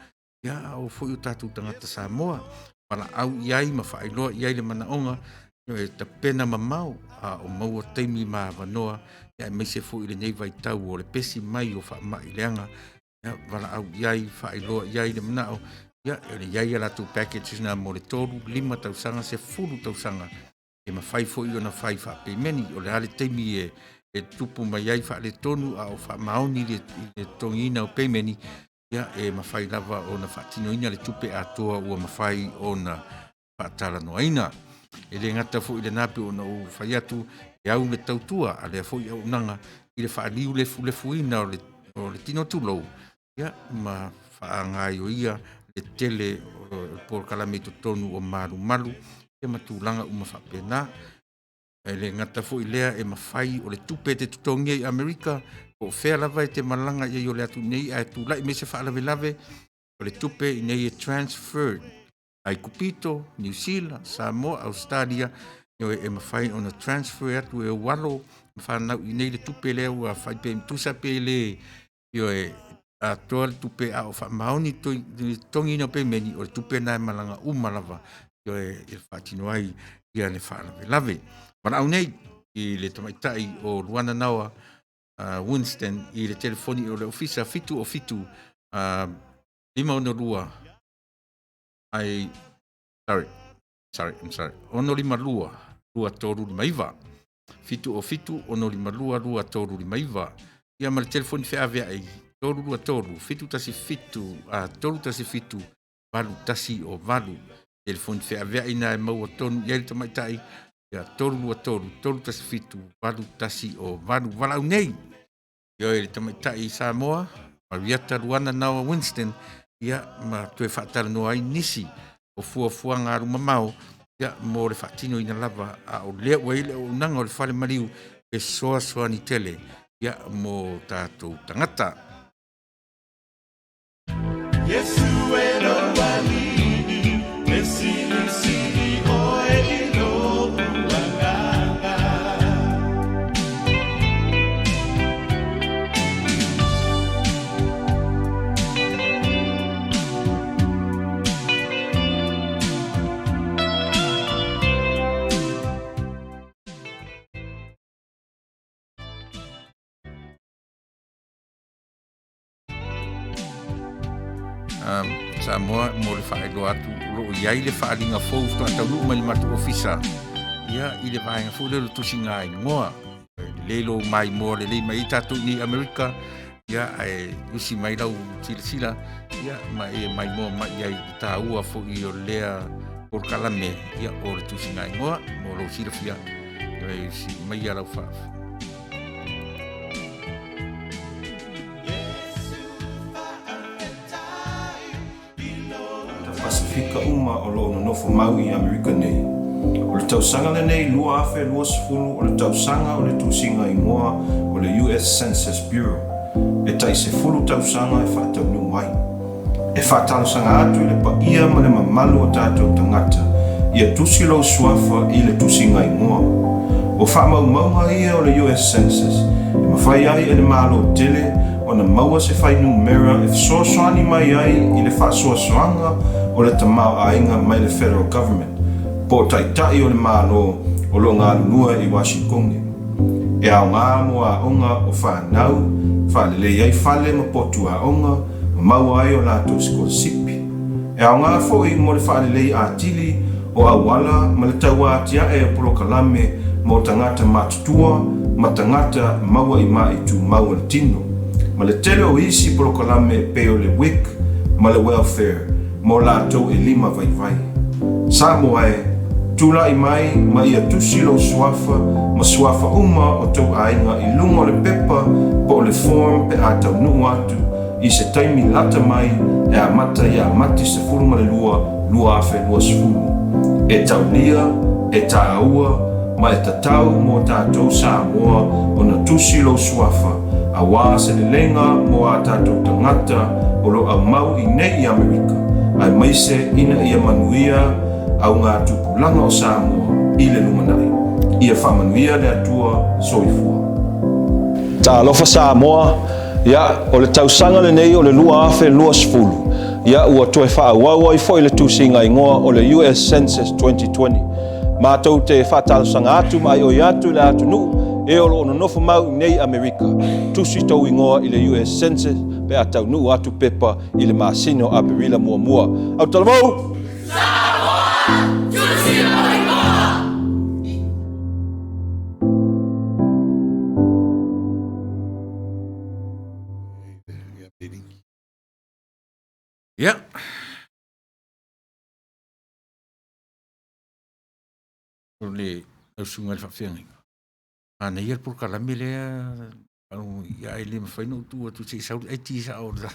ia o fo i o tatu tangata Samoa para au iai ma whaailoa iai le manaonga e ta pena mamau o maua teimi ma wanoa ia me se fo i le nei vai tau o le pesi mai o wha mai leanga ia wala au iai whaailoa iai le manao Ia, le iai la tu packages na mo le toru, 5 tausanga, se 10 tausanga. E mawhai fo i ona whai wha pe meni, o le ale teimi e tupu mai ai wha le tonu, a o wha maoni le tongina o pe meni, ia, e mawhai lava o na whatinoina le tupe atoa ua mawhai o na whaatala noaina. E le ngata fo i le nape o na o whai atu, e au le tautua, a le fo i au nanga, i le whaaliu le fuina o le tino tulou. Ia, ma whaangai o ia, le tele o por kalame to tonu o malu, e matulanga uma whapena. E le ngata fo i lea e mawhai o le tupe te tutongia i Amerika, o whea lava e te malanga i o le atu nei, a tu lai me se whaalave o le tupe i nei e transferred. Ai Kupito, New Zealand, Samoa, Australia, e mawhai o na transfer atu e walo, whanau i nei le tupe lea ua whai pe mtusa pe le, e a toa le tupe a o whamaoni tongi no pe meni, o le tupe na e malanga umalava, e whatino ai i ane whaalave. Mana au nei, i le tamaitai o Luana Naua, Winston, i le telefoni o le ofisa fitu o fitu, 5 ai, I'm sorry, ono 5 toru 5. Fitu o fitu, ono 5 toru 5. Ia ma le telefoni whea ai, toru, fitu tasi fitu, toru tasi fitu, valu tasi o valu. Telefoni whea ina e maua tonu, ia le tamaitai, ia toru tasi fitu, valu tasi o valu. Walau nei, ia le tamaitai Samoa, Mariata Luana Naua Winston, ia ma tue whaatala no ai nisi, o fua ngā ruma mau, ia mo le whaatino ina lava, a o lea wai le o nanga o le whale mariu, e soa ni tele, ia mo tātou tangata. Yesu e no wali, me sili oe i no uanganga. Samoa mo le whaelo atu lo iai le whaalinga fau tua taulu mai matu ofisa. Ia i le vaenga fau le tusi ngā ingoa. Lelo mai mo le mai tatu ni Amerika. Ia e usi mai lau sila. Ia mai mo mai iai ta ua fau i o lea por kalame. Ia o le tusi ngā ingoa mo lo sila fia. Ia si mai ia lau whaafu. Pasifika uma o lo nofo mau i Amerika nei. O le tausanga le nei lua afe lua sifulu o le tausanga o le tusinga ingoa o le US Census Bureau. E tai se fulu tausanga e whaatau nu mai. E whaatalusanga atu i le pa ia ma le mamalu o tātou tangata. Ia tusi lau suafa i le tusinga ingoa. O whaamau maunga ia o le US Census. E mawhai ai e le malo tele o na maua se whai numera e soasoani mai ai i le whaasoasoanga o le tamau ainga mai le federal government. Po tai o le malo o lo ngā lua i Washington. E au ngā mua onga o whanau, whalele ai whale ma potu a onga, mau ai o lātou skol sipi. E au ngā fōi mo le whalele a tili o awala ma le taua atia e o polo kalame mo tangata matutua, ma tangata maua i mai tu maua le tino. Ma le tele o isi polo kalame pe o le WIC, ma le welfare, mo lātou e 5 vai. Samoa e, tula i mai ma ia tusi lo suafa, ma suafa uma o tau ainga i lungo le pepa, po le form pe a tau nuu atu, i se taimi lata mai, e a mata i a mati se furu ma le lua afe lua sifuru. E tau lia, e ta aua, ma e tatau mo tātou Samoa, o na tusi lo suafa, a wā se le lenga mo a tātou tangata, o lo au mau i nei i Amerika, ai maise ina ia manuia au ngā tupulanga o Samoa i le lumanai. Ia whamanuia le atua soifua. Ta alofa Samoa, ia o le tausanga le nei o le lua afe lua sifulu. Ia ua toe whaauau i foi le tusinga ingoa o le US Census 2020. Mātou te whatalusanga atu mai o i atu le atu nuu, e o lo nofo mau nei Amerika tusi tau ingoa i le US Census pe a tau nuu atu pepa i le masino a perila mua au talamau Ia. O le au sunga le whawhiangi. Ana ia por kalami lea au ia ele ma whaino tu atu se sauri ai tisa o da.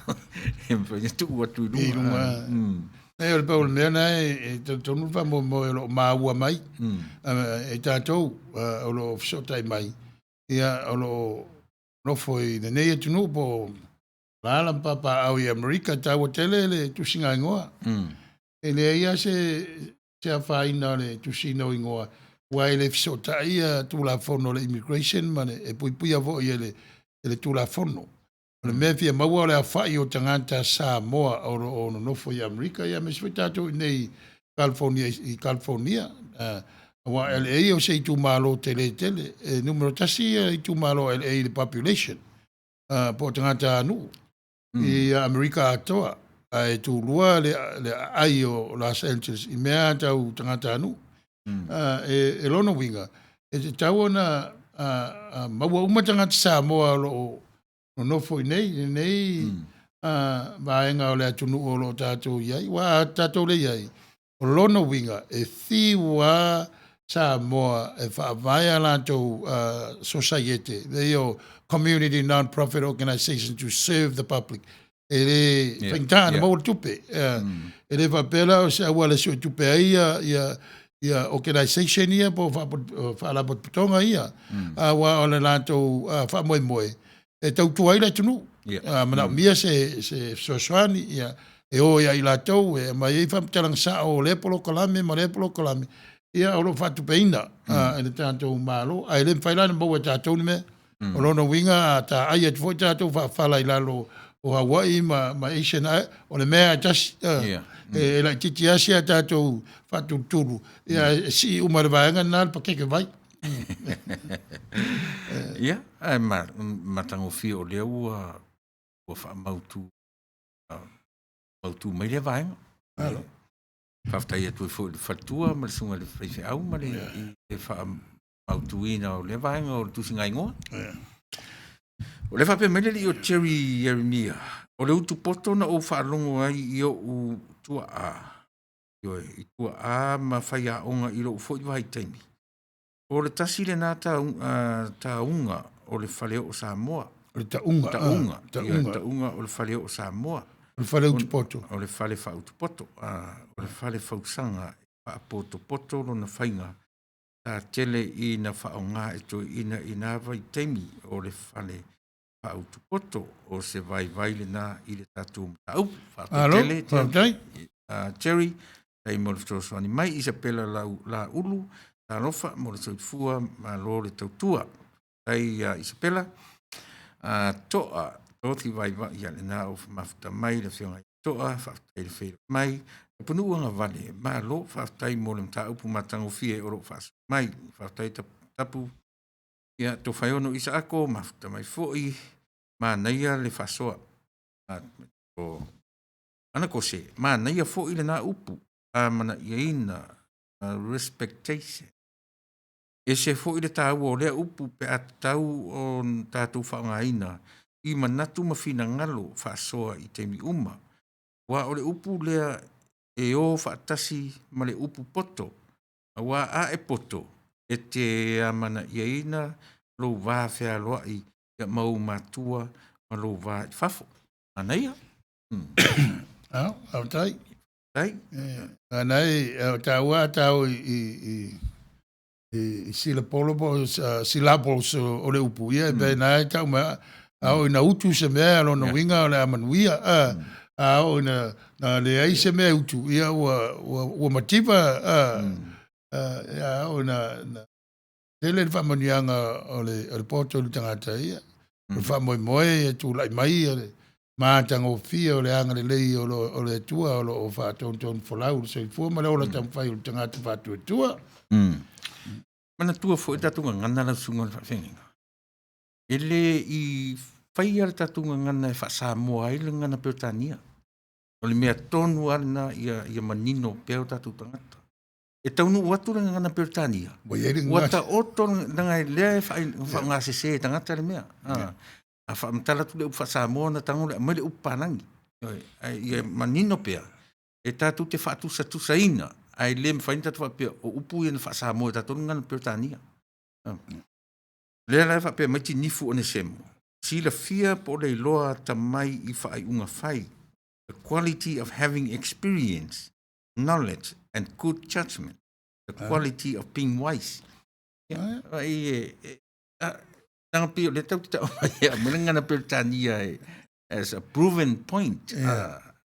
E ma whaino tu atu i lunga. E o le paul mea nei e tonu wha mo e lo maua mai. E tātou o lo fisotai mai. Ia o lo nofo i nei e tunu po lala papa au i Amerika tau o tele le tusinga ingoa. E le ia se a whaina le tusino ingoa. Wai le fisotai tu la fono le immigration mane e pui avo i le tu la fono. Le mea fia maua le a whai o tangata Samoa o no nofo i Amerika ia me swai tātou i nei California. Wa LA o se i tu malo tele. E numero tasi i tu malo LA le population. Po tangata anu. I Amerika atoa. E tu lua le ai o Los Angeles. I mea tau tangata anu. E lono winga. E te tau na maua umatangata Samoa o no nofo i nei vaenga o le atunu o lo tātou iai. Wa tātou le iai. O lono winga e thiwa Samoa e whaavaya lātou society. They are community non-profit organization to serve the public. E le whaingtāna maua tupe. E le whapela o se awa le sui tupe ia organization ia po whaalapot putonga ia. Wa o le lātou whaamoe. E tau tuai la tunu. Mana mia se sosoani ia. E o ia i lātou e mai e whamtalang sa o lepolo kalame, ma lepolo kalame. Ia o lo whatu peina. E le tātou malo. Ai le mwhailana maua tātou ni me. O lono winga ta ai at fo tātou whala i lalo o Hawaii ma Asian ai. O le mea tasi. E la titi asia tātou whatu turu. Ia si umaravaenga nāl pa keke vai. Ia, ai matango fia o lea ua wha mautu mai le vaenga. Whaftai atu e fo le whatua, ma le sunga le whaife au, ma le wha mautu ina o le vaenga o le tusinga ingoa. O le whape mele li o Terry Jeremia, o le utu poto na o whaalongo ai i o u tua a. I tua a ma whai a onga i lo ufo i wahai taimi. O le tasi le nā taunga o le whaleo o Samoa. O le taunga. Taunga o le whaleo o Samoa. O le whale utupoto. O le whale wha utupoto. O le whale whausanga wha poto lo na whainga. Tā tele i na whaonga e toi ina i nā vai teimi o le whale wha utupoto o se vai le nā i le tātou mtau. Alo, Jerry, tai mo le whatosoani mai i sa pela la ulu. Talofa mo le soifua ma lo le tautua. Tai Isabella toa toki vai ia le nā o mafuta mai le whionga toa whaftai le whera mai. E punuanga vale ma lo whaftai mo le mta upu matango fie o lo whas mai. Whaftai tapu ia to whaiono isa ako mafuta mai foi ma naia le whasoa. Ana ko se ma naia foi le nā upu a mana iaina respectation. E se fo i le tāu o lea upu pe a tau o tātou whaongaina i manatu mawhina ngalo whaasoa i te mi uma. Wa o le upu lea e o whaatasi ma le upu poto. Wa a e poto e te amana iaina lo wā whea loa i mau matua ma lo wā i whafo. Anaia? Au tai. Tai? Anai, tau i sila polo po silabos o le upu ia e nai tau mea au ina utu se mea alo na winga o le amanuia au ina le ai se mea utu ia ua mativa au ina tele le whamanianga o le poto le tangata ia le whamoe e tu lai mai mātanga o fia o le anga le lei o le tua o whāton folau so i fua ma le ola tam whai o le tangata whātua tua Mana tua fo tatunga ngana la sunga fa fenga. Ele I whai ala tatunga ngana e wha Samoa ai le ngana Peotania. O le mea tonu ana ia manino peo tatu tangata. E taunu watu le ngana Peotania. Wata oto nanga lea e wha ngā sese tangata le mea. A wha mtala tu le upa Samoa na tango le amele upanangi. Ia manino pea. E tatu te wha tusa ina. Ai le mwhaini tatu wha pea o upu ia na wha Samoa e tatu ngana Peotania. Lea lai wha pea maiti nifu o ne semo. Sila fia po le loa tamai I wha ai unga whai. The quality of having experience, knowledge, and good judgment. The quality of being wise. Tanga pio le tau te tau ngana Peotania as a proven point.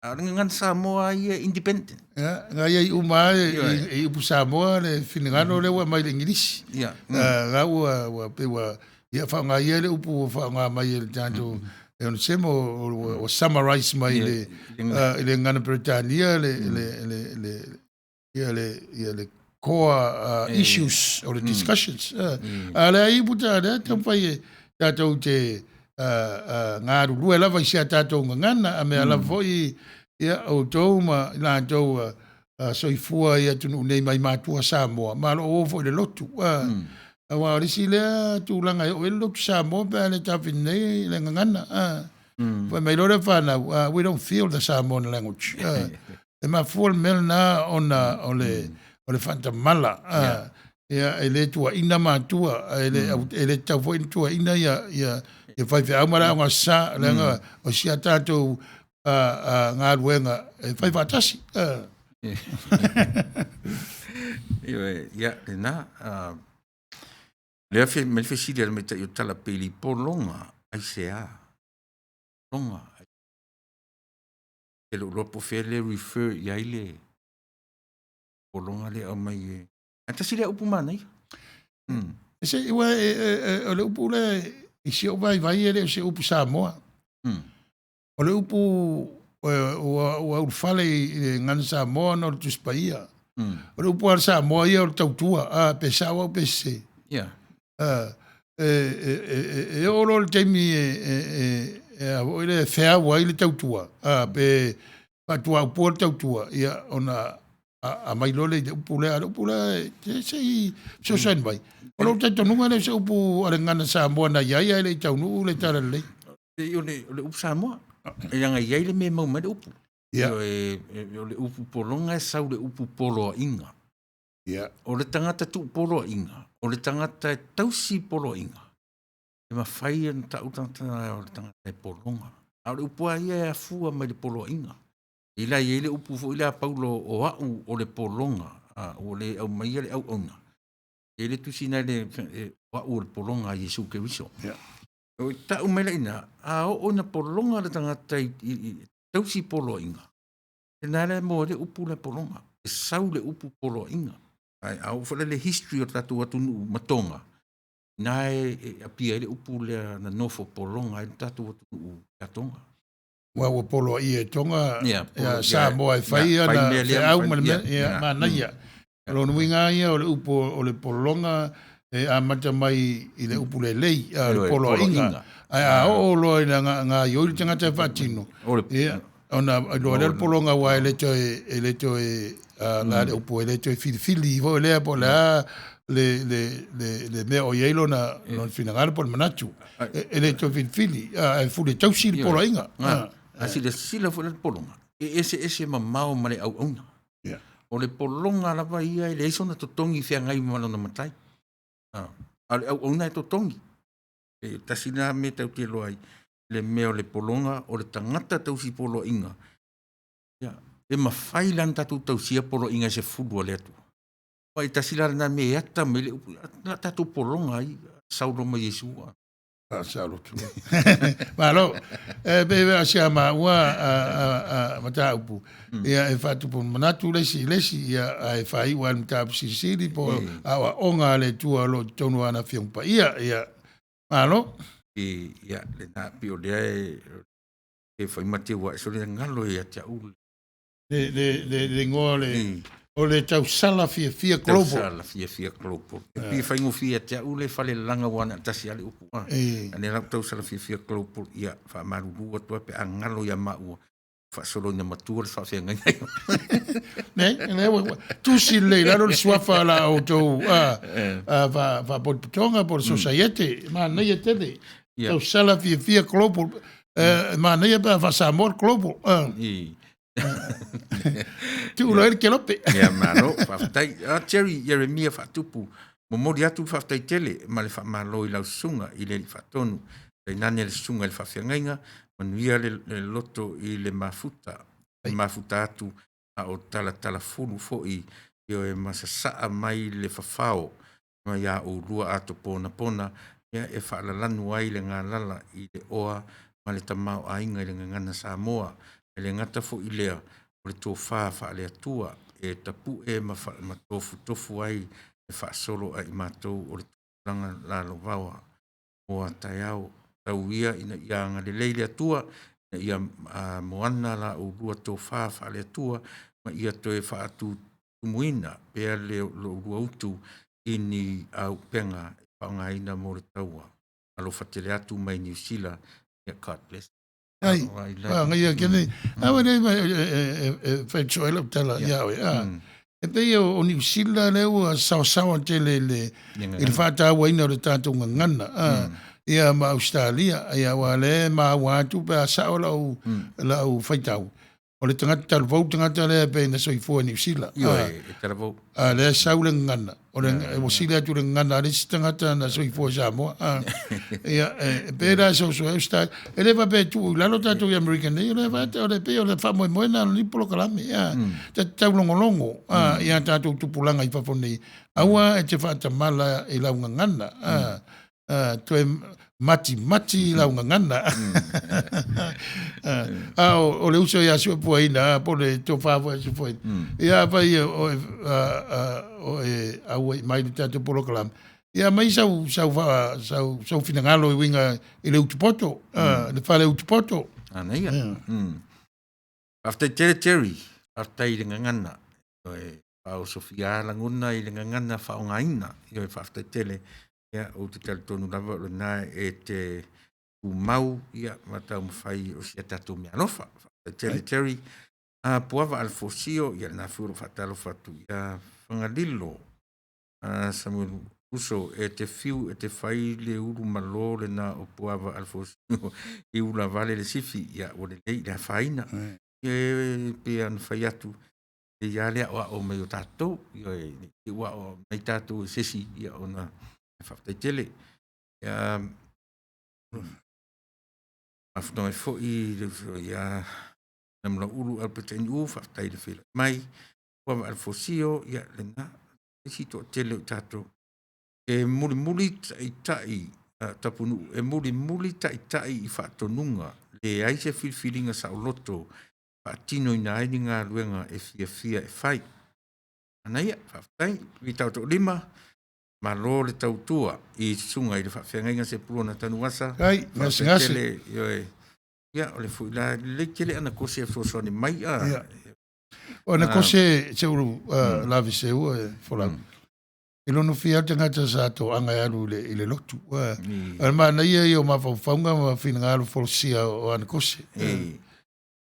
Ngana Samoa ia independent. Nga ia I uma I upu Samoa le finigano le wa mai le Ingilisi. Nga ua pewa ia wha ia le upu wha mai le tanto e on semo o summarize mai le ngana Peotania le core issues or the discussions. Ale ai puta le tampai tatou te ngā rurua lava I sia tatou ngana a mea lava foi ia o tōma nā tau soifua ia tunu nei mai mātua Samoa. Malo o foi le lotu. Awa risi lea tūlanga o ele lotu Samoa pēr le tawhin nei le ngana. Foi mai lore whanau, we don't feel the Samoan language. E ma fuol mel na o le whantamala. Ia ele tua ina mātua, ele tau foi tua ina ia whaiwhi aumara o ngā sa, lenga o sia tātou ngā ruenga, e whaiwha atasi. Ia, nā, lea me le whesiri ala me ta I o tala peli polonga, ai se a. Longa. E lo ropo whele refer I aile polonga le au mai e. Atasi lea upu mana I? E se iwa o le upu le I si o vai ele o se upu Samoa. O le upu o aurfale I ngana Samoa no le tuspaia. O le upu al Samoa ia o le tautua, pe sawa o pe se. Ia. E oro le teimi o le whea wa I le tautua. Pe patua upu le tautua. Ia ona a mai lole I upu le se I sosan bai. O lo te tonunga le se upu ale ngana Samoa na iaia le taunu le tara le. O le upu Samoa. E yanga iai le me mau mai le upu. O le upu polonga e sau le upu polo inga. O le tangata tu polo inga. O le tangata e tausi polo inga. E ma whai an ta utangata o le tangata e polonga. A le upu a ia e afua mai le polo inga. Ila iai le upu fo ila paulo o au o le polonga. O le au mai le au ona. E le tusina le o le polonga a Yesu ke wiso. O ta umela ina. A o na polonga le tangata I tausi polo inga. E nare mo le upu le polonga. E sau le upu polo inga. Ai au fale le history o tatu atunu matonga. Na e apia le upu le na nofo polonga e tatu atunu atonga. Wa o polo I e tonga ya Samoa e whai ana e au mana ia. Lo nuinga ia o le upu o le polonga e a mata mai I le upu le lei le polo inga. Ai a o lo I ngā iori tangata whatino. Ia. Ona lo le polonga wa le toe la le upu le toe fili vo le po la le me o yelo na no finangalo por manatu le toe fili e fu le tausi le polo inga asi le sila fu le polonga ese mamao male au ona o le polonga la va ia le iso na totongi fia ngai malo na matai au ona totongi e tasina me tau te loai le meo le polonga o le tangata tausi polo inga. Ia, e mawhai lan tatu tausia polo inga se fudua le atu. Pai tasila na me ata me le tatu polonga I saulo ma Yesua. Saulo tu. Malo, bebe asia ma ua mata upu. Ia e fatu pon manatu lesi ia e fai wan mta sisiri po awa onga le tua lo tonu ana fiumpa. Ia, malo. Ia, le na pio lea e whai mate wa so le ngalo e atia ule. Le ngoa le O le tau sala fia global. Sala fia global. Pi whaingo fia te ule whale langa wana tasi ale upu. Ane rau tau sala fia global ia wha marurua tua pe angalo ia maua. Wha solo ina matua le wha ngai. Ne, tusi le laro le swafa la o tau wha potonga por society. Ma nei e tele. Tau sala fia global. Ma nei e wha Samoa global. Tu ulo ele ke lope. Ia mano, whaftai. Jerry, Jeremia whatupu. Mo mori atu whaftai tele, ma le whamalo i lau sunga i le whatonu. Tei nane le sunga i le whawhiangainga, manuia le loto i le mafuta. Le mafuta atu a o tala fulu fo i o e masasaa mai le whawhao. Ma ia o rua ato pona, ia e whaalalanu ai le ngā lala i le oa, ma le tamau ainga i le ngana Samoa. E le ngata fo i lea, o le tō wha le atua, e tapu e ma tofu ai, e wha solo ai mātou o le tūranga la lo wawa, o a tai au, tau ia ina ia ngā le leile atua, ina ia moana la o rua tō wha le atua, ma ia to e wha atu tumuina, pea le lo rua utu, ini au penga, e whaonga ina mo le taua, alo whatele atu mai New Zealand, God bless. Ai, ngai kene. Awa nei fai tsoela tala yawe. E pei o New Zealand leo sawa tele il fata wa ina o tato ngana. Ia ma Australia, ia wale ma watu pa sao lau fai tau. O le tangata talvou tangata le pe na soifua New Zealand. E talvou. Le sau le ngana. O le Sila tu le ngana le tangata na soifua Samoa. Ia pe la so sta. Ele va pe tu la lota tu American. Ele va te o le pe o le famo moena ni polo kalame. Te taulogologo. Ia tatu tupulanga I fafoni. Aua e te fata mala I la ngana. Tu mati la ngana. O le uso ia su poina po le to fa su foi. Ia vai o au mai tatu polo kalam. Ia mai sau finangalo I winga I le utupoto. Le fa le utupoto. Ana ia. After Terry, after I le ngana. Pao Sofia languna I le ngana fa ngaina. Ia fa after tele. Ia o te tonu lava o na e te umau ia matau mawhai o sia tatu mea nofa. Terry, puava alfosio ia na furu fatalo fatu ia whangalilo. Samuel uso e te fiu e te whai le uru malo le na o puava alfosio I ula vale le sifi ia o le lei le whaina. Ia pe an whai atu e ia lea o mai o tatou ia e ua o mai tatou e sesi ia o na whaftai tele. Ia afno e fo I ia namla uru alpeteni u whaftai le whila mai puava alfosio ia le na e sito tele o tatou e muli tai tapunu e muli tai I whaatonunga le aise filfilinga sa o loto whaatino I na aini ngā luenga e fia e whai. Ana ia, whaftai, I tau to lima, ma lo le tautua I sunga I le whawhiangainga Sepulona Tanuvasa. Ai, ngasi. Ia, o le fuila, le kele ana kose e fosone mai a. O na kose se uru lavi se ua e folang. I lono fia te ngata sa to anga alu I le lotu. Ma na ia I o mawhauwhaunga ma whina ngālu folosia o ana kose.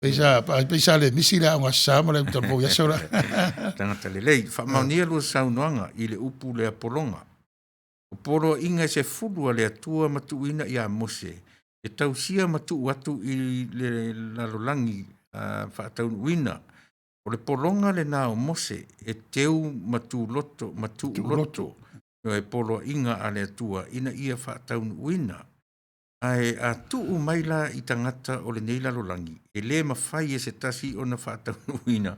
Peisa le misi la nga sama le utambo ya sora. Tangata le lei. Whamaunia lua saunoanga I le upu le apolonga. O poro inga se fudua le atua matuina I a mose. E tausia matu watu I le lalolangi whaataunuina. O le polonga le nā o mose e teu matu loto. E poro inga a le atua ina ia whaataunuina. Ai a tuu maila I tangata o le nei lalolangi. E le mawhai e se tasi o na whaataunuina.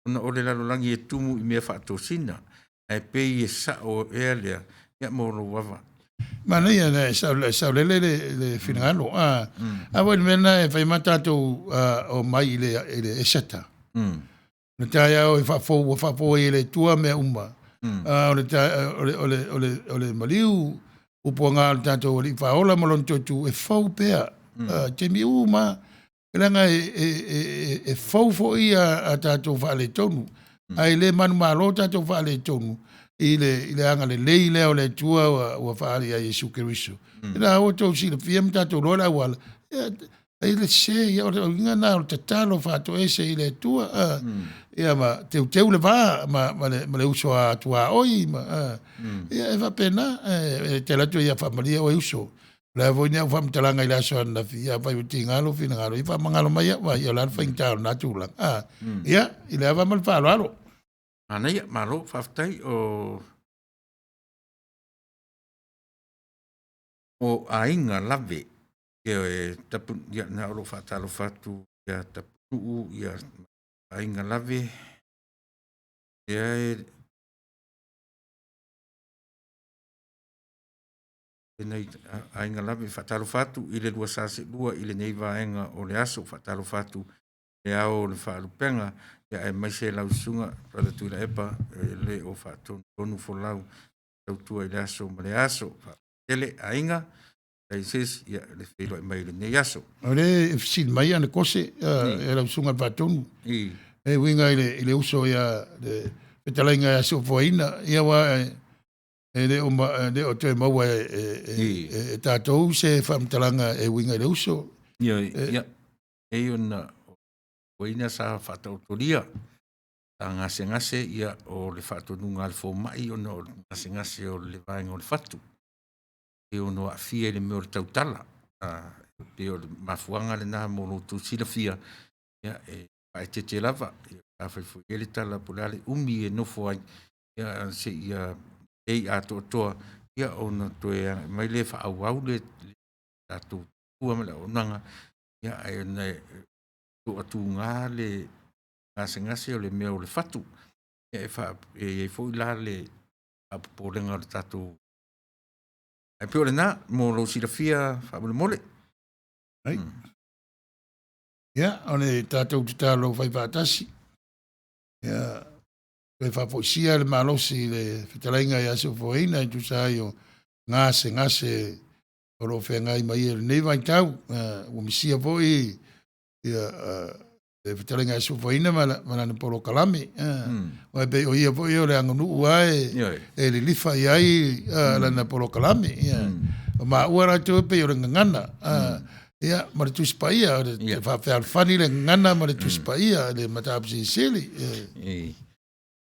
Ona o le lalolangi e tumu I mea whaatosina. Ai pei e sao ea lea. Ia moro wawa. Mana ia sau lele le finangalo. Awa ni mena e whai matato o mai le eseta. Na taia o e whafo I le tua mea uma. O le maliu upo ngā tātou o li whaola malonto tu e whau pēa. Te mi uma, e langa e whau fo I a tātou whaale tonu. Ai le manu malo tatou wha le tonu. I le anga le lei leo le tua ua whaari a Yesu Keriso. Ina o tau si le fiam tatou lola wala. Ai le se, ia o inga na o tatalo whato e se i le tua. Ia ma teu le vā, ma le uso a tua oi. Ia e whapena, te latu ia whamaria o uso. La voi nia fam talanga ila so na fia vai uti ngalo fina ngalo ifa mangalo mai wa ia la fa inta na tula ia ila va mal fa lo ana ia malo faftai o ainga lave e tapu ia na lo fatalo fatu ia tapu ia ainga lave ia nei ainga lave fatalo fatu ile lua sase lua ile nei vaenga o le aso fatalo fatu e ao le whaalupenga ia e mai se lau sunga para tu la epa le o fatu tonu folau tau tua ile aso ma le aso ele ainga e sis ia le filo e mai le nei aso ole fsil mai ana kose e lau sunga patonu e winga ile uso ia de petalinga aso foina ia wa e le o te maua e tātou se whamtalanga e winga le uso. Ia, e ona o ina sa whatautoria ta ngase ia o le whatonunga al fo mai ona o ngase o le vaenga o le whatu. E ono a fia le meo le tautala. Pe o le mafuanga le naha mono tu sila fia. Ia, e pae lava. Ia, whai fo ele tala pulale umi e nofo ai. Ia, se ia ei ato toa ia ona toe mai le fa au le ato tua mala onanga ia ai na to atu ngale ngase o le meo le fatu e fa e foi la le a polenga le tato ai pio na mo lo si la fia fa mole ai ia ona tato talo fai fatasi ia e fa fosia le malosi le fitalainga ia so foina tu sai o ngase o lo fenga i mai le nei vai tau o misia foi ia le fitalainga so foina mala na polo kalame o be o ia foi o le angunu uai e le lifa ai la na polo kalame ia ma ora tu pe o ngana ia ma tu spaia le fa fa fani le ngana ma tu spaia le matapsi sili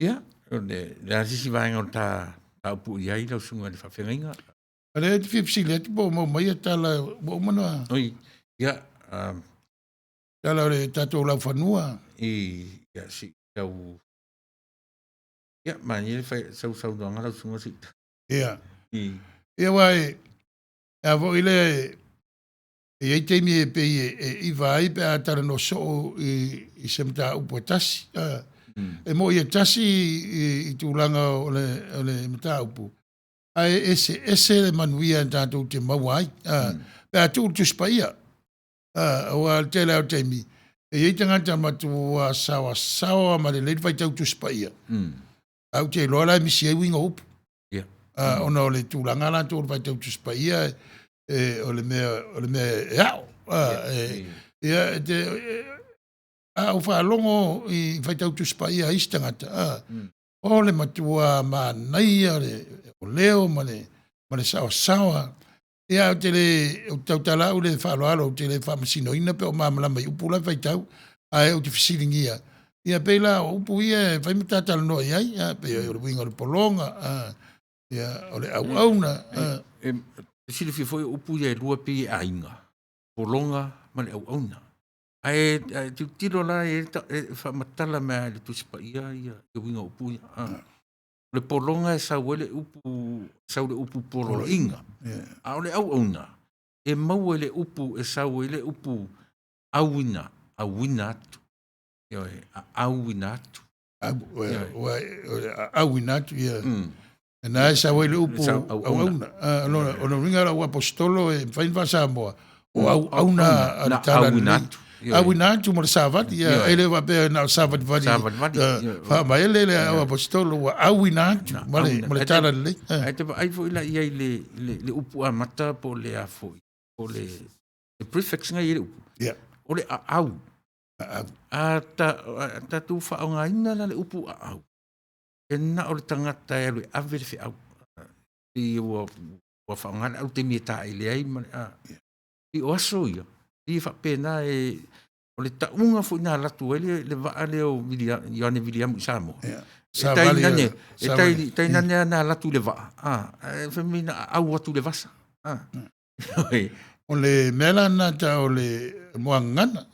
ia, le asisi vaenga o ta upu iai lau sunga le whawhenga. Ale te whipsi le te bo mai a tala bo mana. Oi, ia. Tala le tatou lau whanua. Ia, si, tau. Ia, mani le whai sau doanga lau sunga si. Ia. Ia wai, a vo ile e ei teimi e pe i vai pe a tala no so i semta upo tasi. E mo ia tasi i tūlanga o le mata upu. Ai ese le manuia tātou te mawai. Pe a tū tu spaia. O al te leo te mi. E i tangata matua sawa ma le leid vai tau tu spaia. Au te loa lai misi e winga upu. Ona o le tūlanga la tō vai tau tu spaia. O le mea eao. Ia te... o whaalongo i whaitau tu spaia istangata. O le matua ma naia, o leo, ma le sawa. Ia o te le, o tautala o le whaaloalo, o te le whamasino ina pe o mamalama i upula whaitau, ai o te whisiringia. Ia peila o upu ia, whaimatatala noa iai, pe o le winga o le polonga, ia o le au-auna. Sili foi upu ia lua pe a inga. Polonga ma le au-auna. Ai tu tiro la e fa matala me le tu spaia ia e winga upu le polonga sa wele upu polo inga a le au ona e mau le upu e sa wele upu awina tu yo awina tu awina tu ia na sa wele upu awina ona ringa la apostolo e fain va Samoa o auna na awina Awina tu mo savati ya ele va pe na savati fa ma ele le apostolo wa awina tu male tala le ai te ai fo ila ia le upu a mata po le afo po le prefix nga ile upu o le au Ta tu whaongaina la le upu au. E na o le tangata e lui awere fi au. I wa whaongana au te mia ta i le ai. I o aso ia. I whapena e o le taunga fu ina latu ele le waa leo Ioane William Samoa. E tai nane na latu le waa. E whamina au atu le vasa. O le mela na ta o le moangana.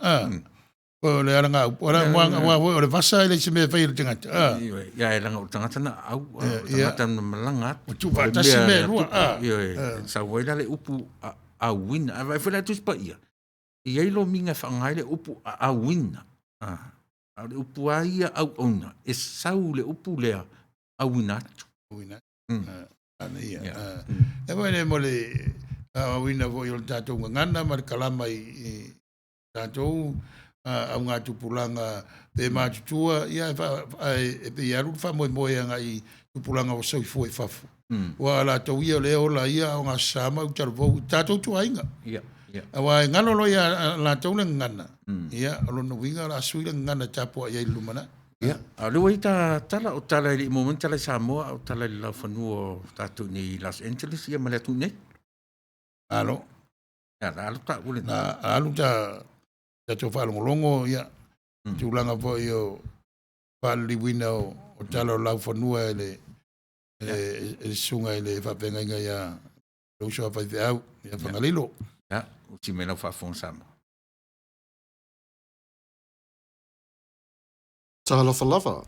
O le aranga o le vasa ele se me fai le tangata. Ia e langa o tangata na au. Tangata na malanga. O tu vata si me rua. Sa waila le upu a wina. A vai whela tus pa ia. I eilo minga whangai le upu a wina. A le upu a ia au ona. E sau le upu lea a wina atu. Wina. Ana ia. E vai le mo le a wina vo i tātou ngana ma le kalama i tātou au ngā tupulanga pe mātutua ia e pe iaru wha moe anga i tupulanga o sau i fo e fafu. Wa la tau ia leo la ia o ngā sama u tarvou tātou tua inga. Awa e ngalolo ia la tau le ngana. Ia alono winga la sui le ngana tapua ia i lumana. Ia, a lewa i ta tala o tala i moment tala i Samoa o tala i la whanua o tātou ni Los Angeles ia male atu nei. Alo. Ia, alo ta ule. Alo ta tau whalongolongo ia. Tūlanga po i o whali wina o tala o lau whanua e sunga i le whapenga inga ia lausoa whaife au ia whangalilo. Ia, uti me lau whafong Samoa. Tala whalawa,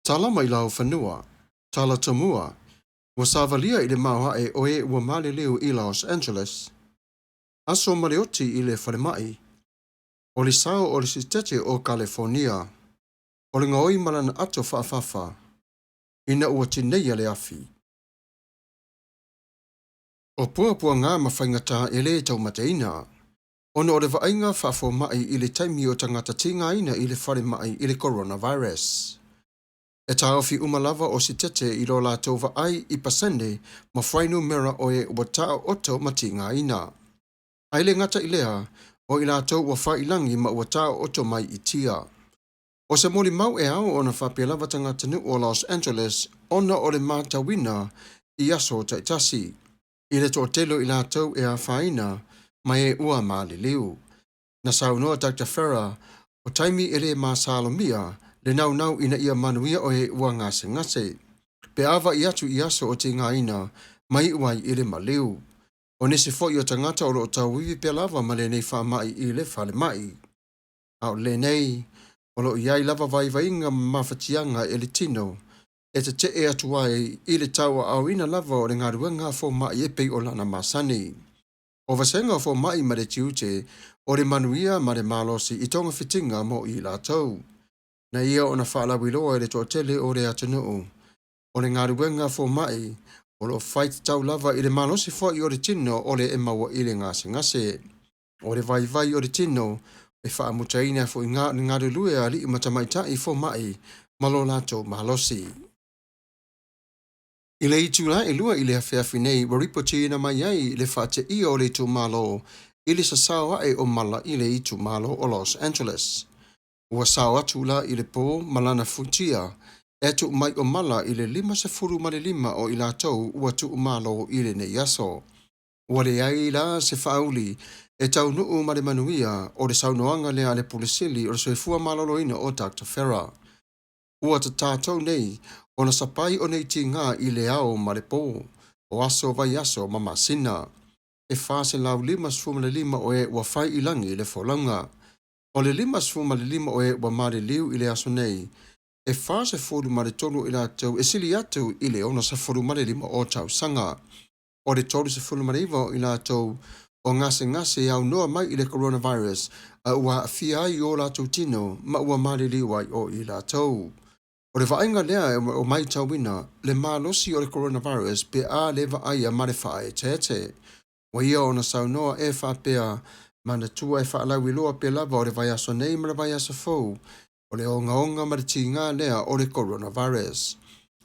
tala mai lau whanua, tala tamua, wa savalia i le maua e oe ua male leo i Los Angeles. Aso maleoti i le whalemai, o le sao o le sitete o California, o le ngaoi malana ato whaafafa, ina ua tineia le afi. O pua ngā mawhaingata e le tau mateina, ono o le vainga whaafo mai i le taimi o tangata tinga ina i le whare mai i le coronavirus. E taofi umalava o si tete i lo la tova ai i pasene ma whainu mera o e ua tao oto ma tinga ina. Ai le ngata i lea o i la tau ua whailangi ma ua tao oto mai i tia. O se moli mau e au o na whapelava tangata nu o Los Angeles ona o le mātawina i aso taitasi. I le tō telo i la tau e a whaina mai e ua maali liu. Na saunoa Dr. Farah, o taimi e le maa salomia, le nau ina ia manuia o e ua ngase. Pe awa i atu i aso o te ngā ina, mai uai i le maliu. O nisi fo i o tangata o lo tau wivi pe lava ma le nei wha mai i le whale mai. Au le nei, o lo iai lava vai mawhatianga e le tino, e te e atu ai i le taua au ina lava o le ngā ruanga fo mai e pei o lana masani. O vasenga fo mai ma le tiute o le manuia ma le malosi i tonga fitinga mo i la tau. Na ia o na whaalawiloa e le tōtele o le atanuu. O le ngaruenga fo mai o lo fight tau lava i le malosi fo i o le tino o le emawa i le ngase. O le vai o le tino e whaamutaina fo i ngāru lue a li i matamaitai fo mai malo lato malosi. I le itula e lua i le hawhiawhi nei wa ripoti na mai ai le whaate i o le itu malo i le sasawa e o mala i le itu malo o Los Angeles. Ua sao atula i le po malana futia e tu mai o mala i le 5.5 o i la tau ua tu malo i le nei aso. Ua le ai la se whauli e tau nuu ma le manuia o le saunoanga lea le polisili o le soifua maloloina o Dr. Farah. Ua ta tātou nei o na sapai o nei ti ngā i le ao ma le po, o aso vai aso ma masina. E whase lau 5.5 o e ua whai i langi le wholanga. O le 5.5 o e ua mare liu i le aso nei. E whase whoru mare tonu i la tau e sili atu i le ona sa 4.5 o tau sanga. O le tolu sa 4.5 i la tau o ngase au noa mai i le coronavirus a ua fia i o la tau tino ma ua mare liu ai o i la tau. O le vaenga lea o mai tauina, le malosi o le coronavirus pe a le vaia ma le whae tete. Wa ia o na saunoa e whapea ma na tua e whaalawiloa pe lava o le vai aso nei ma le vai aso fau, o le onga ma le tinga lea o le coronavirus.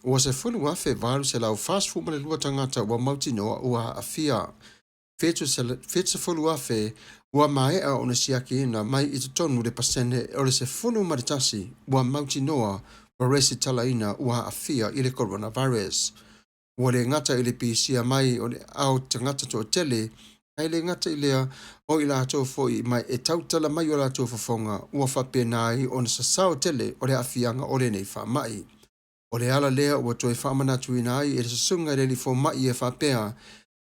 Ua se fulu afe valu se lau fast food ma le lua tangata ua mautinoa ua afia. Fetsa fulu afe ua maea o na siakiina mai i tonu le pasene o le se funu maritasi ua mautinoa wa resi talaina ua afia i le coronavirus. Ua le ngata i le pisia mai o le au te ngata to tele, ai le ngata i lea o i la tau foi mai e tautala mai o la tau fafonga ua whapenai o na sasao tele o le afianga o le nei wha mai. O le ala lea ua toi whamanatu ina ai e le sasunga le li fo mai e whapea,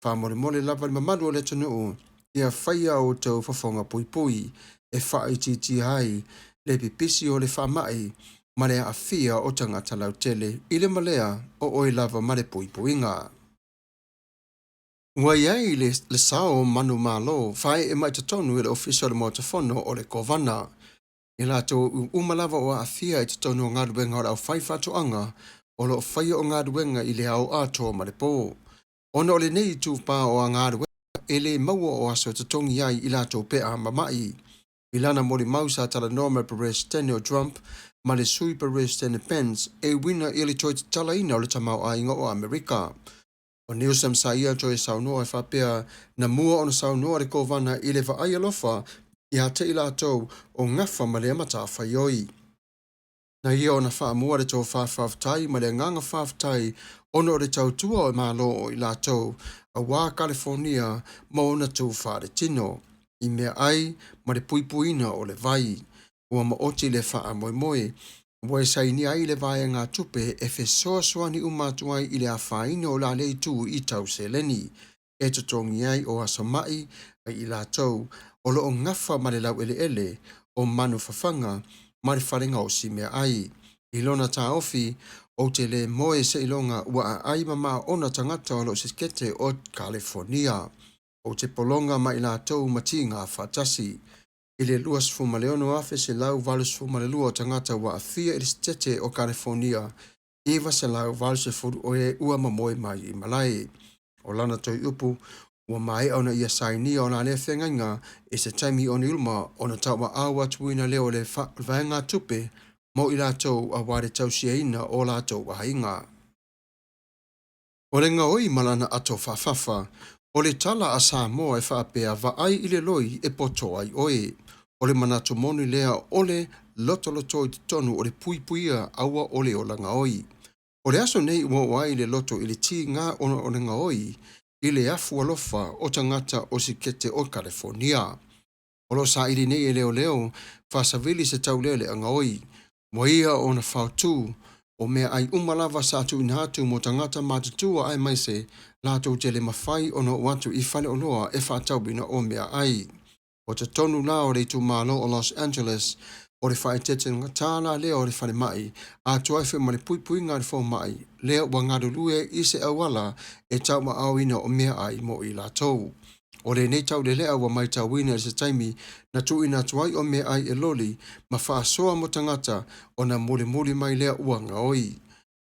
wha mole lava li mamadu o le tanu ia whaia o tau fafonga pui pui e wha i titi hai le pipisi o le wha mai ma le afia o tangata lau tele i le malea o oi lava ma le pui puinga. Ua iai le sao manu malo whae e mai tatonu i le ofisa le motafono o le kovana. I la tau umalava o afia i tatonu o ngā ruenga o le au whaifatoanga o lo whaia o ngā ruenga i le au ato ma le po. Ona o le nei tūpā o ngā ruenga e le maua o aso tatongi ai i la tau pea mamai. I lana mori mausa tala Norma Perez tene o Trump ma le sui Perez tene Pence e wina i le toi tala ina o le tamau a inga o Amerika. O Newsom sa ia toi saunoa e whapea na mua o na saunoa le kovana i le wa aia lofa i ha te i la tau o ngafa ma le amata whaioi. Na ia o na wha mua le tau whawhawtai ma le nganga whawhtai ono o le tau tua o malo o i la tau a wā California ma o na tau whare tino. I mea ai ma le puipuina o le vai. Ua ma oti le wha moe moe. Ua e saini ai le vai ngā tupe e whe soa soa ni umatuai i le a whaina o la lei tu i tau se leni. E tutongi ai o aso mai i la tau o lo o ngafa ma le lau ele o manu fafanga ma le wharenga o si mea ai. I lona ta ofi o te le moe se ilonga ua a ai mama ona tangata o lo siskete o California. O te polonga ma i la tau matinga fatasi. I le luas fumaleono afe se lau valus fumalelua o tangata ua a fia i stete o California. Iwa se lau valus e furu o e ua mamoe mai i malai. O lana toi upu, ua mai au na ia saini o na le whengainga e se taimi o ni ulma o na tau wa awa tuina leo le vaenga tupe mo i la tau a ware tau siaina o la tau wa hainga. O le ngaoi malana ato fafafa, o le tala a Samoa e whaapea vaai i le loi e poto ai oe. O le manato moni lea o le loto i tonu o le puipuia aua o le o langa oi. O le aso nei ua wai le loto i le ti ngā o le ngaoi i le afu alofa o tangata o sikete o California. O lo sa ili nei e leo whasavili se tau lele a ngaoi. Mo ia o na whautu o mea ai umalava sa atu inhatu mo tangata matutua ai maise lato te le mawhai ono watu i whale o loa e whataubina o mea ai. O te tonu la o le tu malo o Los Angeles o le whae tete ngatala lea o le whale mai a tuaife ma le pui ngā le fo mai lea ua ngadulue i se awala e tau ma awina o mea ai mo i latou. O le nei tau le lea ua mai tau wina e se taimi na tu ina tuai o mea ai e loli ma wha soa mo tangata o na muli mai lea ua ngaoi.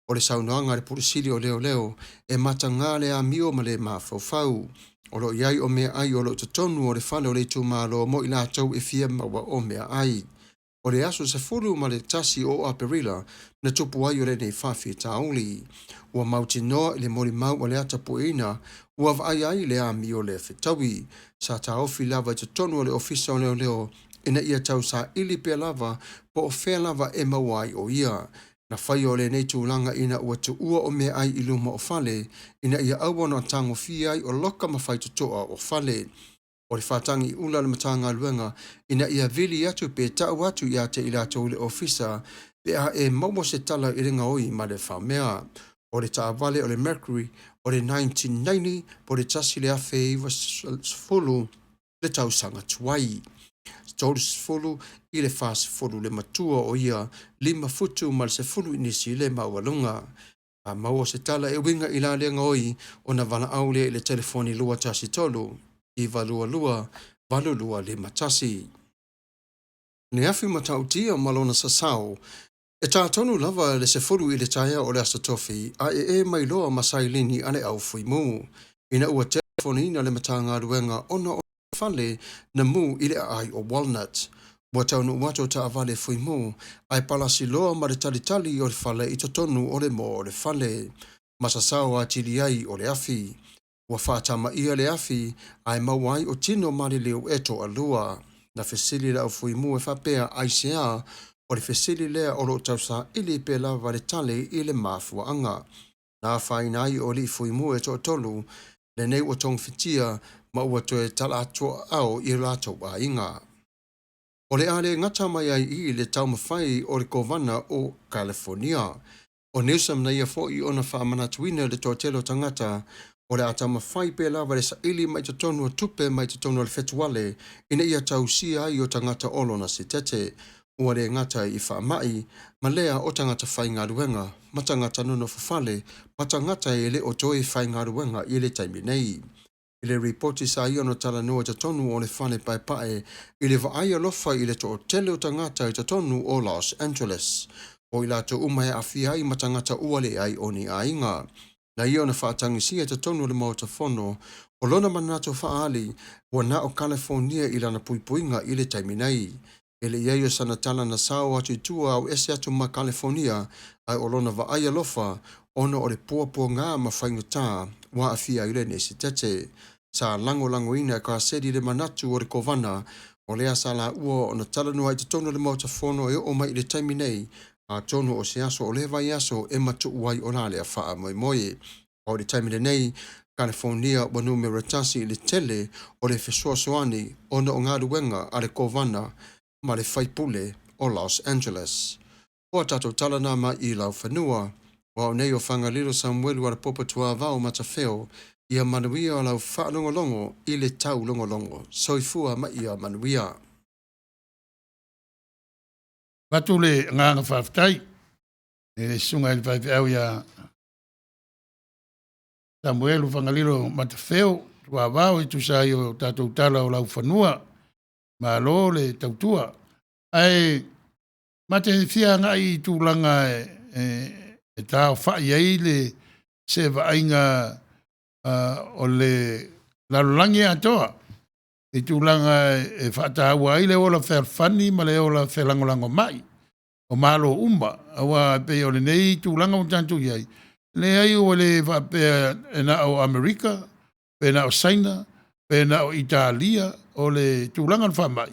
O le saunoanga le purisiri o leo e mata ngā lea mio ma le mawhauwhau. O lo iai o mea ai o lo te tonu o le whale o le tu malo mo i la tau e fia maua o mea ai. O le aso se furu ma le tasi o Aperila na tupu ai o le nei whawhi tauli. Ua mauti noa i le mori mau o le ata puina ua vai le ami o le whitawi. Sa ta ofi lava i te tonu o le ofisa o leo ina ia tau sa ili pe lava po o whea lava e mawai o ia. Na whai o le nei tūlanga ina ua tu ua o mea ai iluma o whale ina ia aua na tango fi ai o loka mawhai tutoa o whale. O le whatangi ula le matanga luenga ina ia vili atu pe tau atu ia te ila tau le ofisa pe a e maumo se tala i ringa oi ma le whamea. O le taavale o le Mercury o le 1990 po le tasi le afe iwa sfulu le tau sanga tuai. Tolu sfulu i le wha sfulu le matua o ia 5 futu ma le sfulu inisi le maualunga. A maua se tala e winga i la lenga oi o na wana aule le telefoni lua tasi tolu. I valua valulua le matasi. Ne afi matautia malona sasau, e tā tonu lava le se furu i le taia o le asatofi, a e mai loa masailini ane au fui mu. Ina ua telefoni ina le matanga ruenga ona o fale na mu i le ai o Walnut. Ua taunu wato ta avale fui mu, ai palasi loa ma le talitali o le fale i tonu o le mo o le fale. Masasau a tili ai o le afi. Ua whaatama ia le afi ai mawai o tino mali leo eto alua. Na fesili la ufui mu e whapea ICR o le fesili lea o lo tausa ili pe la vale tale i le mafua anga. Na whainai o li fui mu e to tolu le nei ua tong fitia ma ua toe tala atua au i rātou a inga. O le ale ngata mai ai i le tau mawhai o le kovana o California. O Newsom na ia fo i ona whaamanatuina le tōtelo tangata o le ata mawhai pe lava le sa ili mai tatonu o tupe mai tatonu o le fetuale ina ia tausia ai o tangata olo na sitete. Ua le ngata i whaamai ma lea o tangata whai ngā ruenga, ma tangata nono fufale, ma tangata e le o toi whai ngā ruenga i le taimi nei. I le reporti sa i ono tala noa tatonu o le whane pai pae i le vaai alofa i le to tele o tangata i tatonu o Los Angeles. O i lato umae a fiai ma tangata uale ai o ni ainga. Na i ona whaatangisia tatonu le mautafono o lona manato whaali ua na o California i lana puipuinga i le taimi nei. Ele iaio sana tala na sao atu tua au ese atu ma California ai o lona vaai alofa ono o le puapua ngā ma whaingata wa a fia i le nesi tete. Sa lango ina ka sedi le manatu o le kovana o lea sa la ua o na tala nua i tatonu le mautafono e o mai i le taimi nei a tonu o se aso o le vai aso e matu uai o nale a faa moi moi. O le taimi le nei, California wa numero tasi le tele o le fesua soani o na o ngā ruenga a le kovana ma le whaipule o Los Angeles. O tato tala na ma i lau whanua, wa o nei o whangalilo Samuelu wa le popa tua vau matawheo ia manuia o lau whaalongolongo i le tau longolongo. Soifua ma ia manuia. Matule nganga whaftai. E sunga i whaifi au ia Samuelu whangalilo matawheo tua vau i tusai o tatou tala o lau whanua. Ma lo le tautua. Ai mate fia ngai tūlanga e tāo whai ei le se vainga o le lalulangi atoa. I tūlanga e whaatahua ai le ola whawhani ma le ola whalangolango mai. O malo umba. Awa pe o le nei tūlanga o tantu iai. Le ai o le whapea e na o Amerika, pe na o Saina, pe na o Italia, o le tūlanga whamai.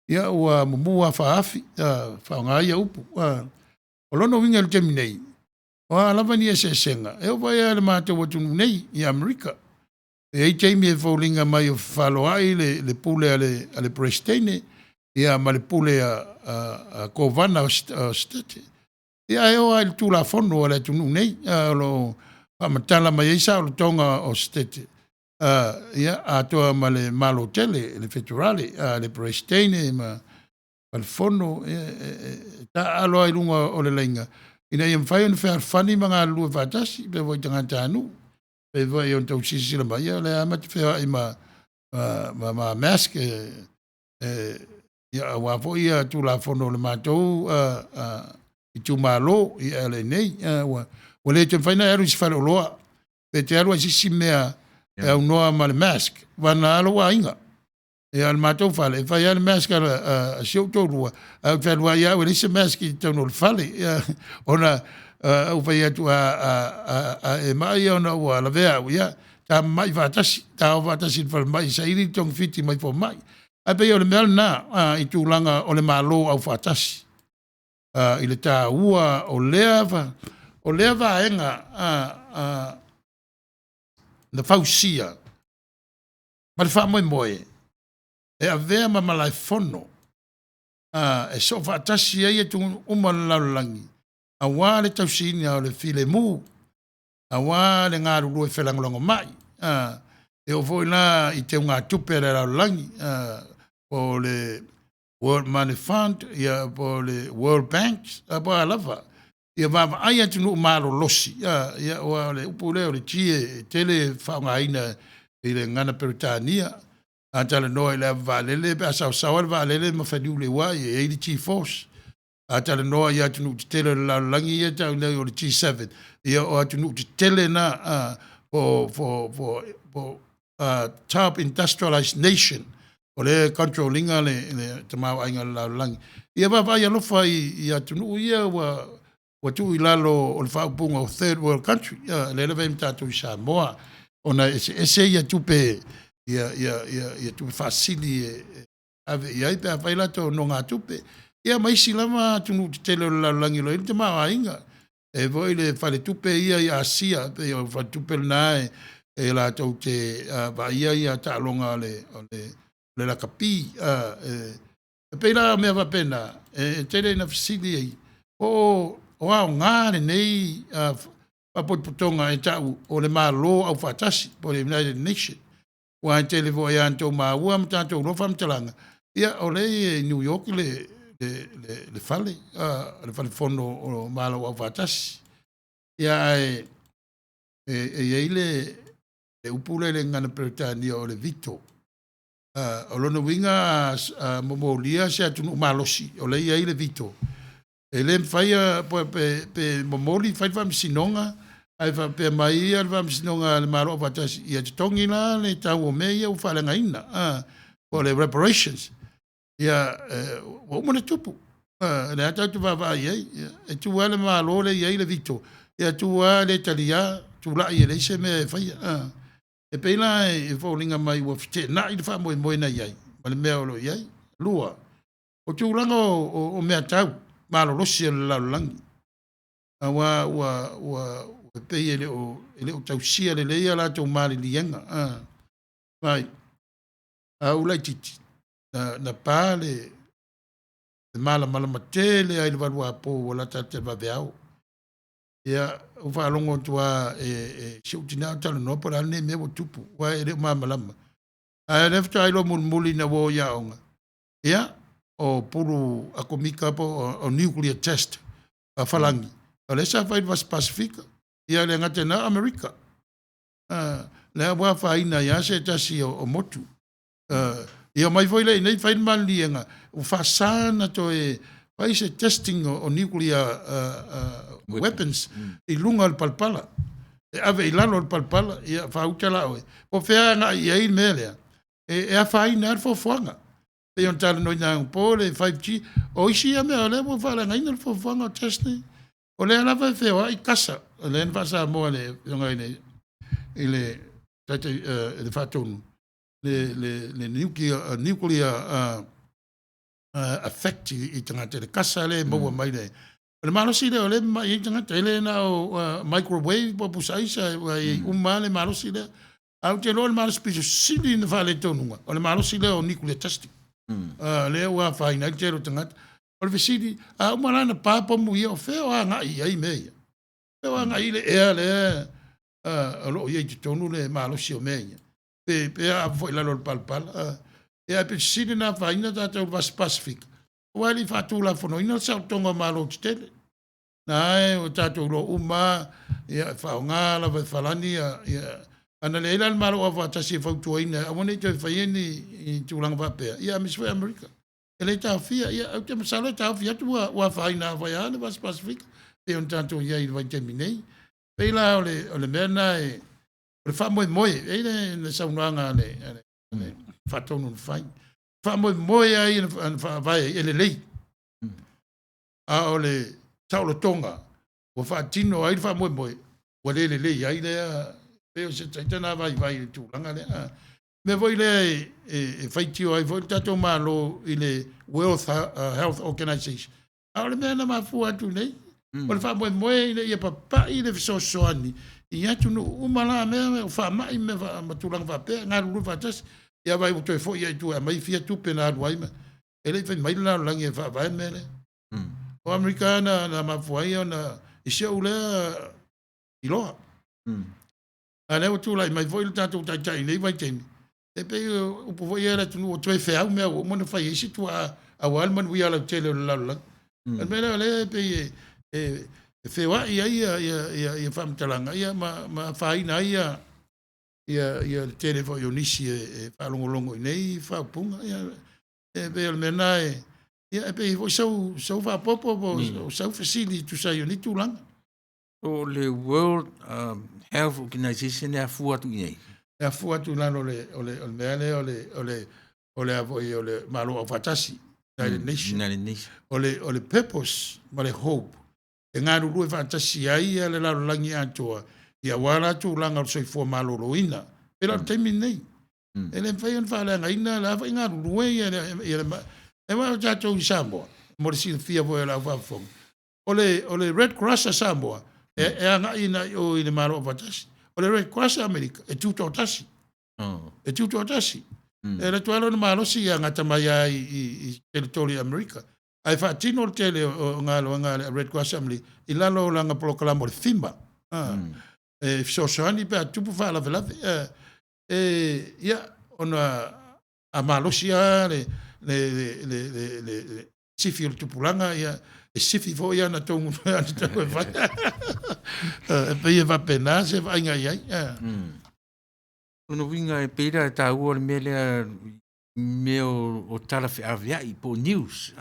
Ia ua mumua whaafi, whaongai a upu. O lono winga le temi nei. O alawa ni e se senga. E o vai a le mātou watunu nei i Amerika. E ei teimi e whaulinga mai o whaloai le pule a le Prestene. Ia ma le pule a kovana o stete. Ia e o a le tūla whono a le tunu nei. Lo pamatala mai eisa o le tonga o stete. Ia atoa ma le malo tele, le federale, le Prestene, ma le whono. Ta aloa i runga o le lainga. Ina i mwhai on whani mga lua whatasi, pe voi tangata anu. Pe voi on tau sisila mai, le amati whea i ma mask, ia wafo ia tūla whono le mātou, i tū mālo, i ele nei, wa le te whaina eru si whare oloa, pe te aru a sisi mea, e au noa ma le mask, wana alo wa inga. E al mātou whale, e whai ale mask a siau tōrua, au whalua ia, wa lise mask i tauno le whale, ona, au whai atu e mai ona ua la vea, ia, tā mai whatasi, tā o whatasi whale mai, sa iri tong fiti mai fo mai. A pe o le mea na, i tūlanga o le mālo au whatasi. I le tā ua o lea enga, na whausia, ma le wha moe moe, e a vea ma malai whono, e so whaatasi ei e tu umalaulangi, a wā le tausini au le file mu, a wā le ngā ruru e whelangolongo mai, e o voi la i te ngā tupe le laulangi, po le World Money Fund, ia po le World Banks, a po a lava, ia vava ai atu nu malo losi, ia o le upu leo le tie, tele whaungaina i le ngana Peritania, a tala noa i le valele, pe a sao le valele ma whaniu le wai, e ili T-Force, a tala noa i atu nu te tele le laulangi, ia tau leo o le T7, ia o atu nu te tele na for top industrialized nation, o le controllinga le tamau ainga le laulangi. Ia vava ai alofa i atu nu ia wa tu i lalo o le whaupunga o third world country, le leve im tātou i Samoa, ona ese ia tupe ia tupe fasili ave ia pe faila to no nga tupe ia mai silama tunu tele la langi lo te ma inga e voi le fale tupe ia asia pe ia fa tupe na e la to te va ia ta longa le la kapi pe la me va pena tele na fasili o ngā nei papotonga e tau o le malo au fatasi po le United Nations. Wa tele vo ia anto ma ua mtato no fam talanga. Ia o le New York le fale fono o malo au fatasi. Ia le upule le ngana Britania o le Vito. O lona winga momolia se atunu malosi o le ia le Vito. Ele fai pe momoli fai fam sinonga ai fa pe mai al fam sinonga le maro patas ia tongi la le tau o meia u fala ngaina o le reparations ia o mo tupu le ata tu va ia e tu wale malo le ia le Vito ia tu wale talia tu la ia le se me fai e pe la e folinga mai wo fite na i fa mo na ia le me o lo ia lua o tu langa o me tau malo losi la langi wa pe ele o tausia le ia la to mali lienga vai ula titi na pale mala matele ai va po wala tata va veao ia o va longo tua siutina talo no para ne me tupu wa ele malama ai left ai lo muli na wo ya onga ia o puru akomika po o nuclear test a falangi. O le sa fai vas Pasifika. Ia le ngate na Amerika. Le a fai na ia se tasi o motu. Ia mai foi le nei fai mali nga. O fasana to fai se testing o nuclear weapons. I lunga al palpala. E ave i lalo al palpala. Ia fa utala oe. O fea na ia i melea. E a fai na fo fuanga. E on tala no na po le 5G o isi a me ole mo fala ngai no fo fanga test ni o le ala fa feo ai kasa o le fa sa mo le ngai ne ile tata le fatonu le nuclear effect i tanga te kasa le mo mai le malo si le ole mai tanga tele na o microwave po pusai sa umale malo si le au te lo malo spicio si ni fa le tonu o le malo si le o nuclear testing le wa fa ina tero tangat o le sidi a umala na papa mu ia o feo nga ai me feo nga ile le lo ye tonu le malo si o me pe a foi la lo palpal e a pe sidi na fa ina ta vas Pacific wali fa tu la fono ina sa tonga malo tele na o tato lo uma ia fa nga la va falani ia ana le ila malo wa tasi fa tu ina a mone te fa ni tu lang va pe ia mis foi America ele ta fia ia o te masala ta fia tu wa fa ina va ia vas Pacific e on tanto ia il va terminei pe la o le mena e o fa mo e le sa unanga le fa tonu fai fa mo ai fa vai ele lei a o le taulo tonga o fa tino ai fa mo o le ai le pe se tena vai tu langa le me voi le fai tio ai voi tato malo ile World Health Organization ale me na mafu atu nei o le fa mo ile ia papa ile so soani ia tu no umala me fa mai me ma tu langa va pe na lu va tas ia vai o to fo ia tu mai fia tu pena duai me ele fa mai la langa fa vai me le o americana na mafu ia na ise ule ilo ale o tu lai mai foi tanto tai nei vai tem e pe o povo era tu o tu fe au me o mo fai isi tu a wal man wi ala tele la me le pe fe wa ia fam talanga ia ma fai na ia tele fo yonisi e fa longo nei fa punga ia e pe me na ia pe o so fa popo so facility tu sa yoni tu lang o le World Health Organization e fu atu nei. E fu atu lano o le malo o fatasi United Nations. O le purpose ma le hope. E ngā ruru e fatasi ai le lalo langi atoa ia wala tu langa soi fo maloloina pela temi nei ele fai on fala ngaina la fa inga ruwe ia ma jato i Samoa mo si fia vo la fa fo ole Red Cross a Samoa anga ina o ina malo patasi ole Red Cross America e tuto tasi e tuto tasi e le tualo na malo si anga tamaya i territory America ai fa tino tele o ngalo Red Cross America ilalo langa proclamo le fimba e sosoani pe tupu fa la vela ia ona a malosia le sifi o tupulanga ia e sifi fo ia na tongu na tongu fa e pe ia va pena se va inga ia no winga e pera ta o me o tala fe avia i po news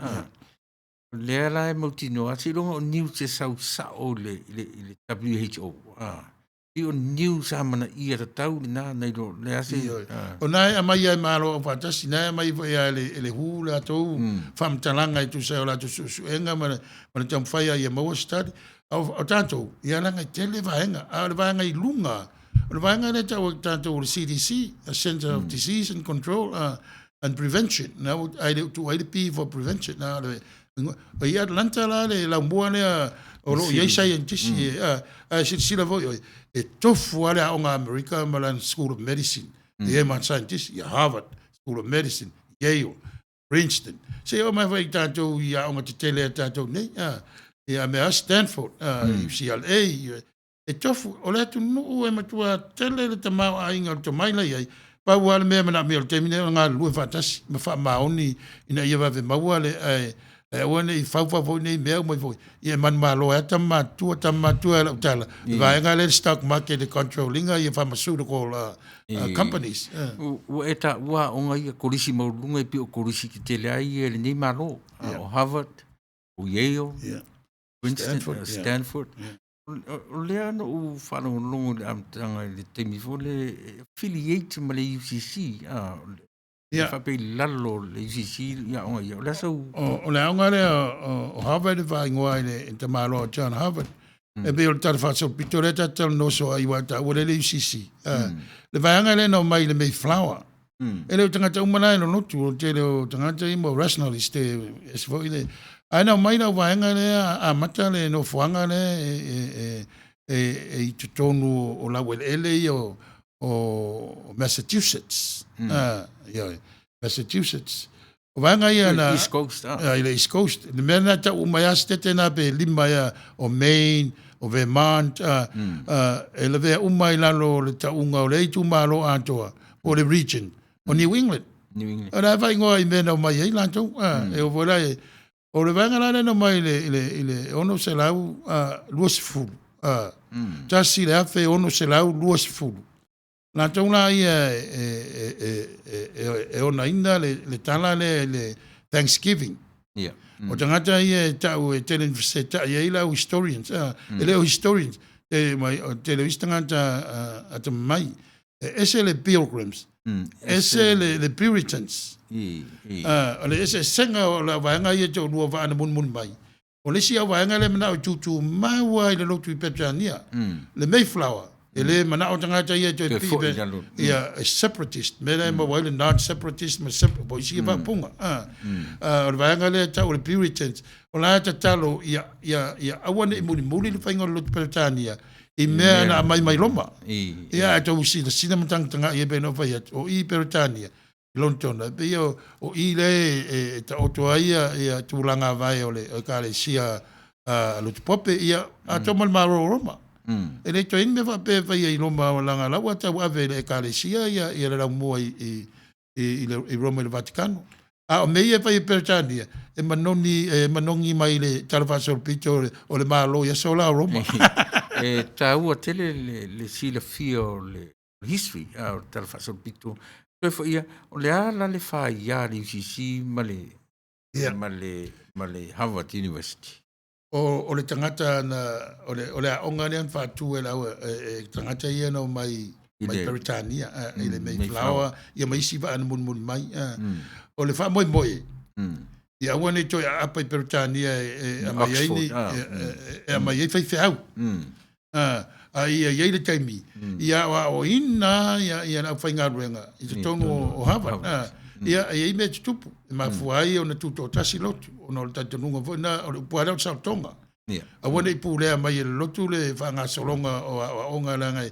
le la e motino ati lo news se sa o le WHO i o news amana ia tau na nei lo le ase o nai a mai ai malo o fatasi nai mai fo ia le hula to fam talanga i tu se o la tu su enga ma tam fai ia mo stad o tanto ia la ngai tele vaenga a le vaenga i lunga o le vaenga le tau tanto o CDC a Center of Disease and Control and Prevention now I do to IDP for prevention now le ia Atlanta la le la mbua le o lo ia scientist sila vo e tofu ale a onga America Malan School of Medicine e man scientist ia Harvard School of Medicine Yale Princeton se o mai vai tanto ia onga te tele tanto nei ia me Stanford UCLA e tofu o le tu no e matua tele le tamau a inga to mai la ia pa wale me mana me o temine nga lu fatasi ma fa maoni ina ia va ve mawale e wane i fau nei mea mai foi ia man malo e tamatua la tala vai nga le stock market controlling ia pharmaceutical companies o eta wa onga ia kolisi mo lunga i pio kolisi ki tele ai ele nei malo o Harvard o Yale Princeton Stanford o lea no u whanau longo le amtanga le temi fo le affiliate ma le UCC whape lalo le UCC ia onga ia o lea sau o lea onga le o Harvard vai ngoa i te malo o John Harvard e be o tala whatso pitoreta tala no so ai wata o le UCC le vai anga le no mai le Mayflower e le o tangata umana no notu o te le o tangata imo rationalist e se fo i le ai na mai na vaenga le a mata le no fuanga le e te tonu o la ele o Massachusetts Massachusetts o vaenga ia na East Coast ile East Coast le mena ta o mai astete na pe lima ia o Maine o Vermont e le ve umai lalo le ta unga o le tu malo atoa o le region o New England ana vai ngoi mena o mai ai lanto e o vola o le vanga la no mai le ono se lau luas fu tasi le afe ono se lau luas fu la tona ia e ona inda le tala le Thanksgiving o tangata ia tau e tele se ta ia ila historians ele historians e mai tele istangata at mai ese le pilgrims ese le Puritans ole ese senga o la vanga ia to lua va na mun mai o le sia vanga le mana o tutu maua ile lotu Petrania le Mayflower ele mana o tangata ia to ia separatist mele mo wile non separatist ma bo sia va punga o vanga le ta o le Puritans o la ta talo ia awane i muli le fainga lotu Petrania i mea na mai loma ia to si le sina tanga ia be no vai o i Petrania lontona pe o ile ta otoaia ia tulanga vai ole o kale sia lo pope ia atomal maro roma ele to in me va pe vai i loma langa la wata wa ve le kale sia ia la mo i Roma le Vaticano o me ia vai Pertania e manongi mai le talvaso pito o le malo ia sola Roma e ta ua tele le sila fio le history talvaso pito fo ia o le ala le fa ia le UCC ma le Harvard University o le tangata na o le onga le fa tu e la tangata ia no mai Britannia ile Mayflower ia mai siva an mun mai o le fa moi ia wone to apa Britannia mai ni mai fa au ia le taimi ia o ina ia na whainga ruenga i te tongu o Harvard ia i me te tupu ma fuai o na tuto tasi lotu o na o le tatanunga fo na o le puara o Sautonga a wana i pūlea mai e lotu le whanga solonga o onga langa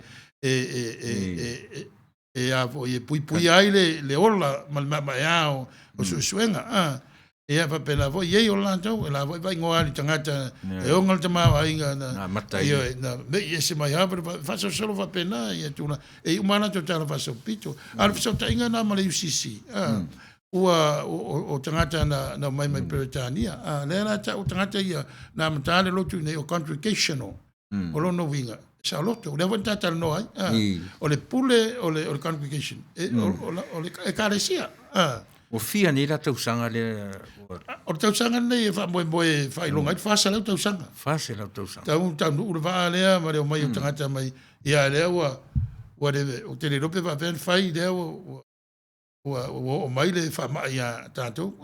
a fo i pui ai le ola ma e ao o suenga ia pa pena fo ye o lanto e la vai ngoa ni tangata e o ngal tama vai na matai na me ese mai ave fa solo fa pena ia tuna e umana to tala fa so pito al so tainga na male UCC o tangata na mai Britania le na ta o tangata ia na matale lotu nei o congregational o lo no winga sa loto le vanta tal no ai o le pule o le congregation o le ecclesia o fia ni la tausanga le o tausanga nei fa moe fa ilonga fa sa la tausanga tau no va le ma le mai tangata mai ia le wa de o te rope va ven fai de o mai le fa mai ia tanto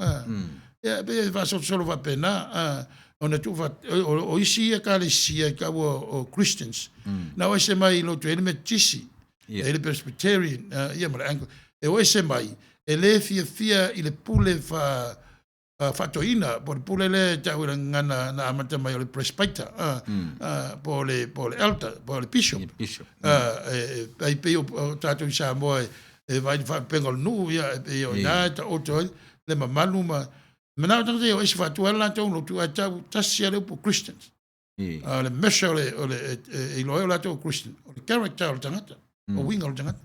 ia be va solo va pena ona tu va o isi ka le sia ka o Christians na o se mai lo tu me tisi ele Presbyterian ia ma angle e o se mai ele fia i le pule fa toina por pule le tau ngana na amata mai o le presbyter por le elder por le bishop ai pe o tatu Samoa e vai fa pengol nu ia e o na ta o to le mamalu ma na tang te o isi fa tu ala tau lo tu a tau tasia le po Christians le mesha o le e lo la tau Christian o le character o tangata o winga o tangata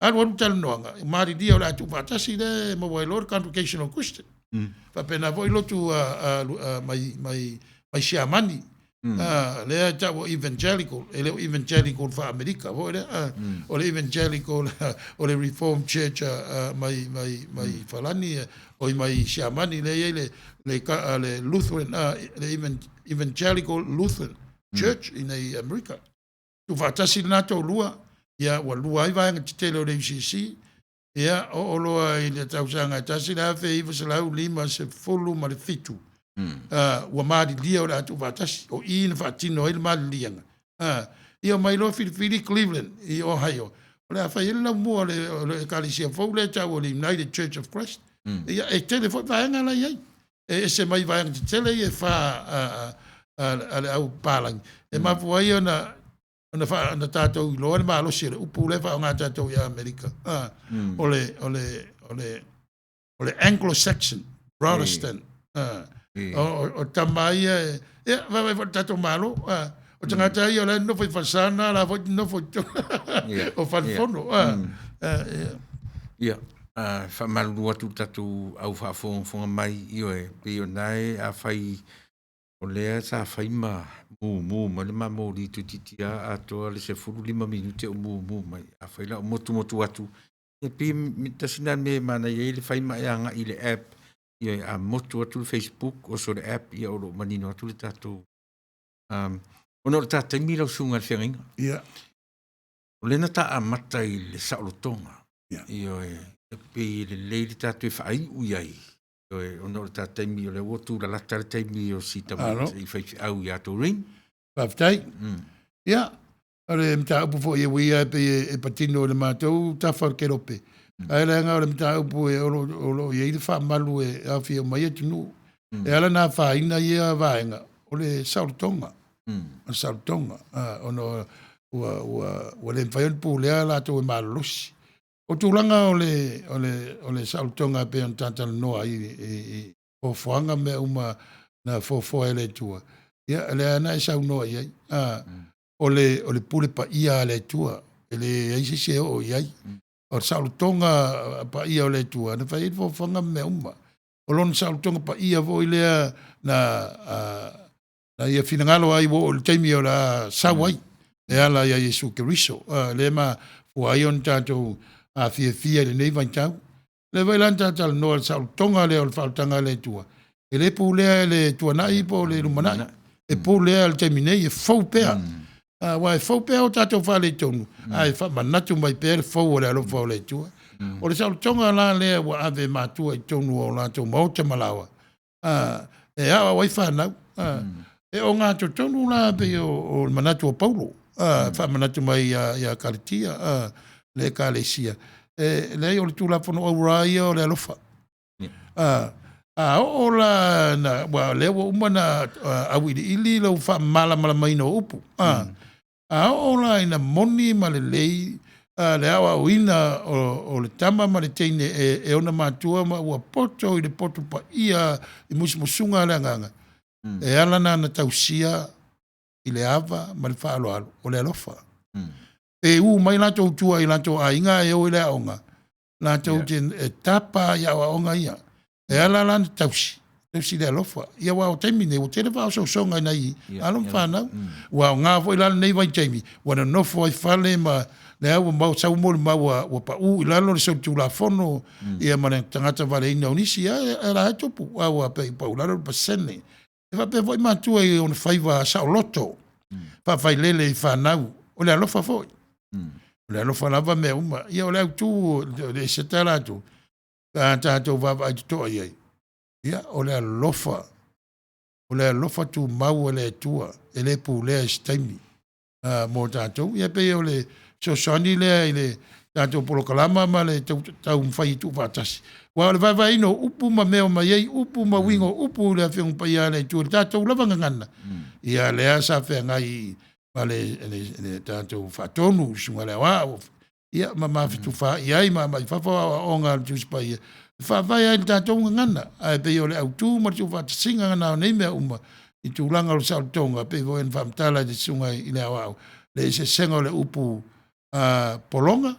al wanu tal noanga mari dia la tu fatasi de mo voi lor congregational Christian fa pena voi lo tu mai shamani le ta evangelical ele evangelical fa America voi o le evangelical o le Reformed Church mai falani o mai shamani le Lutheran le evangelical Lutheran Church in America tu fatasi na to lua ia wa lua i vai ngati tele o le UCC ia o loa i le tausanga tasi la fe i vasalau lima se fulu ma le fitu wa maari lia o le atu vatasi o i na fatino i le maari lianga ia mai lo Filipini Cleveland i Ohio o le awhai ele lau mua le kalisia fau le tau o le United Church of Christ ia e tele fo vaenga la iai e se mai vai ngati tele i e fa ale au palang e mafu ai ona fa na tatou i loa le malo sire upu le fa ngā tatou i Amerika o le Anglo-Saxon Protestant o tamai vai fa tatou malo o tangata i o le no foi fasana la foi no foi o falfono ia fa malu atu tatou au fa fonga mai i o e pe o nai a fai o lea sa fai ma ma le ma li tu titia a to le se fulu 5 minuti o mai a fai la motu atu e pi tasina me mana ye le fai ma nga i le app i a motu atu le Facebook o so le app i o lo manino atu le tatou ono le tatou mi lo sunga le fenga o le nata a mata i le saolotonga i o e pi le tatou fai u yai o no ta taimi o le wotu la lata le taimi o si tamu i fai au i ato ring. Paftai. Ia. Ale mta upu fo ye wia e patino le mātou tawhar ke rope. Ai le ngā o le mta upu e olo ye i wha malu e awhi o mai atunu. E ala nā wha ina i a vaenga o le Sautonga. Sautonga. Ono ua le mwhaion pu lea lato e malosi. O tūlanga o le Sautonga pe on tantana noa i fofoanga me uma na fofo ele tua. Ia, le ana e sau noa iai. O le pule pa ia le tua. Ele aise se o iai. O Sautonga pa ia o le tua. Na whai fofoanga me uma. O lon Sautonga pa ia vo i lea na ia finangalo ai vo o le taimi o la sawai. E ala ia Jesu Keriso. Le ma fuai on tātou a fia le nei vai tau. Le vai lanta tal no Sautonga le o faltanga le tua. E le pu le tua nai po le rumanai. E pu le al terminei e fau pea. Wa e fau pea o tatou fa le tonu. Ai fa manatu mai pea le fau o le alo fau le tua. O le Sautonga la le wa ave matua i tonu o la tau mauta malawa. E awa wai whanau. E o ngā tonu la pe o manatu o Paulo. whamanatu mai ia karitia, le kalesia. Le o le tula pono aura ia o le alofa. O la na le wa umana awili ili lo fa mala mai no upu. O la ina moni ma le lei le awa uina o le tama ma le teine e ona matua ma ua poto i le poto pa ia i musumusunga le anganga. E ala na tausia i le ava ma le whaaloalo o le alofa. E mai lato utua i lato a inga e o i le aonga. Lato e tapa ia wa onga ia. E ala lana tausi le alofa. Ia wa o taimine, o tere wao songa nei, alon whanau. Wa o ngā fo i lana nei vai taimi. Wana nofo ai whale ma le au mau sau mori mau wa pa u i lalo le sau tu la fono. Ia mana tangata vale ina unisi, e la hatopu. Wa pe pa u lalo pa sene. E wa pe voi matua i on whaiva sao loto. Pa whai lele i whanau. O le alofa foi. O le alofa lava me uma. Ia o le au tu, le setara tu. Tātou vava ai toa iai. Ia, o le alofa. O le alofa tu mau le tua. E le pu le staimi. Mō tātou. Ia pe o le sosani le le tātou polokalama ma le tau mwhai tu whātasi. Wa le vava ino upu ma meo ma iei, upu ma wingo, upu le whiong pa ia le tua. Tātou lavanga ngana. Ia le asa whea ngai ma le tātou whatonu sunga le wā. Ia ma fitu fa ia ma fa o nga tu pa ia fa ia ta tonga ngana ai pe ole au tu ma tu fa singa na nei me uma i tu langa o sa tonga pe vo en fam tala de sunga i le au le se sengo le upu polonga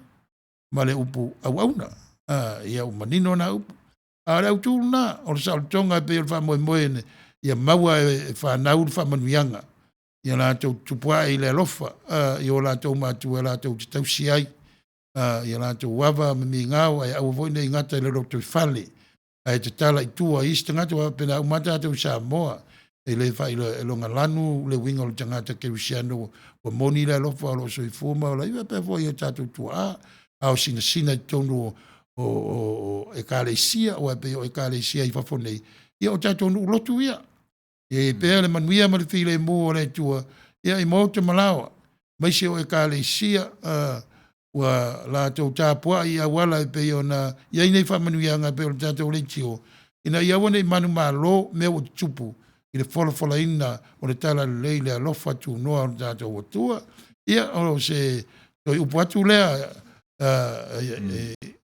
ma le upu au ia uma nino na upu a au tu na o sa tonga pe fa mo ne ia maua fa na u fa manuanga ia la tu pua i le lofa ia la tu ma tu la tu tau siai ia lato wava mi ngau ai au voi nei ngata le roto fale ai te tala i tua ista ngata wa pena umata te Samoa e le fai le longa lanu le winga o tangata ke usiano o moni le lofa lo so i fuma o la iwa pe voi e tatu tua au sina i tonu o e kalesia o pe o e kalesia i fafonei ia o tatu nu lotu ia e pe le manuia ma le file mo le tua ia i mo te malawa mai se o e kalesia wa la tau tāpua i a wala e peo na ia nei whamanuianga peo le tātou le tio. Ina ia wane manu maa lo mea o tupu i le wholofola ina o le tala lei le alofa tu noa o le tātou atua. Ia o se toi upu atu lea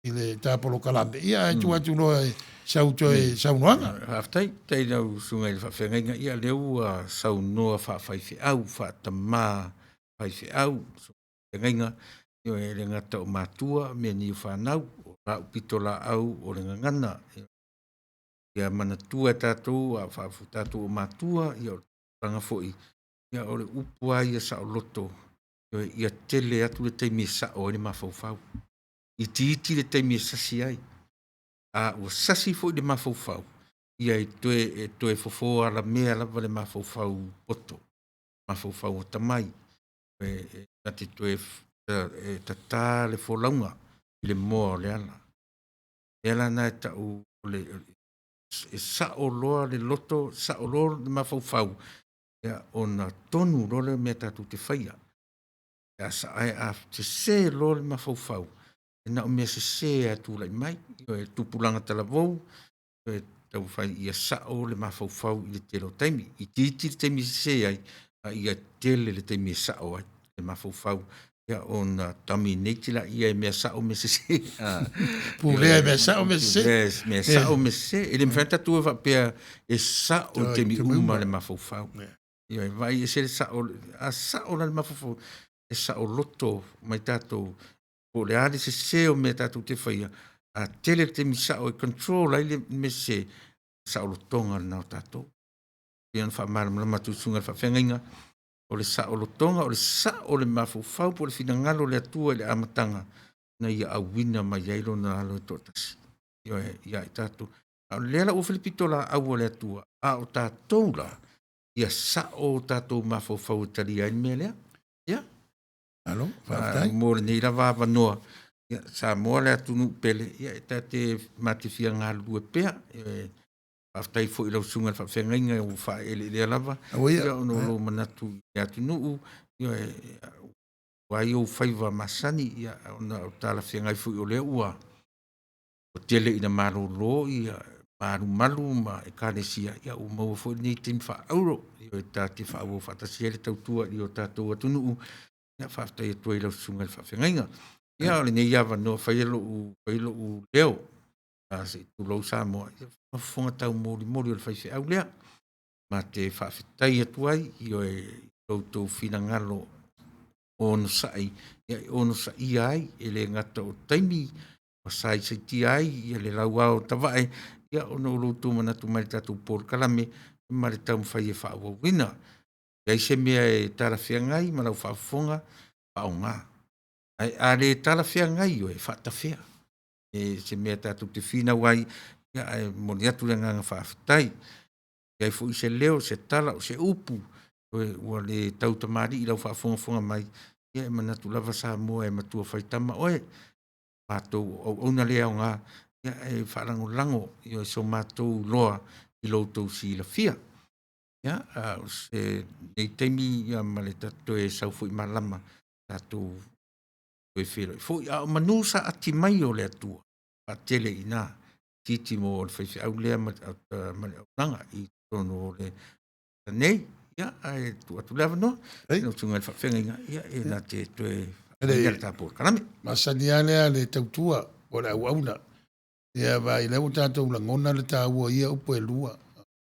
i le tāpolo kalame. Ia e tu atu noa e sau toi sau noanga. Haftai, tei nau sunga i le whawhenga ia leu sau noa whawhaiwhi au, whatamā whaiwhi au. Ngainga, yo e le ngata o matua me ni whanau o rau pito la au o le ngangana ia manatua tātou a whaafu tātou o matua ia o ranga foi ia o le upua ia sa o loto ia tele atu le teimi sa o le mawhauwhau i tiiti le teimi sasi ai a o sasi foi le mawhauwhau ia i toe fofo ala mea lava le mawhauwhau poto mawhauwhau o tamai nati toe tata le folaunga le moa le ala. E ala na e tau le sa o loa le loto, sa o loa le mawhauwhau. Ia o na tonu loa le mea tatu te whaia. Ia sa ai a te se loa le mawhauwhau. E na o mea se a tu lai mai. Ia e tupulanga talavou. E tau whai ia sa o le mawhauwhau i le telo taimi. I titi le taimi se ai. Ia tele le taimi sa o ai. Le mawhauwhau. Ia on tami neiti la ia mea sao me se Pulea mea sao me se. Mea sao me se. Ele mwhata tua wa pia e sao te mi uma le mawhauwhau. Ia vai e se le sao, a sao le mawhauwhau. E sao loto mai tātou. Po le ale se o mea tātou te whaia. A tele te mi sao e control ai le me se sao lotonga le nao tātou. Ia wha marama matu sunga wha whengainga. O le sa o lotonga, o le sa o le mawhauwhau, po le finangalo le atua le amatanga na ia awina mai ailo na alo e totasi. Ia e tātou. A le ala o Filipito la aua le atua, a o tātou la, ia sa o tātou mawhauwhau e tali aini mea lea. Ia. Alo, whaatai. Mo le nei la vava noa. Ia, sa moa le atunu pele. Ia e tate matifia ngā lue pea. Aftai fo ilo sunga fa fenga o fa ele le lava. Ia ono lo manatu ia tu Ia wai o faiva masani ia ona o tala fiangai fu o le ua. O tele ina marolo ia malu ma e kanesia ia o mau fo ni tin fa euro ia ta ti fa o fa ta siele tau tua ia ta to tunu ia fa ta ia toi lo sunga fa fiangai. Ia le nei ia va no fa lo u leo. A se tu lo Samoa ia fonga tau mori o fa fi au lea. Ma te fa fitai atuai ia to fina ngalo ono sai ai ele ngata o taimi o sai se ti ai ele laua o tavae ia ono lutu mana tu mai tatu por kalame mare tau fai e fa o wina ia se mea e tara fiangai ma lau fa fonga pa onga ai ale tara fiangai o e fa ta fia e se mea tatu te fina wai ia e moniatu nga fa fitai ia fu se leo se tala o se upu o le tau tamari ila fa fonga mai ia e manatu lava Samoa e matua faitama oe matou ona lea nga ia e wharangolango ia so matou loa i loutou si la fia ia se nei teimi ia ma le tatou e sau fui malama tatou e whiro fui a manusa ati mai o le atua a tele ina titi mo o le whaiwhi au lea ma le aunanga i tono le nei ia e tu atu lava no no tunga fa fenga ia e na te toe ia ta por kaname masani ale le tautua o le auna ia vai le o tatou la ngona le taua ia upo e lua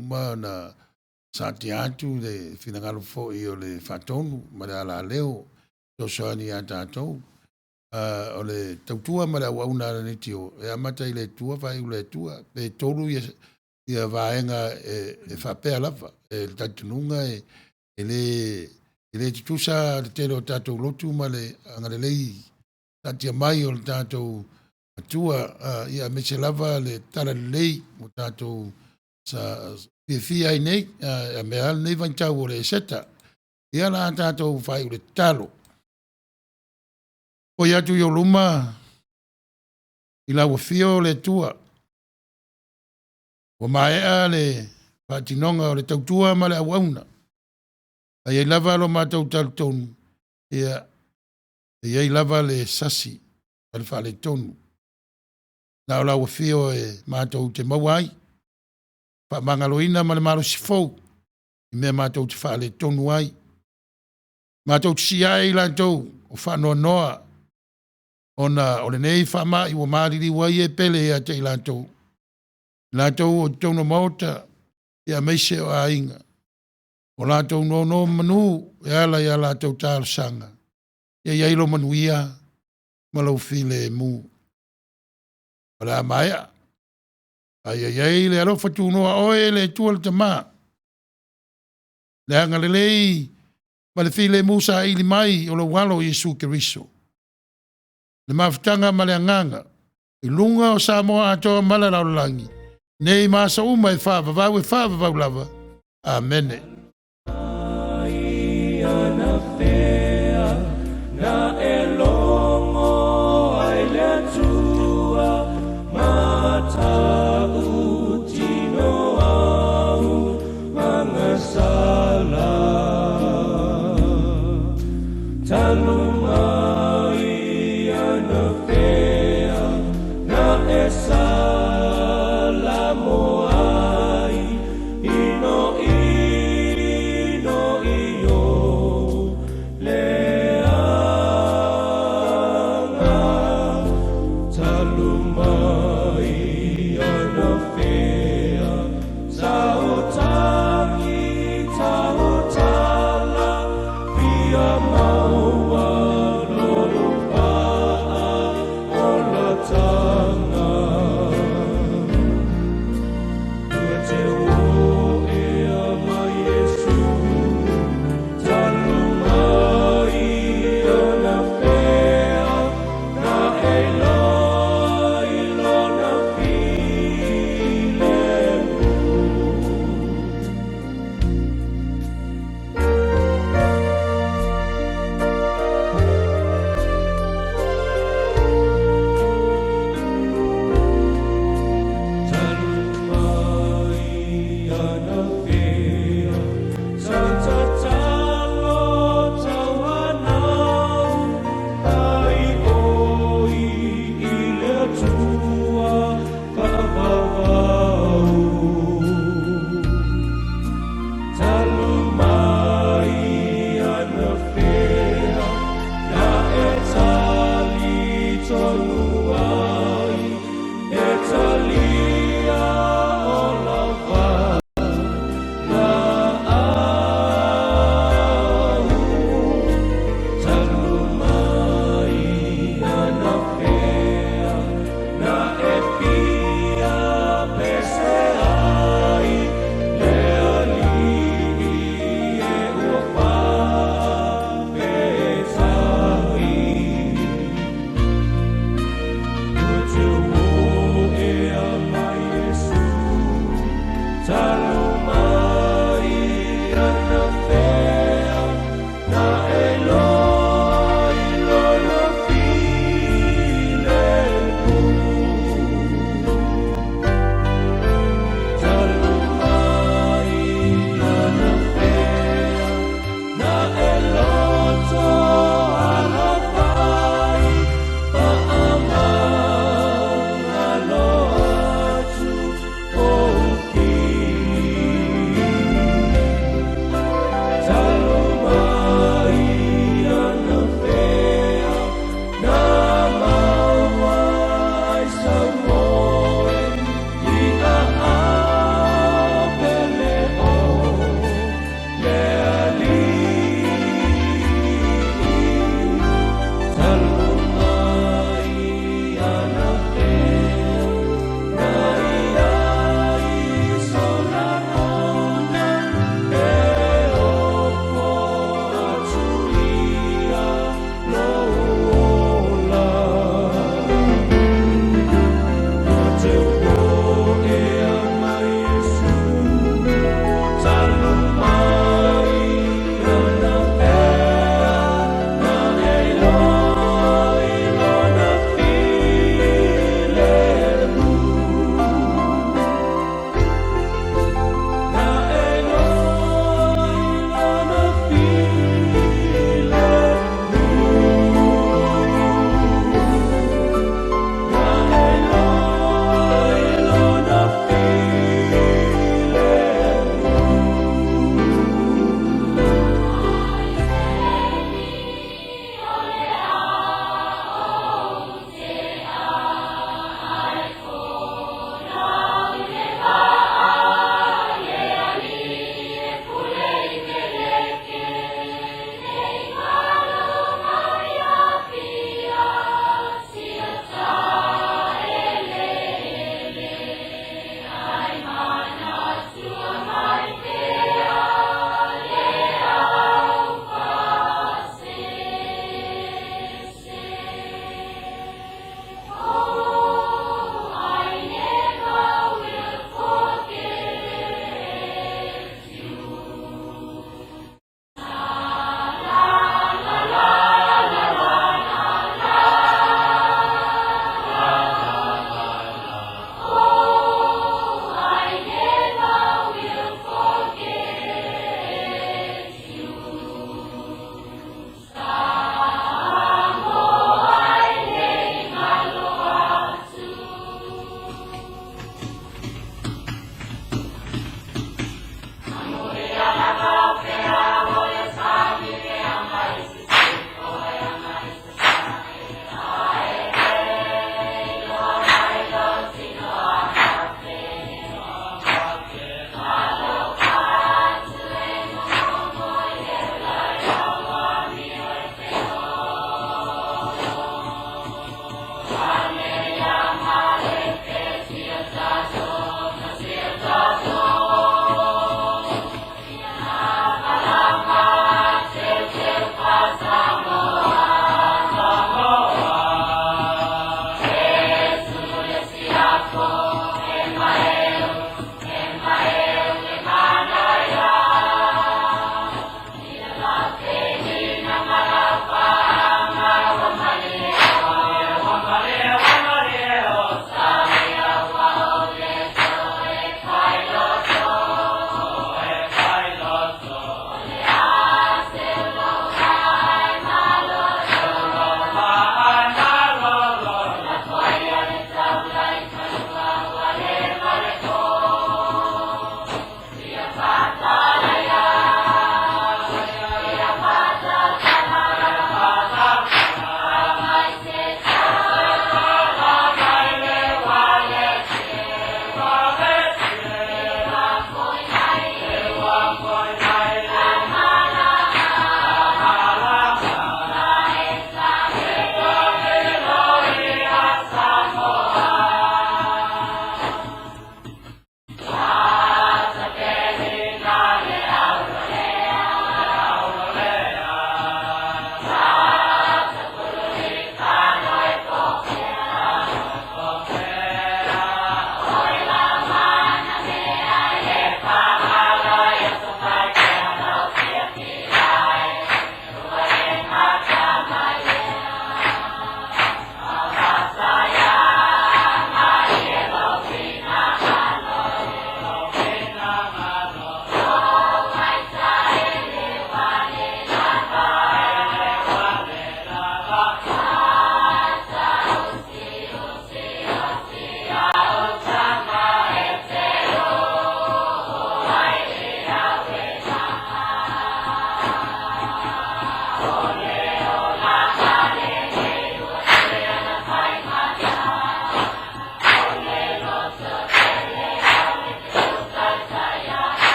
ma na sati atu le finangalo fo i o le fatonu ma le ala leo to soani a tatou o le tautua ma le auna le tio e amata i le tua vai u le tua pe tolu ia vaenga e whapea lava, e tatununga e le tutusa le tero tatou lotu ma le angare lei tatia mai o le tatou atua ia mese lava le tala lei mo tatou sa fia i nei a mea nei vantau o le seta ia la tatou whai o le talo o iatu i o luma i laua fio le tua o maea le patinonga o le tautua ma le awauna. A iei lava lo mātou tautonu. Ia iei lava le sasi a le whale tonu. Na o lau fio e mātou te mawai. Pa mangaloina ma le maro sifou. I mea mātou te whale tonu ai. Mātou te siai lantou o whanoa noa. Ona o le nei whama i wa mariri wai e pele a te lantou. Lātou o tōna maota ia meise o ainga. O lātou no manu e ala ia lātou tālasanga. Ia iailo manuia malau file e mu. O la maia. Ia iaile alofa tūnoa oe le tual tamā. Le anga le lei ma le file e mu sa ili mai o lo walo Yesu Keriso. Le mawhitanga ma le anganga. I lunga o Samoa atoa mala laulangi. Nei masa uma e whaavavau lava. Amen.